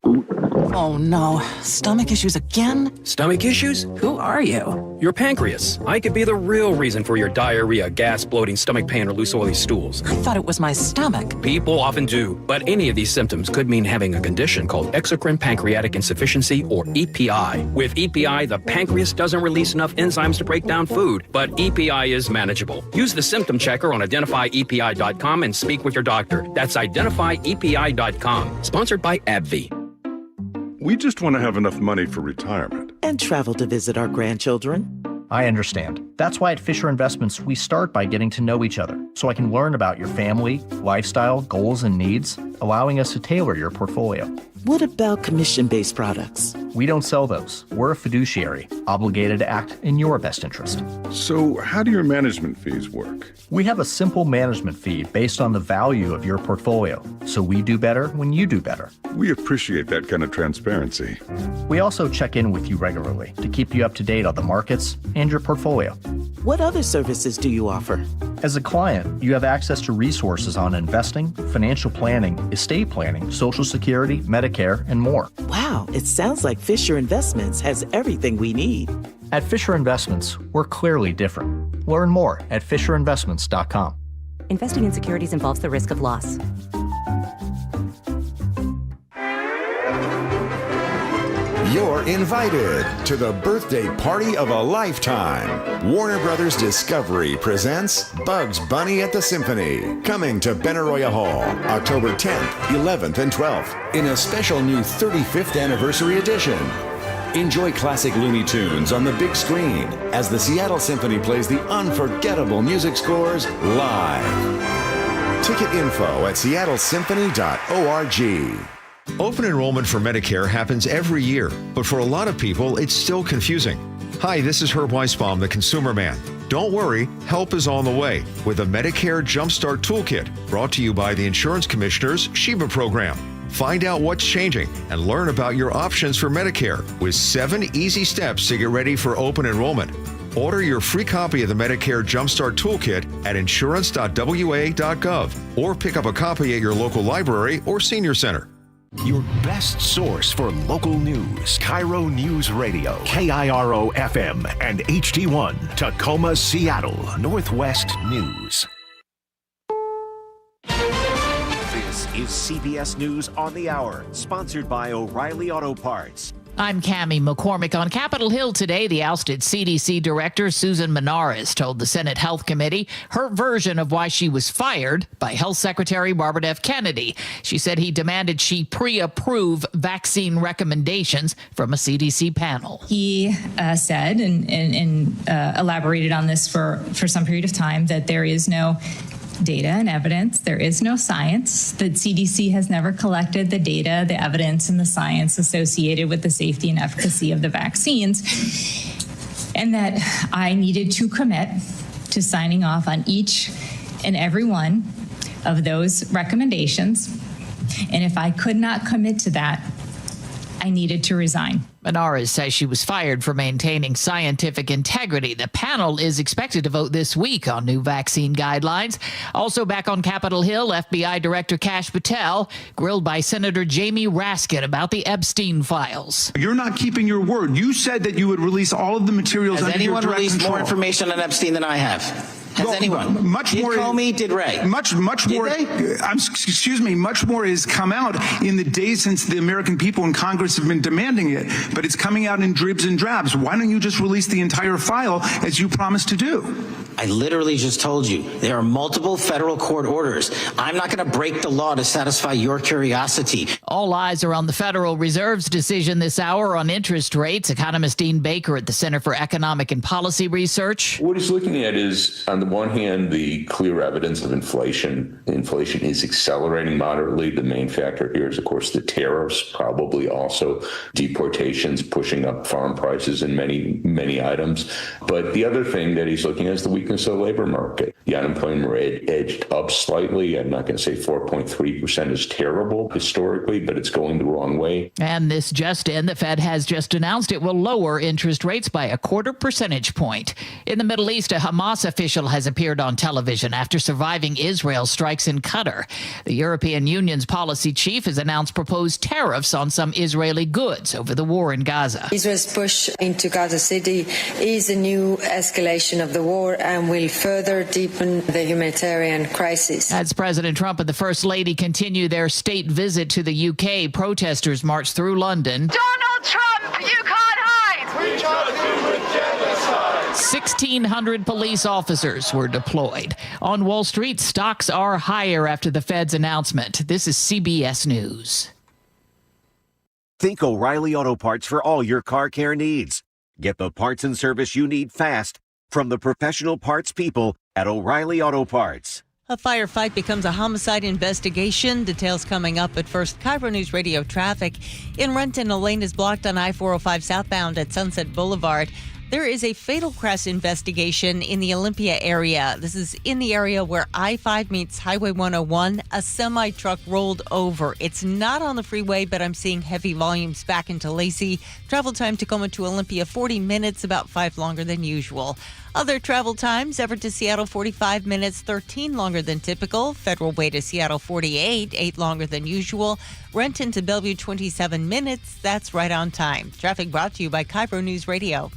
Oh no, stomach issues again? Stomach issues? Who are you? Your pancreas. I could be the real reason for your diarrhea, gas, bloating, stomach pain, or loose oily stools. I thought it was my stomach. People often do, but any of these symptoms could mean having a condition called exocrine pancreatic insufficiency, or EPI. With EPI, the pancreas doesn't release enough enzymes to break down food, but EPI is manageable. Use the symptom checker on identifyepi.com and speak with your doctor. That's identifyepi.com. Sponsored by AbbVie. We just want to have enough money for retirement. And travel to visit our grandchildren. I understand. That's why at Fisher Investments, we start by getting to know each other, so I can learn about your family, lifestyle, goals, and needs, allowing us to tailor your portfolio. What about commission-based products? We don't sell those. We're a fiduciary, obligated to act in your best interest. So, how do your management fees work? We have a simple management fee based on the value of your portfolio, so we do better when you do better. We appreciate that kind of transparency. We also check in with you regularly to keep you up to date on the markets and your portfolio. What other services do you offer? As a client, you have access to resources on investing, financial planning, estate planning, Social Security, Medicare, and more. Wow, it sounds like Fisher Investments has everything we need. At Fisher Investments, we're clearly different. Learn more at FisherInvestments.com. Investing in securities involves the risk of loss. You're invited to the birthday party of a lifetime. Warner Brothers Discovery presents Bugs Bunny at the Symphony, coming to Benaroya Hall, October 10th, 11th, and 12th, in a special new 35th anniversary edition. Enjoy classic Looney Tunes on the big screen as the Seattle Symphony plays the unforgettable music scores live. Ticket info at seattlesymphony.org. Open enrollment for Medicare happens every year, but for a lot of people, it's still confusing. Hi, this is Herb Weisbaum, the Consumer Man. Don't worry, help is on the way with a Medicare Jumpstart Toolkit brought to you by the Insurance Commissioner's Sheba program. Find out what's changing and learn about your options for Medicare with 7 easy steps to get ready for open enrollment. Order your free copy of the Medicare Jumpstart Toolkit at insurance.wa.gov or pick up a copy at your local library or senior center. Your best source for local news. KIRO Newsradio, KIRO FM and HD1, Tacoma, Seattle, Northwest News. This is CBS News on the Hour, sponsored by O'Reilly Auto Parts. I'm Cammie McCormick. On Capitol Hill today, the ousted CDC director Susan Menares told the Senate Health Committee her version of why she was fired by Health Secretary Robert F. Kennedy. She said he demanded she pre-approve vaccine recommendations from a CDC panel. He said and elaborated on this for some period of time that there is no data and evidence. There is no science. The CDC has never collected the data, the evidence, and the science associated with the safety and efficacy of the vaccines, and that I needed to commit to signing off on each and every one of those recommendations. And if I could not commit to that, I needed to resign. Menares says she was fired for maintaining scientific integrity. The panel is expected to vote this week on new vaccine guidelines. Also back on Capitol Hill, FBI Director Kash Patel grilled by Senator Jamie Raskin about the Epstein files. You're not keeping your word. You said that you would release all of the materials under your direct control. Has anyone released more information on Epstein than I have? Has anyone? Much did more. Comey, did Ray? Much more. Excuse me. Much more has come out in the days since the American people in Congress have been demanding it. But it's coming out in dribs and drabs. Why don't you just release the entire file as you promised to do? I literally just told you there are multiple federal court orders. I'm not going to break the law to satisfy your curiosity. All eyes are on the Federal Reserve's decision this hour on interest rates. Economist Dean Baker at the Center for Economic and Policy Research. What he's looking at is, on the one hand, the clear evidence of inflation. Inflation is accelerating moderately. The main factor here is, of course, the tariffs, probably also deportations pushing up farm prices in many items. But the other thing that he's looking at is the weakness of the labor market. The unemployment rate edged up slightly. I'm not going to say 4.3% is terrible historically, but it's going the wrong way. And this just in, the Fed has just announced it will lower interest rates by 0.25 percentage point. In the Middle East, a Hamas official has appeared on television after surviving Israel's strikes in Qatar. The European Union's policy chief has announced proposed tariffs on some Israeli goods over the war in Gaza. Israel's push into Gaza City is a new escalation of the war and will further deepen the humanitarian crisis. As President Trump and the First Lady continue their state visit to the UK, protesters marched through London. Donald Trump, you can't hide! We charge you with genocide! 1,600 police officers were deployed. On Wall Street, stocks are higher after the Fed's announcement. This is CBS News. Think O'Reilly Auto Parts for all your car care needs. Get the parts and service you need fast from the professional parts people at O'Reilly Auto Parts. A firefight becomes a homicide investigation. Details coming up, but first, KIRO News Radio traffic. In Renton, a lane is blocked on I-405 southbound at Sunset Boulevard. There is a fatal crash investigation in the Olympia area. This is in the area where I-5 meets Highway 101. A semi-truck rolled over. It's not on the freeway, but I'm seeing heavy volumes back into Lacey. Travel time Tacoma to Olympia, 40 minutes, about 5 longer than usual. Other travel times, Everett to Seattle, 45 minutes, 13 longer than typical. Federal Way to Seattle, 48, 8 longer than usual. Renton to Bellevue, 27 minutes. That's right on time. Traffic brought to you by KIRO News Radio.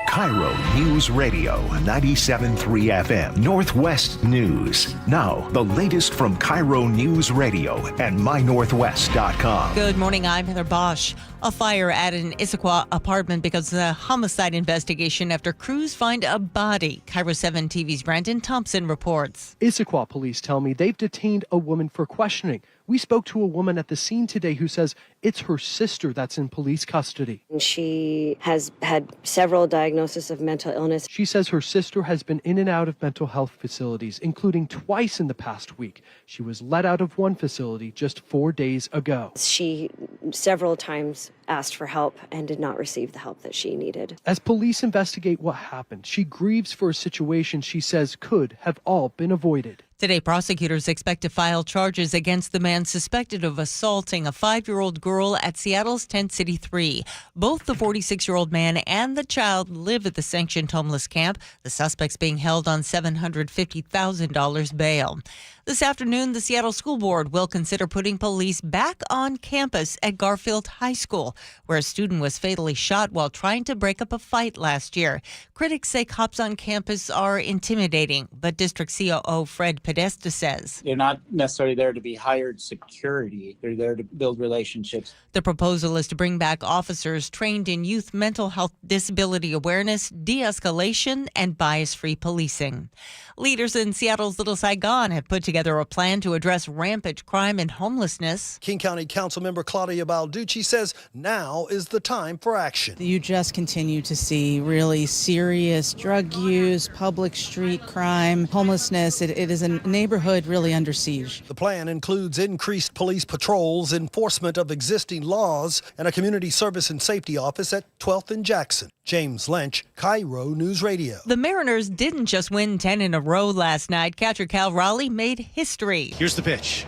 KIRO News Radio 97.3 FM Northwest News. Now, the latest from KIRO News Radio and mynorthwest.com. Good morning, I'm Heather Bosch. A fire at an Issaquah apartment because of a homicide investigation after crews find a body. KIRO 7 TV's Brandon Thompson reports. Issaquah police tell me they've detained a woman for questioning. We spoke to a woman at the scene today who says it's her sister that's in police custody. She has had several diagnoses of mental illness. She says her sister has been in and out of mental health facilities, including twice in the past week. She was let out of one facility just 4 days ago. She several times asked for help and did not receive the help that she needed. As police investigate what happened, she grieves for a situation she says could have all been avoided. Today, prosecutors expect to file charges against the man suspected of assaulting a 5-year-old girl at Seattle's Tent City 3. Both the 46-year-old man and the child live at the sanctioned homeless camp. The suspect's being held on $750,000 bail. This afternoon, the Seattle School Board will consider putting police back on campus at Garfield High School, where a student was fatally shot while trying to break up a fight last year. Critics say cops on campus are intimidating, but District COO Fred Podesta says they're not necessarily there to be hired security. They're there to build relationships. The proposal is to bring back officers trained in youth mental health disability awareness, de-escalation, and bias-free policing. Leaders in Seattle's Little Saigon have put together a plan to address rampant crime and homelessness. King County Councilmember Claudia Balducci says now is the time for action. You just continue to see really serious drug use, public street crime, homelessness. It is a neighborhood really under siege. The plan includes increased police patrols, enforcement of existing laws, and a community service and safety office at 12th and Jackson. James Lynch, KIRO News Radio. The Mariners didn't just win 10 in a row last night. Catcher Cal Raleigh made history. Here's the pitch.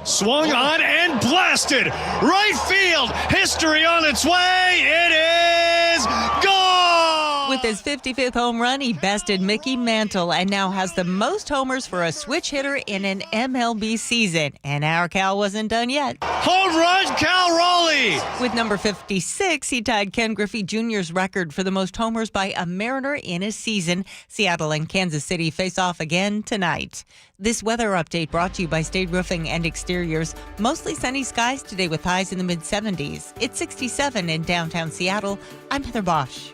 Swung on and blasted. Right field. History on its way. It is gone. With his 55th home run, he bested Mickey Mantle and now has the most homers for a switch hitter in an MLB season. And our Cal wasn't done yet. Home run, Cal Raleigh! With number 56, he tied Ken Griffey Jr.'s record for the most homers by a Mariner in a season. Seattle and Kansas City face off again tonight. This weather update brought to you by State Roofing and Exteriors. Mostly sunny skies today with highs in the mid-70s. It's 67 in downtown Seattle. I'm Heather Bosch.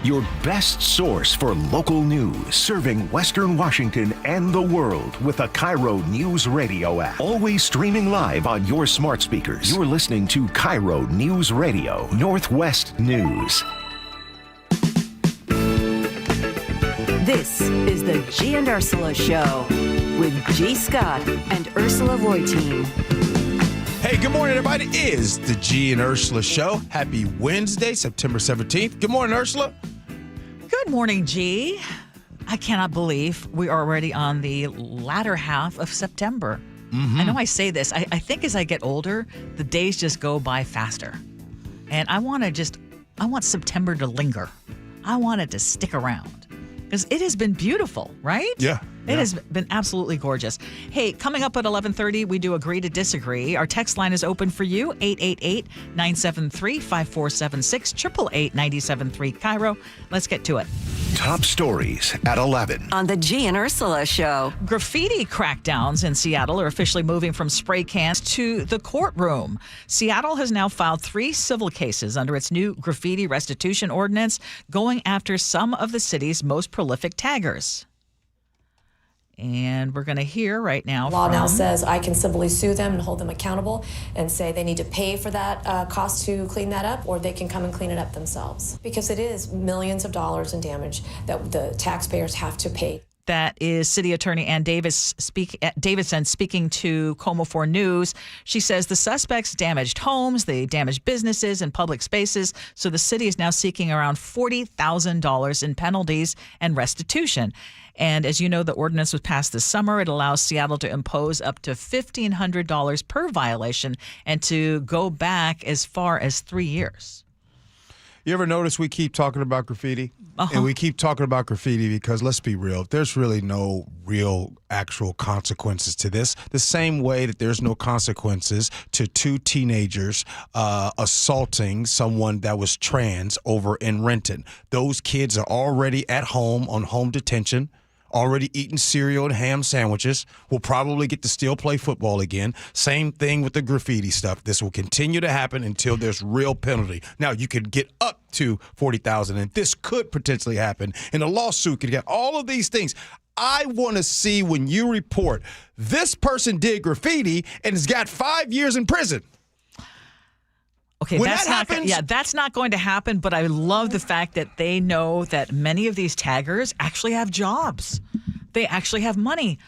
Your best source for local news, serving Western Washington and the world with the KIRO News Radio app. Always streaming live on your smart speakers. You're listening to KIRO News Radio, Northwest News. This is the Gee and Ursula Show with G. Scott and Ursula Reutin. Hey, good morning, everybody. It is the Gee and Ursula Show. Happy Wednesday, September 17th. Good morning, Ursula. Good morning, G. I cannot believe we are already on the latter half of September. I know I say this. I think as I get older, the days just go by faster. And I want September to linger. I want it to stick around. Because it has been beautiful, right? Yeah. It has been absolutely gorgeous. Hey, coming up at 11:30, we do Agree to Disagree. Our text line is open for you, 888-973-5476, 888-973 KIRO. Let's get to it. Top stories at 11. On the Gee and Ursula Show. Graffiti crackdowns in Seattle are officially moving from spray cans to the courtroom. Seattle has now filed 3 civil cases under its new graffiti restitution ordinance, going after some of the city's most prolific taggers. And we're going to hear right now. Law now says I can civilly sue them and hold them accountable and say they need to pay for that cost to clean that up, or they can come and clean it up themselves. Because it is millions of dollars in damage that the taxpayers have to pay. That is City Attorney Ann Davidson speaking to KOMO 4 News. She says the suspects damaged homes, they damaged businesses and public spaces. So the city is now seeking around $40,000 in penalties and restitution. And as you know, the ordinance was passed this summer. It allows Seattle to impose up to $1,500 per violation and to go back as far as 3 years. You ever notice we keep talking about graffiti? And we keep talking about graffiti because, let's be real, there's really no real actual consequences to this. The same way that there's no consequences to two teenagers assaulting someone that was trans over in Renton. Those kids are already at home on home detention, already eating cereal and ham sandwiches, will probably get to still play football again. Same thing with the graffiti stuff. This will continue to happen until there's real penalty. Now, you could get up to $40,000, and this could potentially happen. And a lawsuit could get all of these things. I want to see when you report this person did graffiti and has got 5 years in prison. Okay, that's not going to happen, but I love the fact that they know that many of these taggers actually have jobs. They actually have money.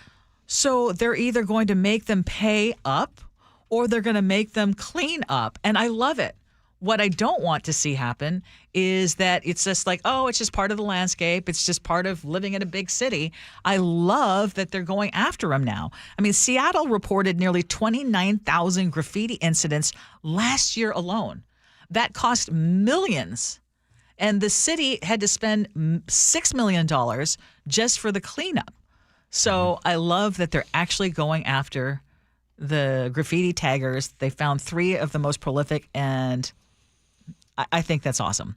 So they're either going to make them pay up or they're going to make them clean up. And I love it. What I don't want to see happen is that it's just like, oh, it's just part of the landscape. It's just part of living in a big city. I love that they're going after them now. I mean, Seattle reported nearly 29,000 graffiti incidents last year alone. That cost millions. And the city had to spend $6 million just for the cleanup. So I love that they're actually going after the graffiti taggers. They found 3 of the most prolific, and I think that's awesome.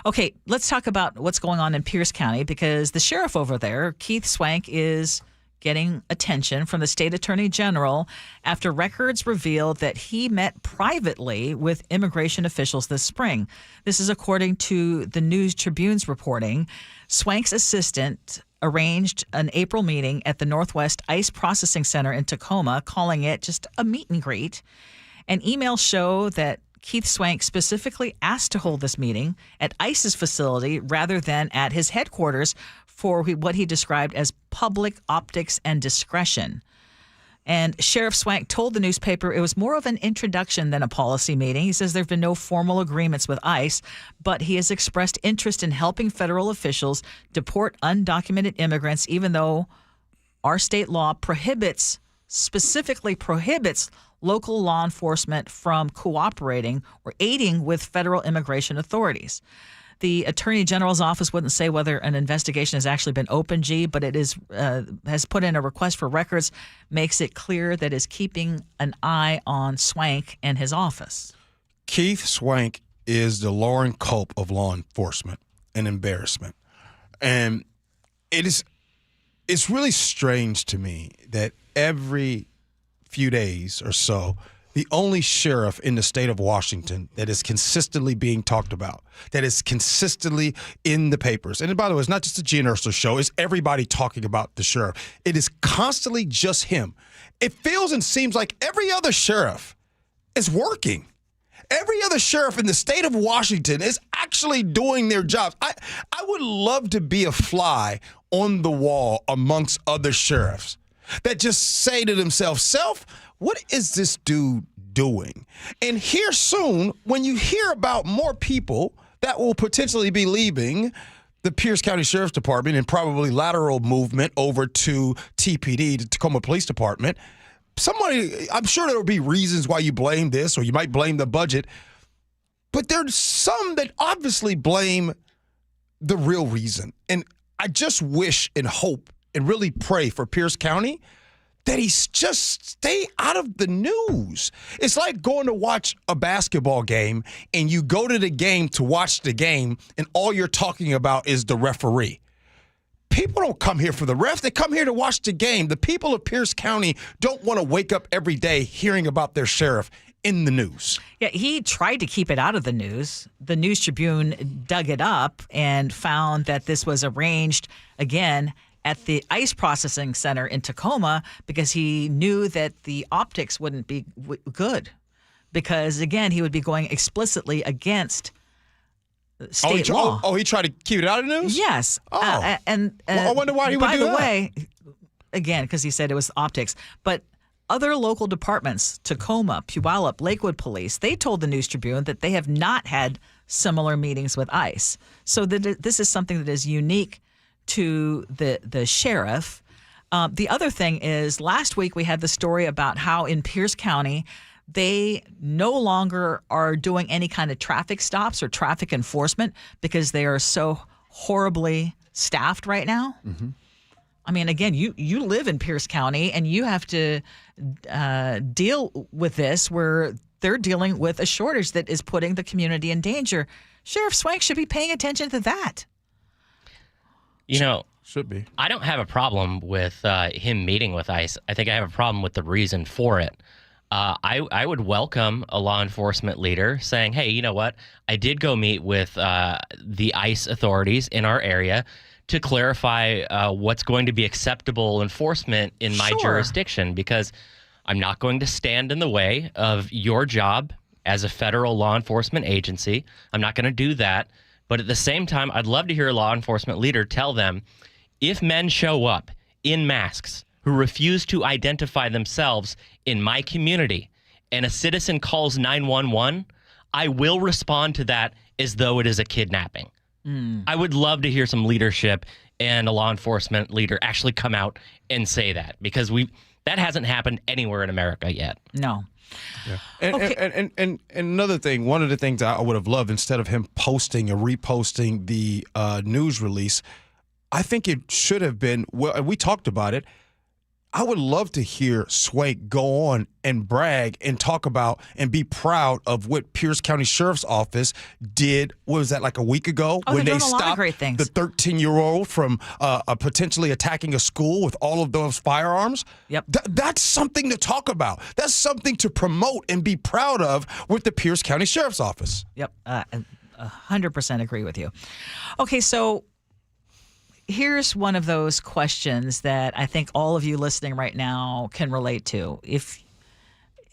Okay, let's talk about what's going on in Pierce County, because the sheriff over there, Keith Swank, is getting attention from the state attorney general after records revealed that he met privately with immigration officials this spring. This is according to the News Tribune's reporting. Swank's assistant arranged an April meeting at the Northwest ICE Processing Center in Tacoma, calling it just a meet and greet. And emails show that Keith Swank specifically asked to hold this meeting at ICE's facility rather than at his headquarters for what he described as public optics and discretion. And Sheriff Swank told the newspaper it was more of an introduction than a policy meeting. He says there have been no formal agreements with ICE, but he has expressed interest in helping federal officials deport undocumented immigrants, even though our state law specifically prohibits local law enforcement from cooperating or aiding with federal immigration authorities. The Attorney General's office wouldn't say whether an investigation has actually been opened, G, but it is has put in a request for records, makes it clear that is keeping an eye on Swank and his office. Keith Swank is the Lauren Culp of law enforcement, an embarrassment. And it's really strange to me that every few days or so, the only sheriff in the state of Washington that is consistently being talked about, that is consistently in the papers. And by the way, it's not just the Gee and Ursula Show. It's everybody talking about the sheriff. It is constantly just him. It feels and seems like every other sheriff is working. Every other sheriff in the state of Washington is actually doing their jobs. I would love to be a fly on the wall amongst other sheriffs that just say to themselves, self, what is this dude doing? And here soon, when you hear about more people that will potentially be leaving the Pierce County Sheriff's Department and probably lateral movement over to TPD, the Tacoma Police Department, I'm sure there will be reasons why you blame this, or you might blame the budget, but there's some that obviously blame the real reason. And I just wish and hope and really pray for Pierce County that he's just stay out of the news. It's like going to watch a basketball game and you go to the game to watch the game and all you're talking about is the referee. People don't come here for the ref. They come here to watch the game. The people of Pierce County don't want to wake up every day hearing about their sheriff in the news. Yeah, he tried to keep it out of the news. The News Tribune dug it up and found that this was arranged, again, at the ICE processing center in Tacoma because he knew that the optics wouldn't be good because, again, he would be going explicitly against state law. He tried to keep it out of the news? Yes. Oh. And I wonder why he would do that. By the way, again, because he said it was optics, but other local departments, Tacoma, Puyallup, Lakewood Police, they told the News Tribune that they have not had similar meetings with ICE. So this is something that is unique to the sheriff. The other thing is, last week we had the story about how in Pierce County, they no longer are doing any kind of traffic stops or traffic enforcement because they are so horribly staffed right now. Mm-hmm. I mean, again, you live in Pierce County and you have to deal with this where they're dealing with a shortage that is putting the community in danger. Sheriff Swank should be paying attention to that. You know, should be. I don't have a problem with him meeting with ICE. I think I have a problem with the reason for it. I would welcome a law enforcement leader saying, hey, you know what? I did go meet with the ICE authorities in our area to clarify what's going to be acceptable enforcement in my jurisdiction, because I'm not going to stand in the way of your job as a federal law enforcement agency. I'm not going to do that. But at the same time, I'd love to hear a law enforcement leader tell them, if men show up in masks who refuse to identify themselves in my community and a citizen calls 911, I will respond to that as though it is a kidnapping. I would love to hear some leadership and a law enforcement leader actually come out and say that, because that hasn't happened anywhere in America yet. No. Yeah. And another thing, one of the things I would have loved, instead of him posting or reposting the news release, I think it should have been, well, we talked about it, I would love to hear Swank go on and brag and talk about and be proud of what Pierce County Sheriff's Office did. What was that, like a week ago? Oh, when they they stopped the 13-year-old from potentially attacking a school with all of those firearms. Yep. That's something to talk about. That's something to promote and be proud of with the Pierce County Sheriff's Office. Yep. 100% agree with you. Okay, so here's one of those questions that I think all of you listening right now can relate to.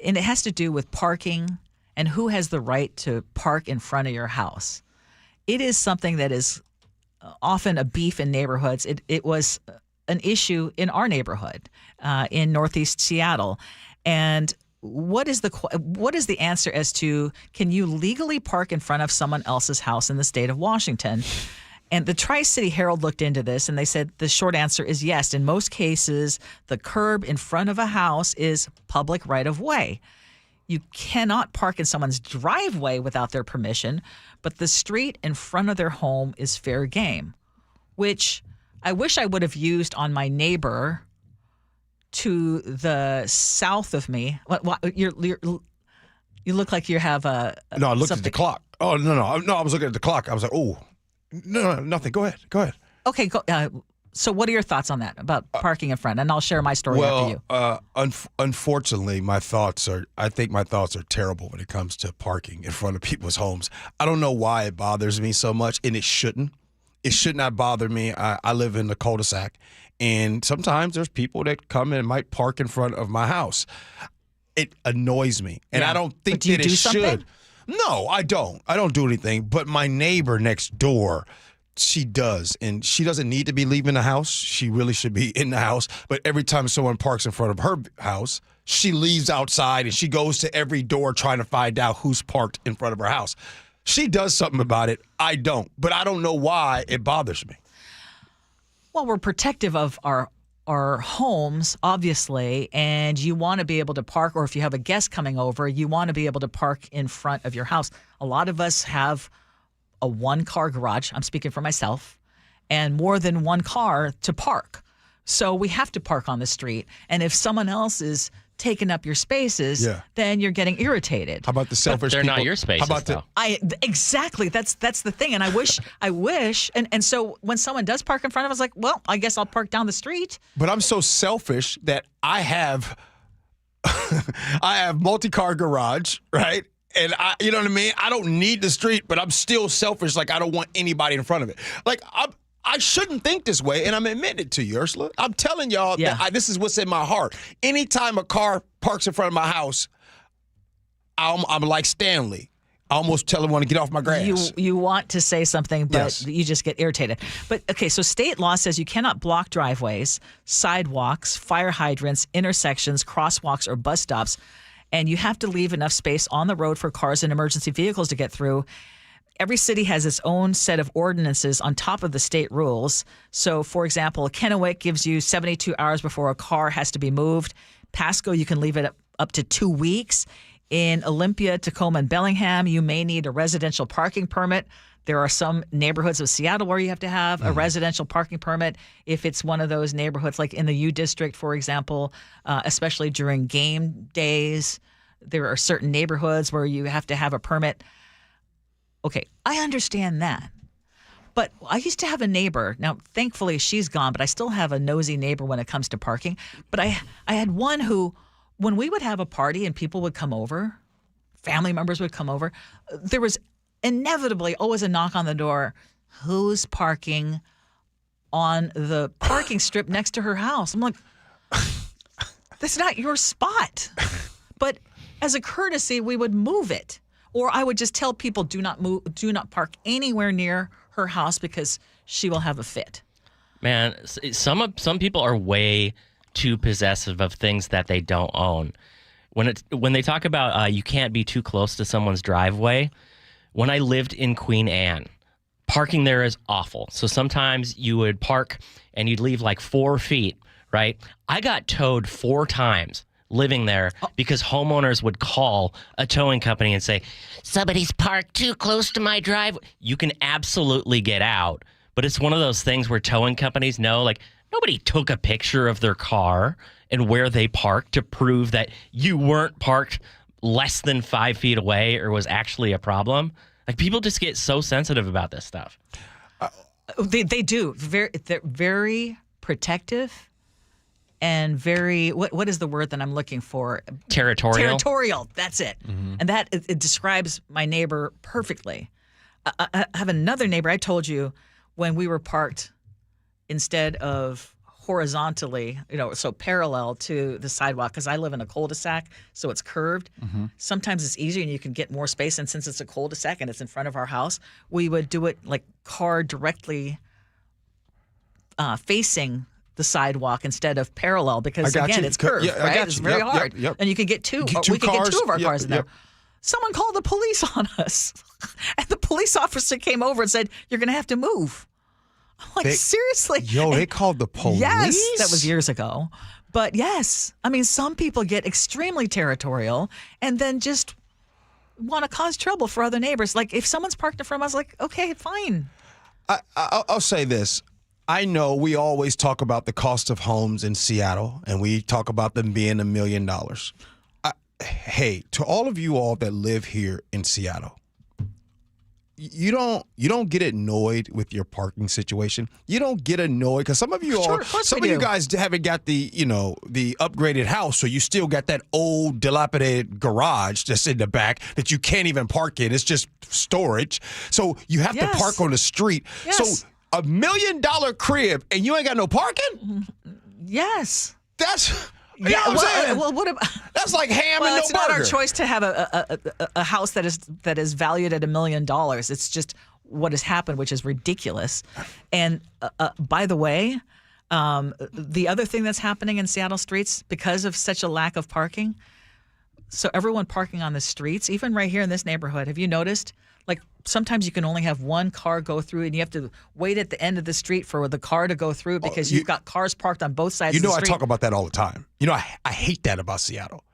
And it has to do with parking and who has the right to park in front of your house. It is something that is often a beef in neighborhoods. It was an issue in our neighborhood in Northeast Seattle. And what is the answer as to, can you legally park in front of someone else's house in the state of Washington? And the Tri-City Herald looked into this, and they said the short answer is yes. In most cases, the curb in front of a house is public right-of-way. You cannot park in someone's driveway without their permission, but the street in front of their home is fair game, which I wish I would have used on my neighbor to the south of me. You look like you have a No, I looked at the clock. Oh, no, I was looking at the clock. I was like, oh. No, nothing. Go ahead. Okay, so what are your thoughts on that, about parking in front? And I'll share my story after you. Unfortunately, I think my thoughts are terrible when it comes to parking in front of people's homes. I don't know why it bothers me so much, and it shouldn't. It should not bother me. I live in the cul-de-sac, and sometimes there's people that come and might park in front of my house. It annoys me, and I don't think that it should. No, I don't. I don't do anything. But my neighbor next door, she does. And she doesn't need to be leaving the house. She really should be in the house. But every time someone parks in front of her house, she leaves outside and she goes to every door trying to find out who's parked in front of her house. She does something about it. I don't. But I don't know why it bothers me. Well, we're protective of our homes, obviously, and you want to be able to park, or if you have a guest coming over, you want to be able to park in front of your house. A lot of us have a one-car garage. I'm speaking for myself, and more than one car to park. So we have to park on the street. And if someone else is taking up your spaces, then you're getting irritated. How about the selfish They're people? Not your spaces, How about though. Exactly. That's the thing. And I wish. And so when someone does park in front of us, like, well, I guess I'll park down the street. But I'm so selfish that I have multi-car garage, right? And you know what I mean? I don't need the street, but I'm still selfish. Like, I don't want anybody in front of it. Like, I shouldn't think this way, and I'm admitting it to you, Ursula. I'm telling y'all that this is what's in my heart. Anytime a car parks in front of my house, I'm like Stanley. I almost tell them want to get off my grass. You want to say something, but you just get irritated. But okay, so state law says you cannot block driveways, sidewalks, fire hydrants, intersections, crosswalks, or bus stops, and you have to leave enough space on the road for cars and emergency vehicles to get through. Every city has its own set of ordinances on top of the state rules. So, for example, Kennewick gives you 72 hours before a car has to be moved. Pasco, you can leave it up to 2 weeks. In Olympia, Tacoma, and Bellingham, you may need a residential parking permit. There are some neighborhoods of Seattle where you have to have a residential parking permit if it's one of those neighborhoods, like in the U District, for example, especially during game days. There are certain neighborhoods where you have to have a permit. Okay, I understand that. But I used to have a neighbor. Now, thankfully, she's gone, but I still have a nosy neighbor when it comes to parking. But I had one who, when we would have a party and people would come over, family members would come over, there was inevitably always a knock on the door. Who's parking on the parking strip next to her house? I'm like, that's not your spot. But as a courtesy, we would move it. Or I would just tell people, do not park anywhere near her house because she will have a fit. Man, some people are way too possessive of things that they don't own. When they talk about you can't be too close to someone's driveway, when I lived in Queen Anne, parking there is awful. So sometimes you would park and you'd leave like 4 feet, right? I got towed 4 times living there because homeowners would call a towing company and say, somebody's parked too close to my driveway. You can absolutely get out. But it's one of those things where towing companies know, like, nobody took a picture of their car and where they parked to prove that you weren't parked less than 5 feet away or was actually a problem. Like, people just get so sensitive about this stuff. They do. They're very protective and very, what is the word that I'm looking for? Territorial. Territorial. That's it. Mm-hmm. And that it describes my neighbor perfectly. I have another neighbor. I told you when we were parked instead of horizontally, so parallel to the sidewalk, because I live in a cul-de-sac, so it's curved. Mm-hmm. Sometimes it's easier and you can get more space. And since it's a cul-de-sac and it's in front of our house, we would do it like car directly facing the sidewalk instead of parallel, because again, it's curved, right? It's very hard. Yep. And you can get we could get 2 of our cars in there. Someone called the police on us, and the police officer came over and said, "You're going to have to move." I'm like, seriously? They called the police? Yes, that was years ago. But yes, I mean, some people get extremely territorial and then just want to cause trouble for other neighbors. Like, if someone's parked in front of us, like, okay, fine. I'll say this. I know we always talk about the cost of homes in Seattle, and we talk about them being $1 million. Hey, to all of you all that live here in Seattle, you don't get annoyed with your parking situation. You don't get annoyed because some of you you guys haven't got the upgraded house, so you still got that old dilapidated garage just in the back that you can't even park in. It's just storage. So you have to park on the street. Yes. So $1 million crib and you ain't got no parking? Yes. That's you know what I'm saying? Well, what about, that's like ham and no it's burger. Not our choice to have a house that is valued at $1 million. It's just what has happened, which is ridiculous. And by the way, the other thing that's happening in Seattle streets because of such a lack of parking. So everyone parking on the streets, even right here in this neighborhood, have you noticed? Like, sometimes you can only have one car go through and you have to wait at the end of the street for the car to go through because you've got cars parked on both sides of the street. I talk about that all the time. I hate that about Seattle.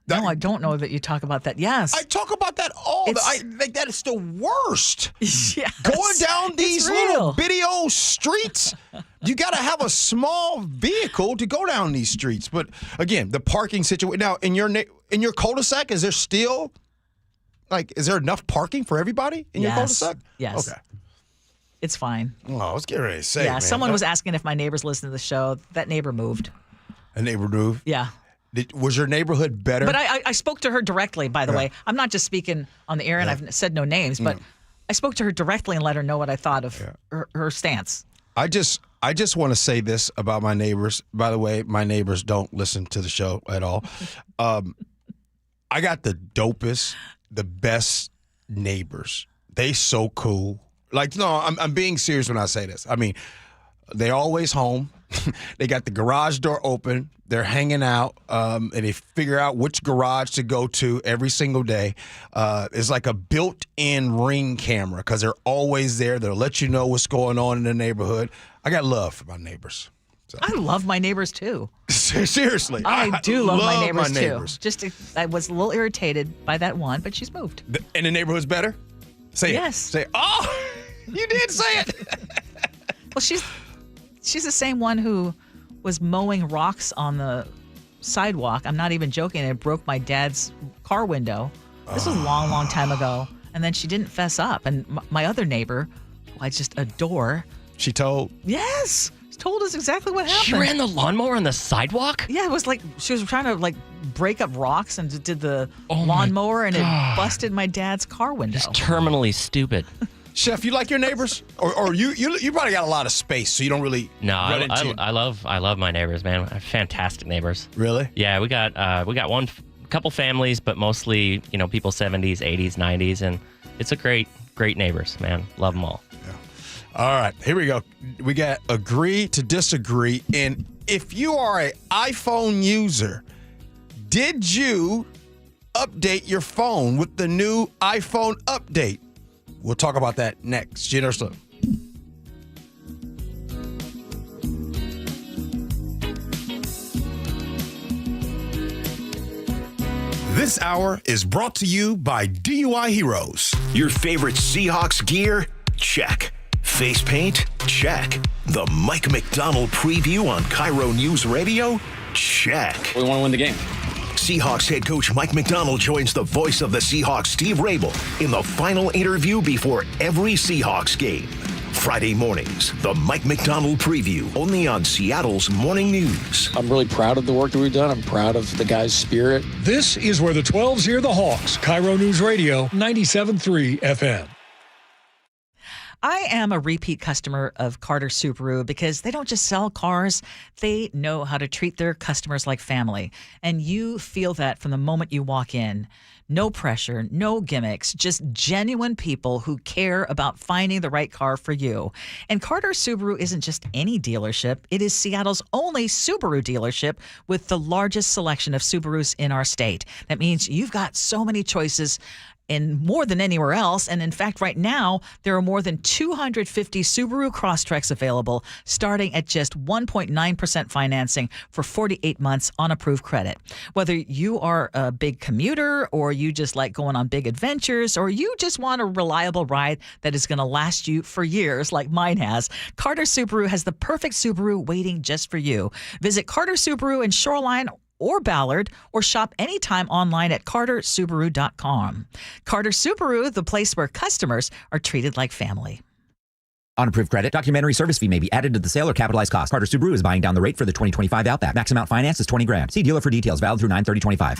No, I don't know that you talk about that. Yes. I talk about that that is the worst. Yes. Going down these little bitty old streets, you got to have a small vehicle to go down these streets. But again, the parking situation. Now, in your cul-de-sac, is there still... is there enough parking for everybody in your cul-de-sac? Yes. Okay. It's fine. Oh, I was getting ready to say, man. Someone was asking if my neighbors listen to the show. That neighbor moved. A neighbor moved? Yeah. Was your neighborhood better? But I spoke to her directly, by the way. I'm not just speaking on the air, and I've said no names, but I spoke to her directly and let her know what I thought of her stance. I just want to say this about my neighbors. By the way, my neighbors don't listen to the show at all. I got the dopest, the best neighbors. They so cool. Like, no, I'm being serious when I say this. I mean, they always home. They got the garage door open. They're hanging out, and they figure out which garage to go to every single day. It's like a built-in Ring camera because they're always there. They'll let you know what's going on in the neighborhood. I got love for my neighbors. So. I love my neighbors, too. Seriously. I do love my neighbors, too. I was a little irritated by that one, but she's moved. And the neighborhood's better? Say yes. It. Say, oh, you did say it. Well, she's the same one who was mowing rocks on the sidewalk. I'm not even joking. It broke my dad's car window. This was a long, long time ago. And then she didn't fess up. And my other neighbor, who I just adore. She told? Yes. She told us exactly what happened. She ran the lawnmower on the sidewalk? Yeah, it was like she was trying to break up rocks and did the lawnmower and it busted my dad's car window. Just terminally stupid. Chef, you like your neighbors, or you probably got a lot of space, so you don't really. No, I love my neighbors, man. I have fantastic neighbors. Really? Yeah, we got couple families, but mostly people 70s, 80s, 90s, and it's a great neighbors, man. Love them all. Yeah. All right, here we go. We got agree to disagree, and if you are an iPhone user, did you update your phone with the new iPhone update? We'll talk about that next. Gee Ursula. This hour is brought to you by DUI Heroes. Your favorite Seahawks gear? Check. Face paint? Check. The Mike McDonald preview on KIRO Newsradio? Check. We want to win the game. Seahawks head coach Mike McDonald joins the voice of the Seahawks, Steve Rabel, in the final interview before every Seahawks game. Friday mornings, the Mike McDonald preview, only on Seattle's Morning News. I'm really proud of the work that we've done. I'm proud of the guys' spirit. This is where the 12s hear the Hawks. KIRO News Radio, 97.3 FM. I am a repeat customer of Carter Subaru because they don't just sell cars, they know how to treat their customers like family. And you feel that from the moment you walk in. No pressure, no gimmicks, just genuine people who care about finding the right car for you. And Carter Subaru isn't just any dealership. It is Seattle's only Subaru dealership with the largest selection of Subarus in our state. That means you've got so many choices and more than anywhere else. And in fact, right now, there are more than 250 Subaru Crosstreks available, starting at just 1.9% financing for 48 months on approved credit. Whether you are a big commuter or you just like going on big adventures or you just want a reliable ride that is going to last you for years like mine has, Carter Subaru has the perfect Subaru waiting just for you. Visit Carter Subaru in Shoreline or Ballard, or shop anytime online at cartersubaru.com. Carter Subaru, the place where customers are treated like family. On approved credit, documentary service fee may be added to the sale or capitalized cost. Carter Subaru is buying down the rate for the 2025 Outback. Max amount finance is $20,000. See dealer for details. Valid through 9/30/25.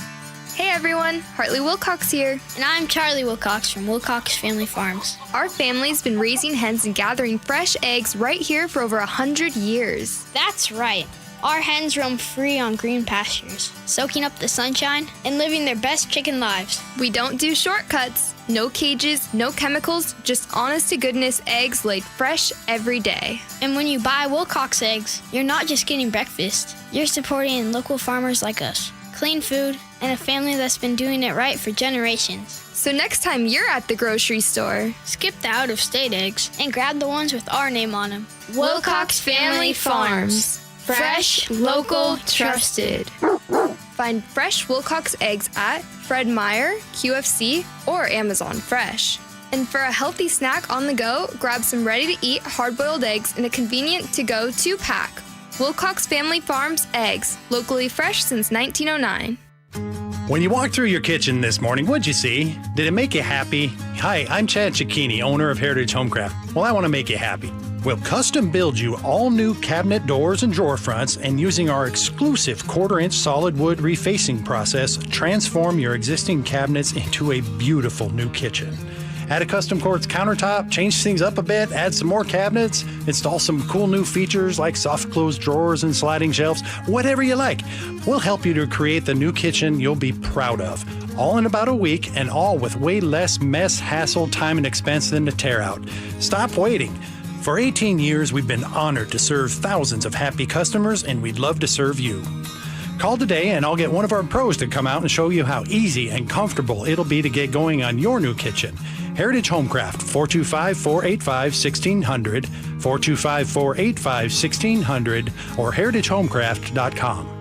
Hey everyone, Hartley Wilcox here. And I'm Charlie Wilcox from Wilcox Family Farms. Our family's been raising hens and gathering fresh eggs right here for over 100 years. That's right. Our hens roam free on green pastures, soaking up the sunshine and living their best chicken lives. We don't do shortcuts. No cages, no chemicals, just honest-to-goodness eggs laid fresh every day. And when you buy Wilcox eggs, you're not just getting breakfast. You're supporting local farmers like us. Clean food and a family that's been doing it right for generations. So next time you're at the grocery store, skip the out-of-state eggs and grab the ones with our name on them. Wilcox Family Farms. Fresh, local, trusted. Find fresh Wilcox eggs at Fred Meyer, QFC, or Amazon Fresh. And for a healthy snack on the go, grab some ready-to-eat hard-boiled eggs in a convenient to-go 2-pack. Wilcox Family Farms eggs, locally fresh since 1909. When you walked through your kitchen this morning, what'd you see? Did it make you happy? Hi, I'm Chad Cicchini, owner of Heritage Homecraft. Well, I want to make you happy. We'll custom build you all new cabinet doors and drawer fronts, and using our exclusive 1/4-inch solid wood refacing process, transform your existing cabinets into a beautiful new kitchen. Add a custom quartz countertop, change things up a bit, add some more cabinets, install some cool new features like soft close drawers and sliding shelves, whatever you like. We'll help you to create the new kitchen you'll be proud of. all in about a week, and all with way less mess, hassle, time, and expense than the tear out. Stop waiting. For 18 years, we've been honored to serve thousands of happy customers, and we'd love to serve you. Call today and I'll get one of our pros to come out and show you how easy and comfortable it'll be to get going on your new kitchen. Heritage Homecraft, 425-485-1600, 425-485-1600, or heritagehomecraft.com.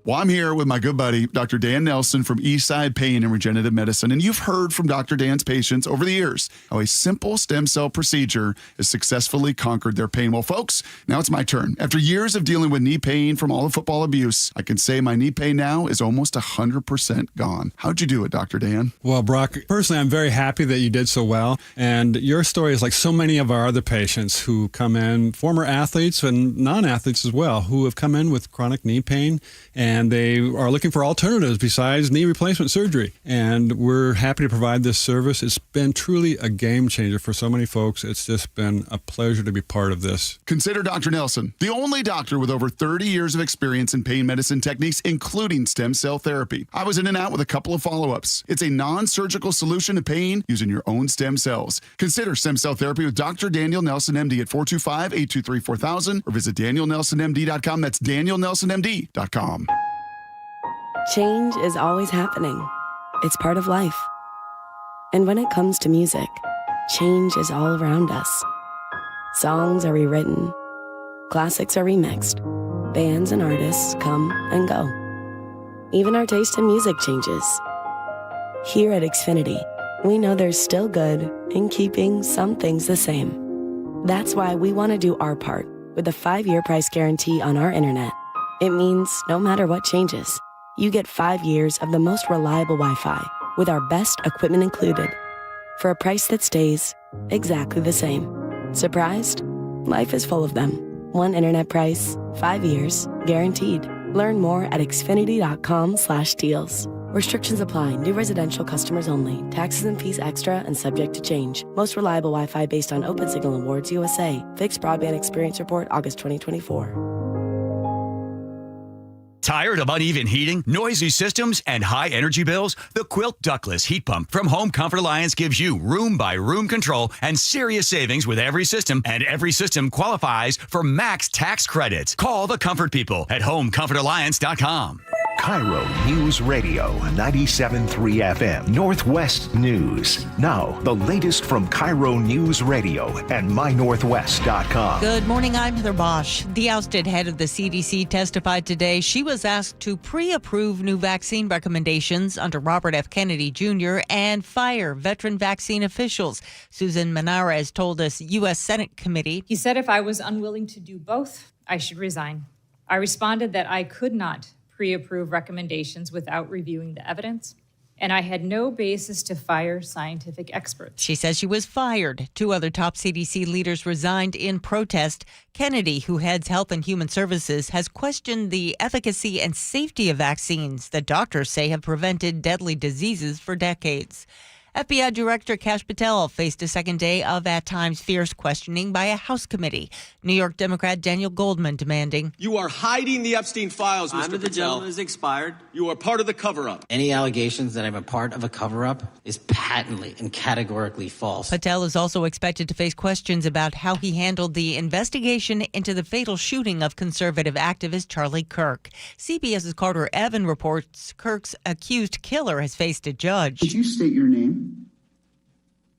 Well, I'm here with my good buddy, Dr. Dan Nelson from Eastside Pain and Regenerative Medicine. And you've heard from Dr. Dan's patients over the years how a simple stem cell procedure has successfully conquered their pain. Well, folks, now it's my turn. After years of dealing with knee pain from all the football abuse, I can say my knee pain now is almost 100% gone. How'd you do it, Dr. Dan? Well, Brock, personally, I'm very happy that you did so well. And your story is like so many of our other patients who come in, former athletes and non-athletes as well, who have come in with chronic knee pain, and they are looking for alternatives besides knee replacement surgery. And we're happy to provide this service. It's been truly a game changer for so many folks. It's just been a pleasure to be part of this. Consider Dr. Nelson, the only doctor with over 30 years of experience in pain medicine techniques, including stem cell therapy. I was in and out with a couple of follow-ups. It's a non-surgical solution to pain using your own stem cells. Consider stem cell therapy with Dr. Daniel Nelson, MD at 425-823-4000 or visit danielnelsonmd.com. That's danielnelsonmd.com. Change is always happening. It's part of life. And when it comes to music, change is all around us. Songs are rewritten. Classics are remixed. Bands and artists come and go. Even our taste in music changes. Here at Xfinity, we know there's still good in keeping some things the same. That's why we want to do our part with a 5-year price guarantee on our internet. It means no matter what changes, you get 5 years of the most reliable Wi-Fi with our best equipment included for a price that stays exactly the same. Surprised? Life is full of them. One internet price, 5 years, guaranteed. Learn more at xfinity.com/deals. Restrictions apply. New residential customers only. Taxes and fees extra and subject to change. Most reliable Wi-Fi based on Open Signal Awards USA. Fixed Broadband Experience Report, August 2024. Tired of uneven heating, noisy systems, and high energy bills? The Quilt Ductless Heat Pump from Home Comfort Alliance gives you room-by-room control and serious savings with every system, and every system qualifies for max tax credits. Call the comfort people at homecomfortalliance.com. KIRO Newsradio 97.3 FM, Northwest News. Now, the latest from KIRO Newsradio and mynorthwest.com. Good morning, I'm Heather Bosch. The ousted head of the CDC testified today. She was asked to pre-approve new vaccine recommendations under Robert F. Kennedy Jr. and fire veteran vaccine officials. Susan Menares told us U.S. Senate committee. He said if I was unwilling to do both, I should resign. I responded that I could not pre-approve recommendations without reviewing the evidence, and I had no basis to fire scientific experts. She says she was fired. 2 other top CDC leaders resigned in protest. Kennedy, who heads Health and Human Services, has questioned the efficacy and safety of vaccines that doctors say have prevented deadly diseases for decades. FBI Director Kash Patel faced a second day of, at times, fierce questioning by a House committee. New York Democrat Daniel Goldman demanding, "You are hiding the Epstein files, Mr. Patel. The gentleman is expired. You are part of the cover-up." Any allegations that I'm a part of a cover-up is patently and categorically false. Patel is also expected to face questions about how he handled the investigation into the fatal shooting of conservative activist Charlie Kirk. CBS's Carter Evan reports Kirk's accused killer has faced a judge. Did you state your name?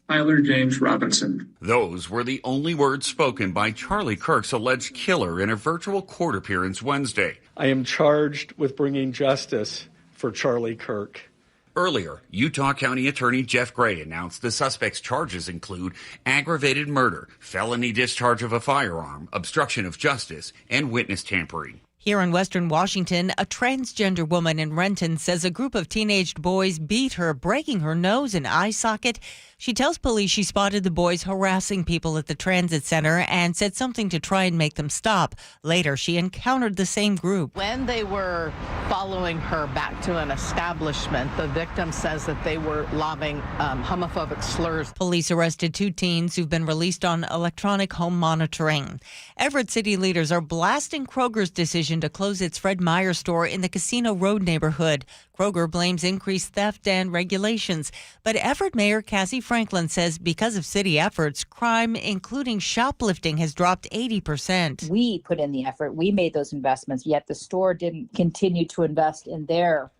Tyler James Robinson. Those were the only words spoken by Charlie Kirk's alleged killer in a virtual court appearance Wednesday. I am charged with bringing justice for Charlie Kirk. Earlier, Utah County Attorney Jeff Gray announced the suspect's charges include aggravated murder, felony discharge of a firearm, obstruction of justice, and witness tampering. Here in Western Washington, a transgender woman in Renton says a group of teenaged boys beat her, breaking her nose and eye socket. She tells police she spotted the boys harassing people at the transit center and said something to try and make them stop. Later, she encountered the same group. When they were following her back to an establishment, the victim says that they were lobbing homophobic slurs. Police arrested 2 teens who've been released on electronic home monitoring. Everett city leaders are blasting Kroger's decision decision to close its Fred Meyer store in the Casino Road neighborhood. Kroger blames increased theft and regulations. But Everett Mayor Cassie Franklin says because of city efforts, crime, including shoplifting, has dropped 80%. We put in the effort. We made those investments, yet the store didn't continue to invest in their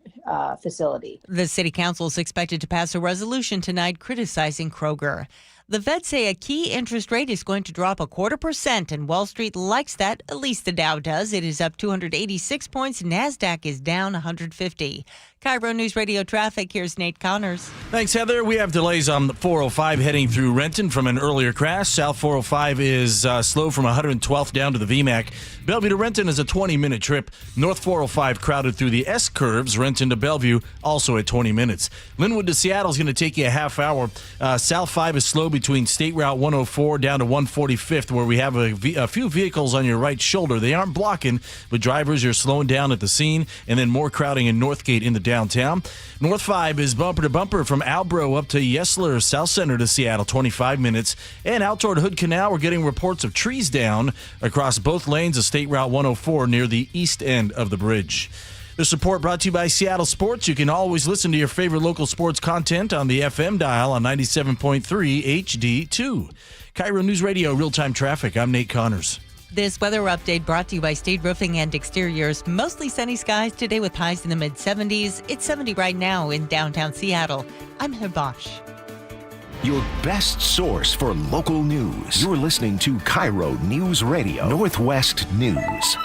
facility. The city council is expected to pass a resolution tonight criticizing Kroger. The Fed say a key interest rate is going to drop 0.25%, and Wall Street likes that. At least the Dow does. It is up 286 points. NASDAQ is down 150. KIRO News Radio traffic. Here's Nate Connors. Thanks, Heather. We have delays on the 405 heading through Renton from an earlier crash. South 405 is slow from 112th down to the VMAC. Bellevue to Renton is a 20-minute trip. North 405 crowded through the S-curves. Renton to Bellevue also at 20 minutes. Linwood to Seattle is going to take you a half hour. South 5 is slow between State Route 104 down to 145th, where we have a few vehicles on your right shoulder. They aren't blocking, but drivers are slowing down at the scene, and then more crowding in Northgate in the downtown. North 5 is bumper to bumper from Albro up to Yesler, South Center to Seattle, 25 minutes. And out toward Hood Canal, we're getting reports of trees down across both lanes of State Route 104 near the east end of the bridge. The support brought to you by Seattle Sports. You can always listen to your favorite local sports content on the FM dial on 97.3 HD2. KIRO News Radio, real-time traffic. I'm Nate Connors. This weather update brought to you by State Roofing and Exteriors. Mostly sunny skies today with highs in the mid-70s. It's 70 right now in downtown Seattle. I'm Heather Bosch. Your best source for local news. You're listening to KIRO News Radio, Northwest News.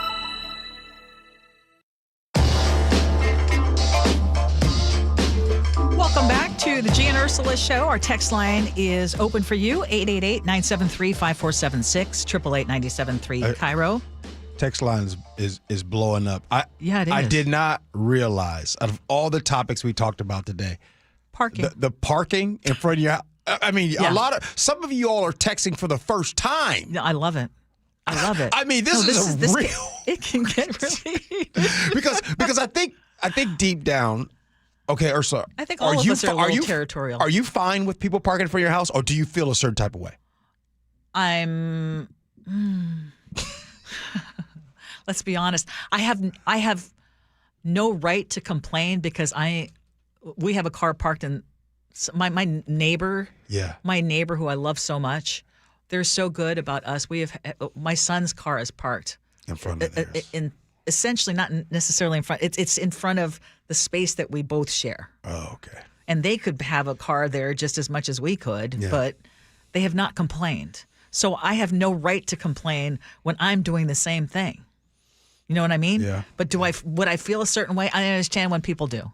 Welcome back to the Gee and Ursula Show. Our text line is open for you, 888-973-5476, 888-973 KIRO. Text line is blowing up. Yeah, it is. I did not realize, out of all the topics we talked about today, parking. The parking in front of your house. I mean, some of you all are texting for the first time. I love it. I love it. I mean, this is real. It can get really because I think deep down. Okay, Ursula. I think all of us are a little territorial. Are you fine with people parking in front of your house, or do you feel a certain type of way? Let's be honest. I have no right to complain because we have a car parked in my neighbor. Yeah. My neighbor who I love so much. They're so good about us. My son's car is parked in front of theirs. Essentially not necessarily in front. It's in front of the space that we both share. Oh, okay. And they could have a car there just as much as we could, but they have not complained. So I have no right to complain when I'm doing the same thing. You know what I mean? Yeah. But would I feel a certain way? I understand when people do.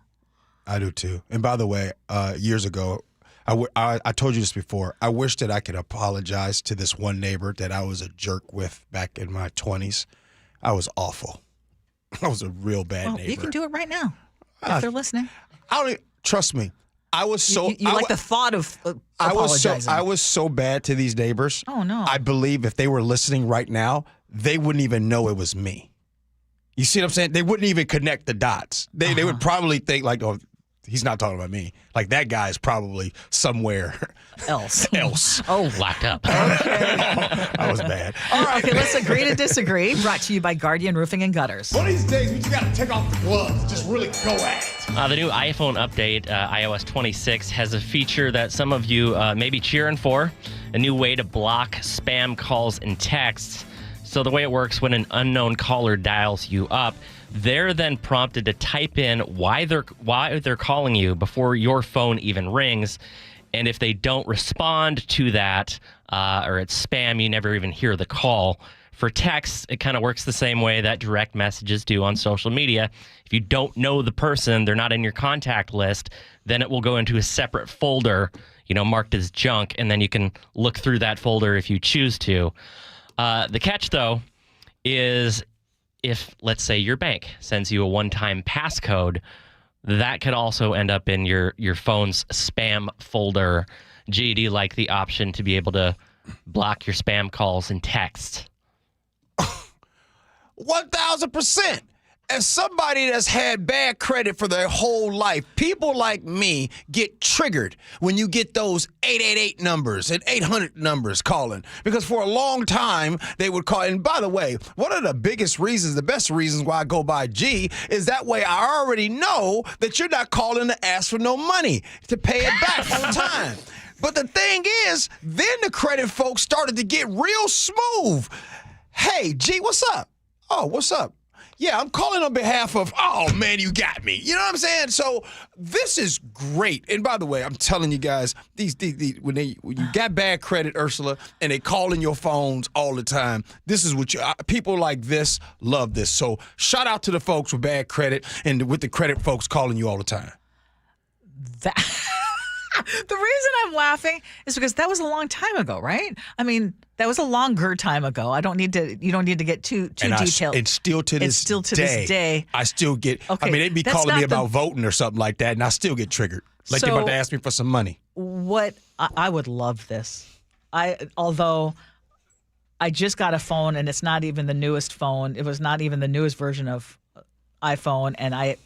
I do too. And by the way, years ago, I told you this before. I wish that I could apologize to this one neighbor that I was a jerk with back in my 20s. I was awful. I was a real bad neighbor. You can do it right now if they're listening. Trust me. I was so. You like the thought of apologizing. I was so bad to these neighbors. Oh no! I believe if they were listening right now, they wouldn't even know it was me. You see what I'm saying? They wouldn't even connect the dots. They would probably think like, oh, he's not talking about me. Like that guy is probably somewhere else. Oh, locked up. That was bad. All right, okay, let's agree to disagree. Brought to you by Guardian Roofing and Gutters. One of these days, we just got to take off the gloves and just really go at it. The new iPhone update, iOS 26, has a feature that some of you may be cheering for, a new way to block spam calls and texts. So the way it works, when an unknown caller dials you up, they're then prompted to type in why they're calling you before your phone even rings. And if they don't respond to that, or it's spam, you never even hear the call. For texts, it kind of works the same way that direct messages do on social media. If you don't know the person, they're not in your contact list, then it will go into a separate folder, marked as junk, and then you can look through that folder if you choose to. The catch, though, is if, let's say, your bank sends you a one-time passcode, that could also end up in your phone's spam folder. Gee, do you like the option to be able to block your spam calls and texts? 1,000%. as somebody that's had bad credit for their whole life, people like me get triggered when you get those 888 numbers and 800 numbers calling. Because for a long time, they would call. And by the way, one of the biggest reasons, the best reasons why I go by G is that way I already know that you're not calling to ask for no money to pay it back on time. But the thing is, then the credit folks started to get real smooth. Hey, G, what's up? Oh, what's up? Yeah, I'm calling on behalf of, oh, man, you got me. You know what I'm saying? So this is great. And by the way, I'm telling you guys, when you got bad credit, Ursula, and they call in your phones all the time, this is what people like this love this. So shout out to the folks with bad credit and with the credit folks calling you all the time. The reason I'm laughing is because that was a long time ago, right? I mean, that was a longer time ago. You don't need to get too detailed. It's still to this day. I still get, okay, I mean, they'd be calling me about voting or something like that, and I still get triggered. Like they're about to ask me for some money. What, I would love this. Although I just got a phone, and it's not even the newest phone. It was not even the newest version of iPhone, and I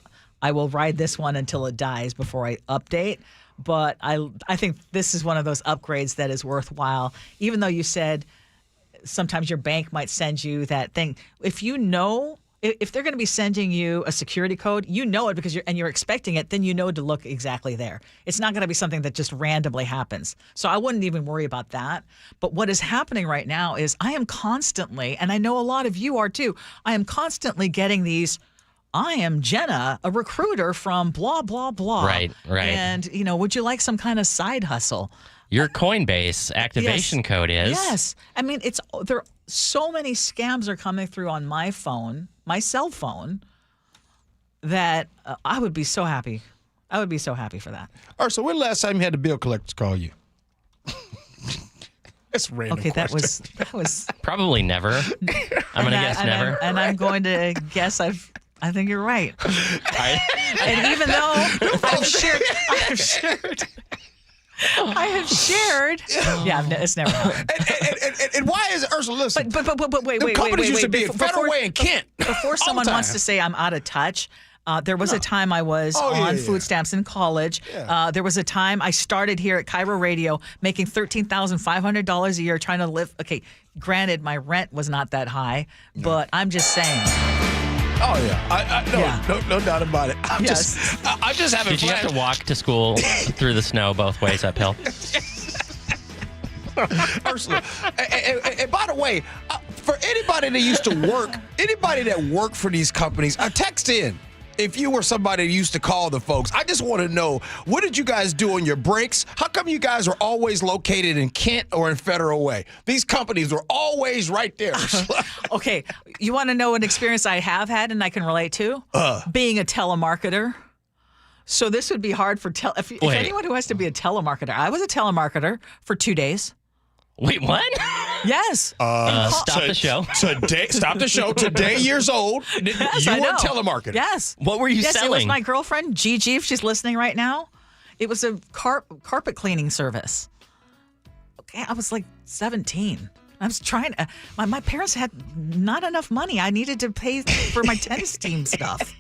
will ride this one until it dies before I update. But I think this is one of those upgrades that is worthwhile, even though you said sometimes your bank might send you that thing. If you know, if they're going to be sending you a security code, you know it because you're expecting it, then you know to look exactly there. It's not going to be something that just randomly happens. So I wouldn't even worry about that. But what is happening right now is I am constantly, and I know a lot of you are too, I am constantly getting these, I am Jenna, a recruiter from blah, blah, blah. Right. And, would you like some kind of side hustle? Your Coinbase activation code is. Yes. I mean, so many scams are coming through on my phone, my cell phone, that I would be so happy. I would be so happy for that. All right, so when last time you had the bill collectors call you? That's a random question. That was probably never. I'm going to guess never. I'm going to guess I think you're right. And even though I have shared. Yeah, it's never happened. And why is it, Ursula, listen. But wait. The companies used to be Federal Way and Kent. Before someone wants to say I'm out of touch, there was a time I was on food stamps in college. Yeah. There was a time I started here at KIRO Radio making $13,500 a year trying to live. Okay, granted, my rent was not that high, but I'm just saying. Oh yeah, no doubt about it. I'm just having. Did you have to walk to school through the snow both ways uphill? Ursula, and by the way, for anybody that used to work, anybody that worked for these companies, text in. If you were somebody that used to call the folks, I just want to know, what did you guys do on your breaks? How come you guys are always located in Kent or in Federal Way? These companies were always right there. Okay, you want to know an experience I have had and I can relate to? Being a telemarketer. So this would be hard for if anyone who has to be a telemarketer. I was a telemarketer for 2 days. Wait, what? Yes. Stop the show. Stop the show. Today, years old. Yes, you I were a know. telemarketer. Yes. What were you selling? Yes, it was my girlfriend, Gigi, if she's listening right now. It was a carpet cleaning service. Okay, I was like 17. I was trying to, my parents had not enough money. I needed to pay for my tennis team stuff.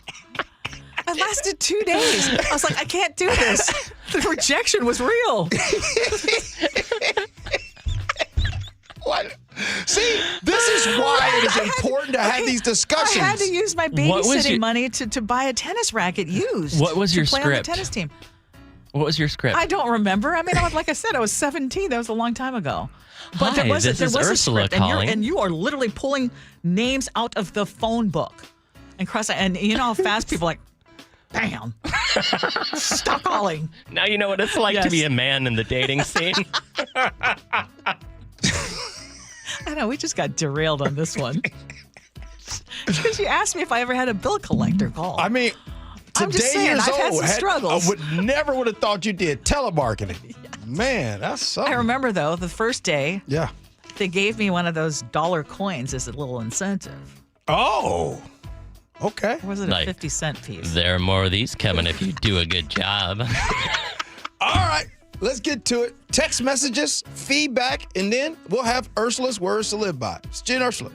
I lasted 2 days. I was like, I can't do this. The rejection was real. What? See, this is why it is important to have these discussions. I had to use my babysitting money to buy a tennis racket used. What was your to play script? On the tennis team. What was your script? I don't remember. I mean, like I said, I was 17. That was a long time ago. But Hi, there was this is a Ursula script, calling. and you are literally pulling names out of the phone book and and you know how fast people like, bam, stop calling. Now you know what it's like to be a man in the dating scene. I know, we just got derailed on this one. Because you asked me if I ever had a bill collector call. I mean, today I've had some struggles. I never would have thought you did telemarketing. Yes. Man, that's something. I remember, though, the first day, yeah, they gave me one of those dollar coins as a little incentive. Oh, okay. Or was it a 50-cent piece? There are more of these coming if you do a good job. All right. Let's get to it. Text messages, feedback, and then we'll have Ursula's Words to Live By. It's Gee and Ursula.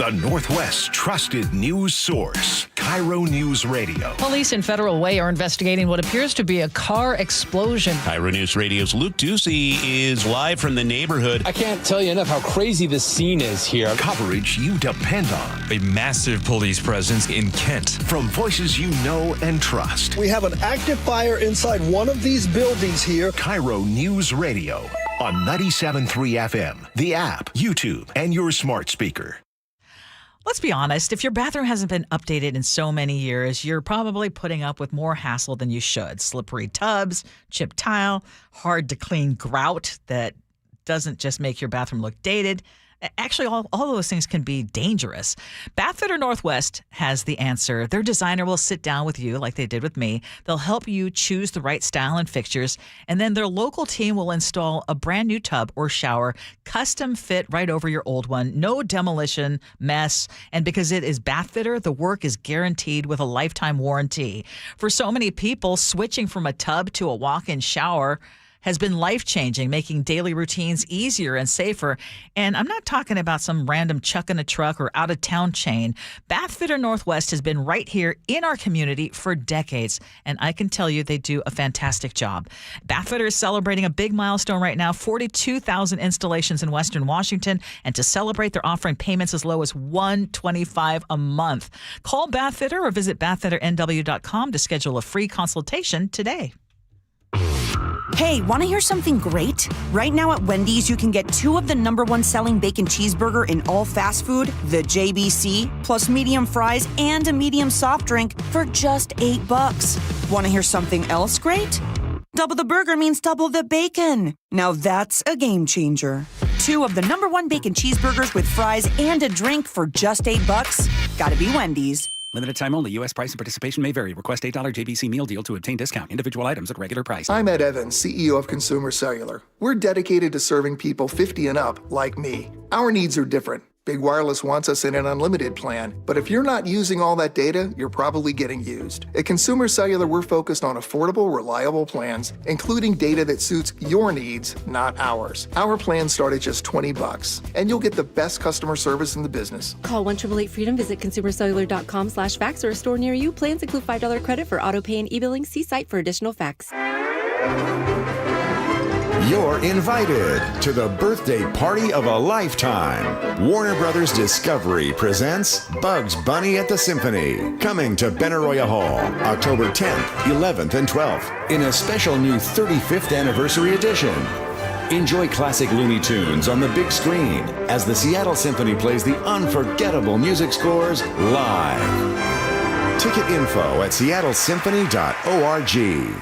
The Northwest's trusted news source, KIRO News Radio. Police in Federal Way are investigating what appears to be a car explosion. KIRO News Radio's Luke Ducey is live from the neighborhood. I can't tell you enough how crazy this scene is here. Coverage you depend on. A massive police presence in Kent. From voices you know and trust. We have an active fire inside one of these buildings here. KIRO News Radio on 97.3 FM, the app, YouTube, and your smart speaker. Let's be honest, if your bathroom hasn't been updated in so many years, you're probably putting up with more hassle than you should. Slippery tubs, chipped tile, hard to clean grout that doesn't just make your bathroom look dated. Actually, all those things can be dangerous. Bathfitter Northwest has the answer. Their designer will sit down with you like they did with me. They'll help you choose the right style and fixtures, and then their local team will install a brand new tub or shower, custom fit right over your old one. No demolition, mess, and because it is Bathfitter, the work is guaranteed with a lifetime warranty. For so many people, switching from a tub to a walk-in shower has been life-changing, making daily routines easier and safer. And I'm not talking about some random chuck in a truck or out-of-town chain. Bathfitter Northwest has been right here in our community for decades, and I can tell you they do a fantastic job. Bathfitter is celebrating a big milestone right now, 42,000 installations in Western Washington, and to celebrate, they're offering payments as low as $125 a month. Call Bathfitter or visit bathfitternw.com to schedule a free consultation today. Hey, want to hear something great? Right now at Wendy's, you can get 2 of the #1 selling bacon cheeseburger in all fast food, the JBC, plus medium fries and a medium soft drink for just $8. Want to hear something else great? Double the burger means double the bacon. Now that's a game changer. 2 of the #1 bacon cheeseburgers with fries and a drink for just $8. Gotta be Wendy's. Limited time only. U.S. price and participation may vary. Request $8 JBC meal deal to obtain discount. Individual items at regular price. I'm Ed Evans, CEO of Consumer Cellular. We're dedicated to serving people 50 and up, like me. Our needs are different. Big Wireless wants us in an unlimited plan, but if you're not using all that data, you're probably getting used. At Consumer Cellular, we're focused on affordable, reliable plans, including data that suits your needs, not ours. Our plans start at just $20, and you'll get the best customer service in the business. Call 1-888-FREEDOM, visit consumercellular.com/facts or a store near you. Plans include $5 credit for auto pay and e-billing. See site for additional facts. You're invited to the birthday party of a lifetime. Warner Brothers Discovery presents Bugs Bunny at the Symphony, coming to Benaroya Hall, October 10th, 11th, and 12th, in a special new 35th anniversary edition. Enjoy classic Looney Tunes on the big screen as the Seattle Symphony plays the unforgettable music scores live. Ticket info at seattlesymphony.org.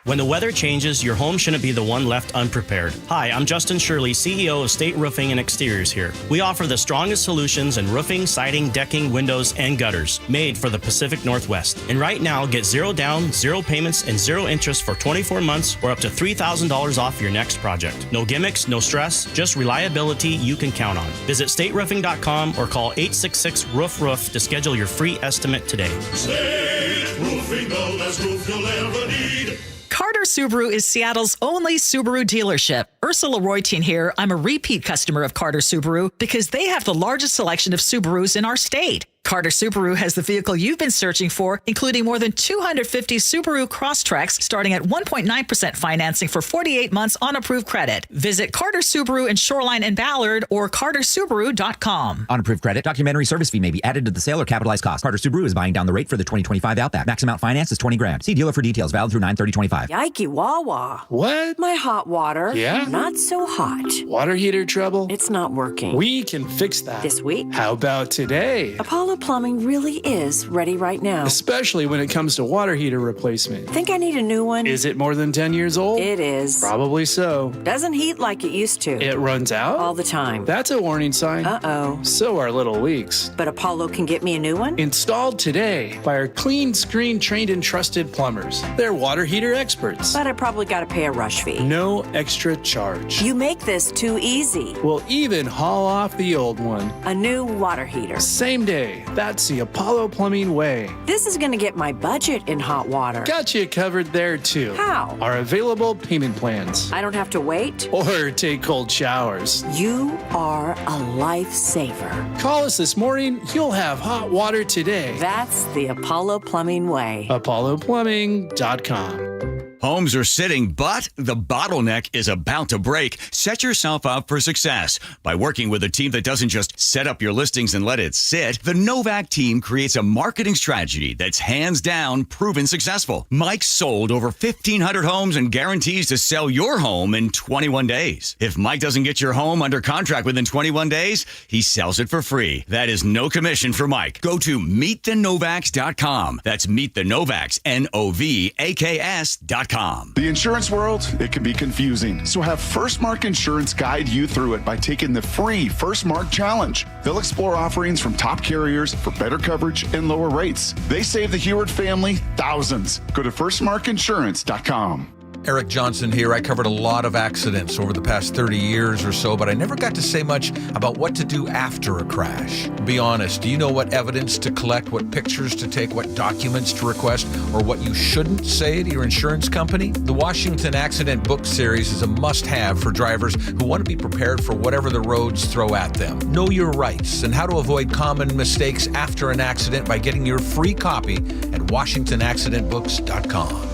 When the weather changes, your home shouldn't be the one left unprepared. Hi, I'm Justin Shirley, CEO of State Roofing and Exteriors here. We offer the strongest solutions in roofing, siding, decking, windows, and gutters, made for the Pacific Northwest. And right now, get 0 down, 0 payments, and 0 interest for 24 months or up to $3,000 off your next project. No gimmicks, no stress, just reliability you can count on. Visit stateroofing.com or call 866-ROOF-ROOF to schedule your free estimate today. State Roofing, the best roof you'll ever need. Carter Subaru is Seattle's only Subaru dealership. Ursula Reutin here. I'm a repeat customer of Carter Subaru because they have the largest selection of Subarus in our state. Carter Subaru has the vehicle you've been searching for, including more than 250 Subaru Crosstreks starting at 1.9% financing for 48 months on approved credit. Visit Carter Subaru in Shoreline and Ballard or cartersubaru.com. On approved credit, documentary service fee may be added to the sale or capitalized cost. Carter Subaru is buying down the rate for the 2025 Outback. Max amount finance is $20,000. See dealer for details. Valid through 9/30/25. Yikey wawa. What? My hot water. Yeah? Not so hot. Water heater trouble? It's not working. We can fix that. This week? How about today? Apollo Plumbing really is ready right now. Especially when it comes to water heater replacement. Think I need a new one? Is it more than 10 years old? It is. Probably so. Doesn't heat like it used to. It runs out? All the time. That's a warning sign. Uh-oh. So are little leaks. But Apollo can get me a new one? Installed today by our clean screen trained and trusted plumbers. They're water heater experts. But I probably got to pay a rush fee. No extra charge. You make this too easy. We'll even haul off the old one. A new water heater. Same day. That's the Apollo Plumbing way. This is going to get my budget in hot water. Got you covered there, too. How? Our available payment plans. I don't have to wait? Or take cold showers. You are a lifesaver. Call us this morning. You'll have hot water today. That's the Apollo Plumbing way. ApolloPlumbing.com. Homes are sitting, but the bottleneck is about to break. Set yourself up for success by working with a team that doesn't just set up your listings and let it sit. The Novak team creates a marketing strategy that's hands down proven successful. Mike sold over 1,500 homes and guarantees to sell your home in 21 days. If Mike doesn't get your home under contract within 21 days, he sells it for free. That is no commission for Mike. Go to meetthenovaks.com. That's meetthenovaks, NOVAKS.com. The insurance world, it can be confusing. So have First Mark Insurance guide you through it by taking the free First Mark Challenge. They'll explore offerings from top carriers for better coverage and lower rates. They save the Heward family thousands. Go to firstmarkinsurance.com. Eric Johnson here. I covered a lot of accidents over the past 30 years or so, but I never got to say much about what to do after a crash. Be honest, do you know what evidence to collect, what pictures to take, what documents to request, or what you shouldn't say to your insurance company? The Washington Accident Book Series is a must-have for drivers who want to be prepared for whatever the roads throw at them. Know your rights and how to avoid common mistakes after an accident by getting your free copy at WashingtonAccidentBooks.com.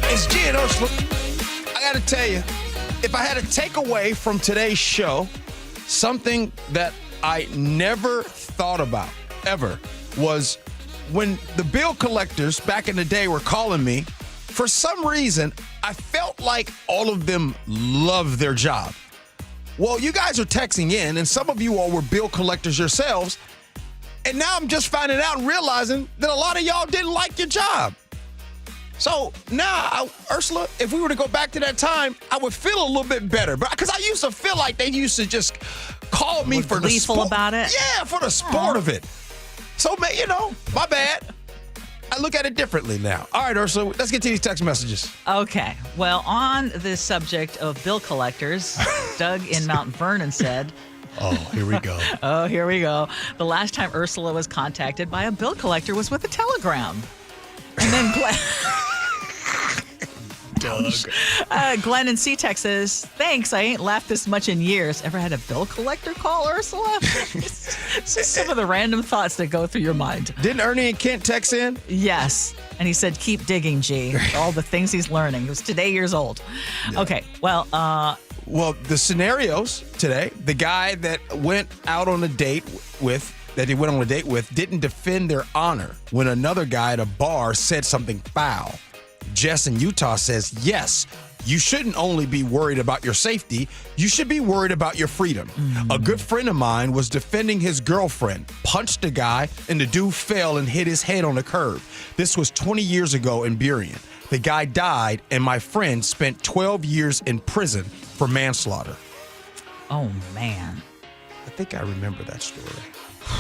It's Gee and Ursula. I got to tell you, if I had a takeaway from today's show, something that I never thought about, ever, was when the bill collectors back in the day were calling me, for some reason, I felt like all of them loved their job. Well, you guys are texting in, and some of you all were bill collectors yourselves, and now I'm just finding out and realizing that a lot of y'all didn't like your job. So now, Ursula, if we were to go back to that time, I would feel a little bit better. But because I used to feel like they used to just call me for the sport. About it? Yeah, for the sport of it. So, you know, my bad. I look at it differently now. All right, Ursula, let's get to these text messages. Okay. Well, on the subject of bill collectors, Doug in Mount Vernon said, oh, here we go. Oh, here we go. The last time Ursula was contacted by a bill collector was with a telegram. And then Glenn in C-Tech says, thanks, I ain't laughed this much in years. Ever had a bill collector call, Ursula? It's just some of the random thoughts that go through your mind. Didn't Ernie and Kent text in? Yes. And he said, keep digging, G. All the things he's learning. He was today years old. Yeah. Okay, well, the scenarios today, the guy that went out on a date with, didn't defend their honor when another guy at a bar said something foul. Jess in Utah says, yes, you shouldn't only be worried about your safety, you should be worried about your freedom. Mm-hmm. A good friend of mine was defending his girlfriend, punched a guy, and the dude fell and hit his head on a curb. This was 20 years ago in Burien. The guy died, and my friend spent 12 years in prison for manslaughter. Oh, man. I think I remember that story.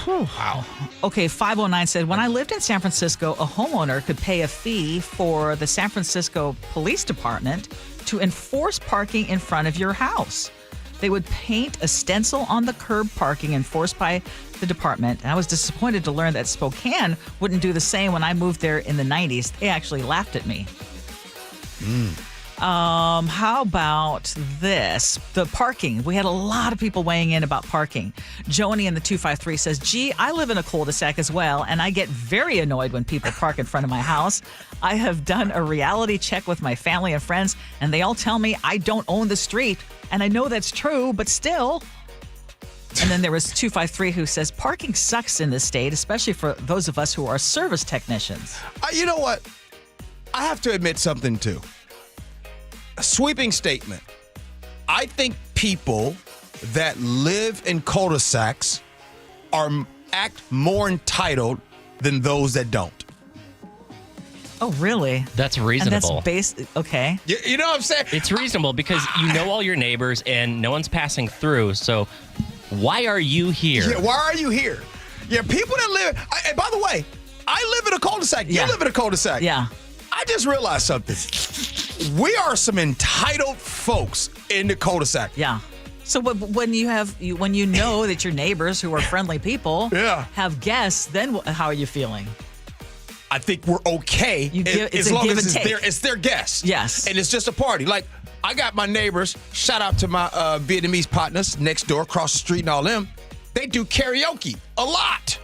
Wow. Okay, 509 said, when I lived in San Francisco, a homeowner could pay a fee for the San Francisco Police Department to enforce parking in front of your house. They would paint a stencil on the curb parking enforced by the department. And I was disappointed to learn that Spokane wouldn't do the same when I moved there in the 90s. They actually laughed at me. How about this? The parking. We had a lot of people weighing in about parking. Joni in the 253 says, gee, I live in a cul-de-sac as well, and I get very annoyed when people park in front of my house. I have done a reality check with my family and friends, and they all tell me I don't own the street. And I know that's true, but still. And then there was 253 who says, parking sucks in this state, especially for those of us who are service technicians. You know what? I have to admit something, too. A sweeping statement. I think people that live in cul-de-sacs act more entitled than those that don't. Oh, really? That's reasonable. And that's okay. You know what I'm saying? It's reasonable because you know all your neighbors and no one's passing through. So why are you here? Yeah, why are you here? Yeah, people that live. And by the way, I live in a cul-de-sac. You live in a cul-de-sac. Yeah. I just realized something. we are some entitled folks in the cul-de-sac. Yeah. So when you know that your neighbors who are friendly people have guests, then how are you feeling? I think we're okay as long as it's their guests. Yes. And it's just a party. Like, I got my neighbors, shout out to my Vietnamese partners next door, across the street and all them. They do karaoke a lot.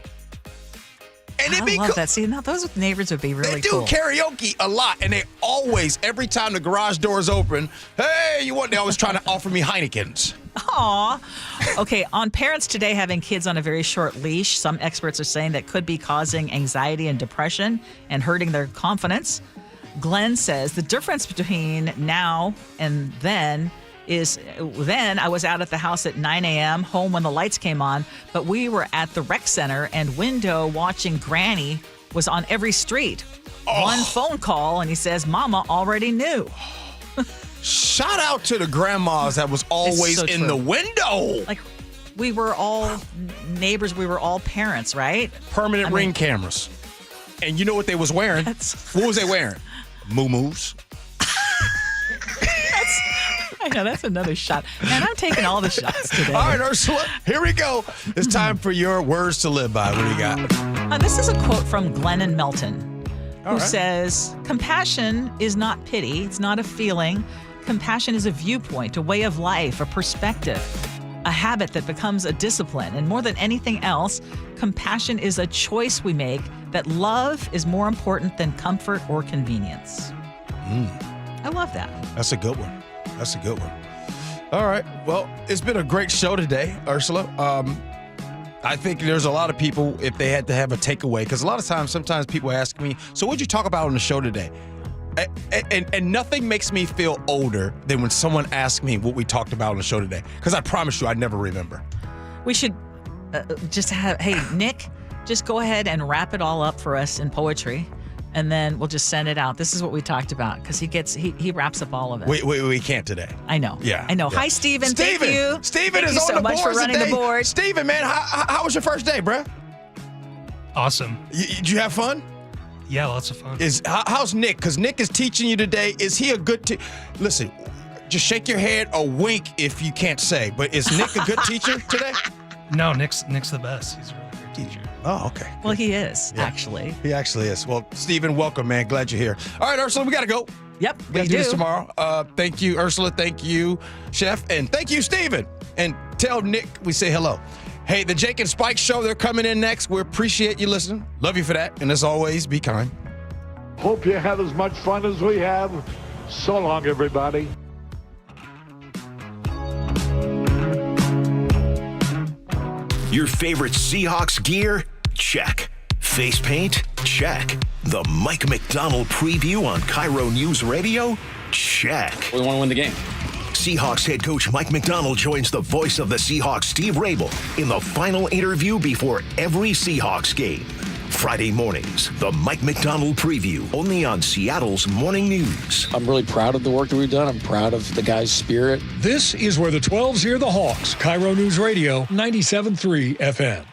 And I love that. See, now those neighbors would be really cool. They do karaoke a lot, and they always, every time the garage door is open, hey, they always trying to offer me Heinekens. Aw. Okay, on parents today having kids on a very short leash, some experts are saying that could be causing anxiety and depression and hurting their confidence. Glenn says the difference between now and then is then I was out at the house at 9 a.m., home when the lights came on, but we were at the rec center and window watching Granny was on every street. One phone call and he says, Mama already knew. Shout out to the grandmas that was always in the window. Like, we were all neighbors. We were all parents, right? Permanent ring cameras. And you know what they was wearing? What was they wearing? Moo-moos. I know, that's another shot. Man, I'm taking all the shots today. All right, Ursula, here we go. It's time for your words to live by. What do you got? This is a quote from Glennon Melton, who says, compassion is not pity. It's not a feeling. Compassion is a viewpoint, a way of life, a perspective, a habit that becomes a discipline. And more than anything else, compassion is a choice we make that love is more important than comfort or convenience. I love that. That's a good one. That's a good one. All right. Well, it's been a great show today, Ursula. I think there's a lot of people, if they had to have a takeaway, because a lot of times, sometimes people ask me, so what'd you talk about on the show today? And nothing makes me feel older than when someone asks me what we talked about on the show today, because I promise you I never remember. We should just have, hey, Nick, just go ahead and wrap it all up for us in poetry. And then we'll just send it out. This is what we talked about, because he wraps up all of it. We can't today. I know. Yeah. I know. Yeah. Hi, Steven. Thank you. Steven is you on so the much board for running today. the board. Steven, man, how was your first day, bruh? Awesome. Did you have fun? Yeah, lots of fun. How's Nick? Because Nick is teaching you today. Is he a good Listen, just shake your head or wink if you can't say. But is Nick a good teacher today? No, Nick's the best. He's a really great teacher. Oh, okay. Well, he is, actually. He actually is. Well, Steven, welcome, man. Glad you're here. All right, Ursula, we got to go. Yep, we got to do this tomorrow. Thank you, Ursula. Thank you, Chef. And thank you, Steven. And tell Nick we say hello. Hey, the Jake and Spike Show, they're coming in next. We appreciate you listening. Love you for that. And as always, be kind. Hope you had as much fun as we have. So long, everybody. Your favorite Seahawks gear? Check. Face paint? Check. The Mike McDonald preview on KIRO News Radio? Check. We want to win the game. Seahawks head coach Mike McDonald joins the voice of the Seahawks, Steve Rabel, in the final interview before every Seahawks game. Friday mornings, the Mike McDonald preview, only on Seattle's Morning News. I'm really proud of the work that we've done. I'm proud of the guys' spirit. This is where the 12s hear the Hawks. KIRO News Radio, 97.3 FM.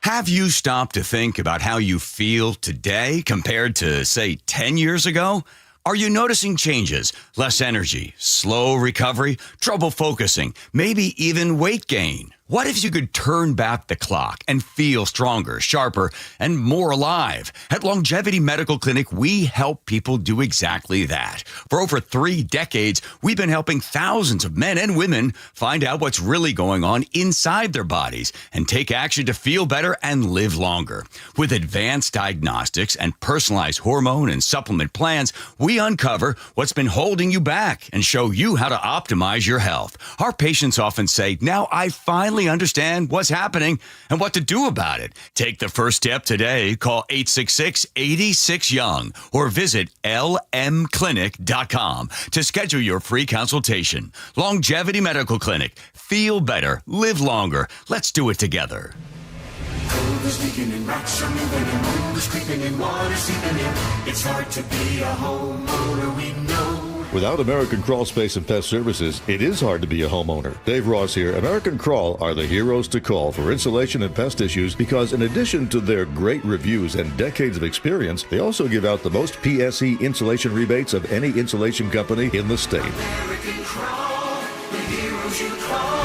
Have you stopped to think about how you feel today compared to, say, 10 years ago? Are you noticing changes? Less energy, slow recovery, trouble focusing, maybe even weight gain? What if you could turn back the clock and feel stronger, sharper, and more alive? At Longevity Medical Clinic, we help people do exactly that. For over 3 decades, we've been helping thousands of men and women find out what's really going on inside their bodies and take action to feel better and live longer. With advanced diagnostics and personalized hormone and supplement plans, we uncover what's been holding you back and show you how to optimize your health. Our patients often say, "Now I finally understand what's happening and what to do about it." Take the first step today. Call 866-86-YOUNG or visit lmclinic.com to schedule your free consultation. Longevity Medical Clinic. Feel better. Live longer. Let's do it together. Cold is leaking and rocks are moving and moon is creeping and water seeping in. It's hard to be a homeowner, we know. Without American Crawl Space and Pest Services, it is hard to be a homeowner. Dave Ross here. American Crawl are the heroes to call for insulation and pest issues because in addition to their great reviews and decades of experience, they also give out the most PSE insulation rebates of any insulation company in the state. American Crawl, the heroes you call.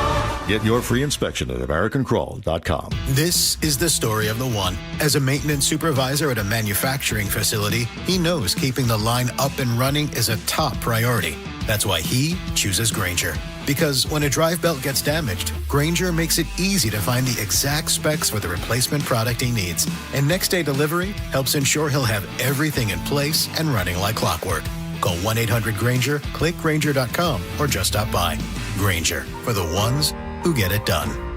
Get your free inspection at AmericanCrawl.com. This is the story of the one. As a maintenance supervisor at a manufacturing facility, he knows keeping the line up and running is a top priority. That's why he chooses Grainger. Because when a drive belt gets damaged, Grainger makes it easy to find the exact specs for the replacement product he needs. And next day delivery helps ensure he'll have everything in place and running like clockwork. Call 1-800-GRAINGER, click Grainger.com, or just stop by. Grainger, for the ones who get it done.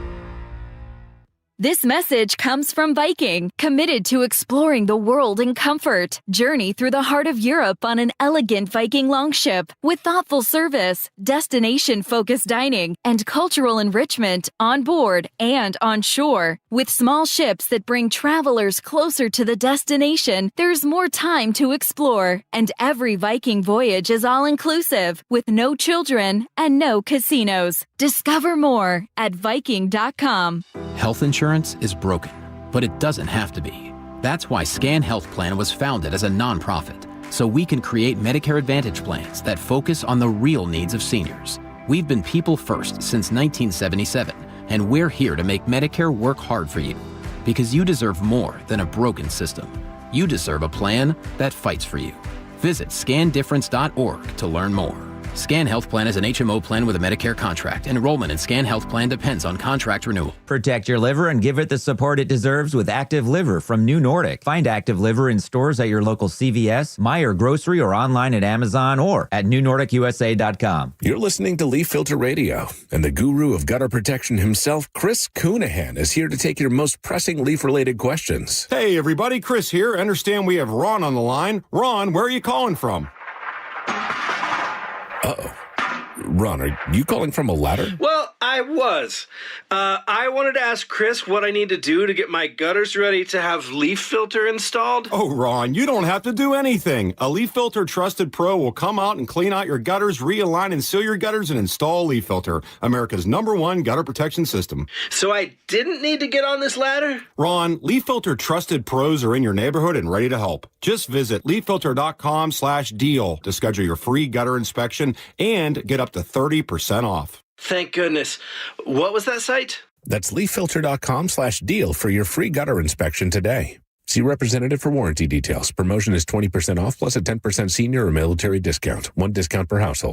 This message comes from Viking, committed to exploring the world in comfort. Journey through the heart of Europe on an elegant Viking longship with thoughtful service, destination-focused dining, and cultural enrichment on board and on shore. With small ships that bring travelers closer to the destination, there's more time to explore. And every Viking voyage is all-inclusive, with no children and no casinos. Discover more at Viking.com. Health insurance is broken, but it doesn't have to be. That's why Scan Health Plan was founded as a nonprofit, so we can create Medicare Advantage plans that focus on the real needs of seniors. We've been people first since 1977, and we're here to make Medicare work hard for you, because you deserve more than a broken system. You deserve a plan that fights for you. Visit scandifference.org to learn more. Scan Health Plan is an HMO plan with a Medicare contract. Enrollment in Scan Health Plan depends on contract renewal. Protect your liver and give it the support it deserves with Active Liver from New Nordic. Find Active Liver in stores at your local CVS, Meijer Grocery, or online at Amazon or at newnordicusa.com. You're listening to Leaf Filter Radio, and the guru of gutter protection himself, Chris Coonahan, is here to take your most pressing leaf-related questions. Hey, everybody, Chris here. I understand we have Ron on the line. Ron, where are you calling from? Uh-oh. Ron, are you calling from a ladder? Well, I was. I wanted to ask Chris what I need to do to get my gutters ready to have leaf filter installed. Oh, Ron, you don't have to do anything. A Leaf Filter Trusted Pro will come out and clean out your gutters, realign and seal your gutters, and install Leaf Filter, America's #1 gutter protection system. So I didn't need to get on this ladder? Ron, Leaf Filter Trusted Pros are in your neighborhood and ready to help. Just visit leaffilter.com/deal to schedule your free gutter inspection and get up to 30% off. Thank goodness. What was that site? That's leaffilter.com/deal for your free gutter inspection today. See representative for warranty details. Promotion is 20% off plus a 10% senior or military discount. One discount per household.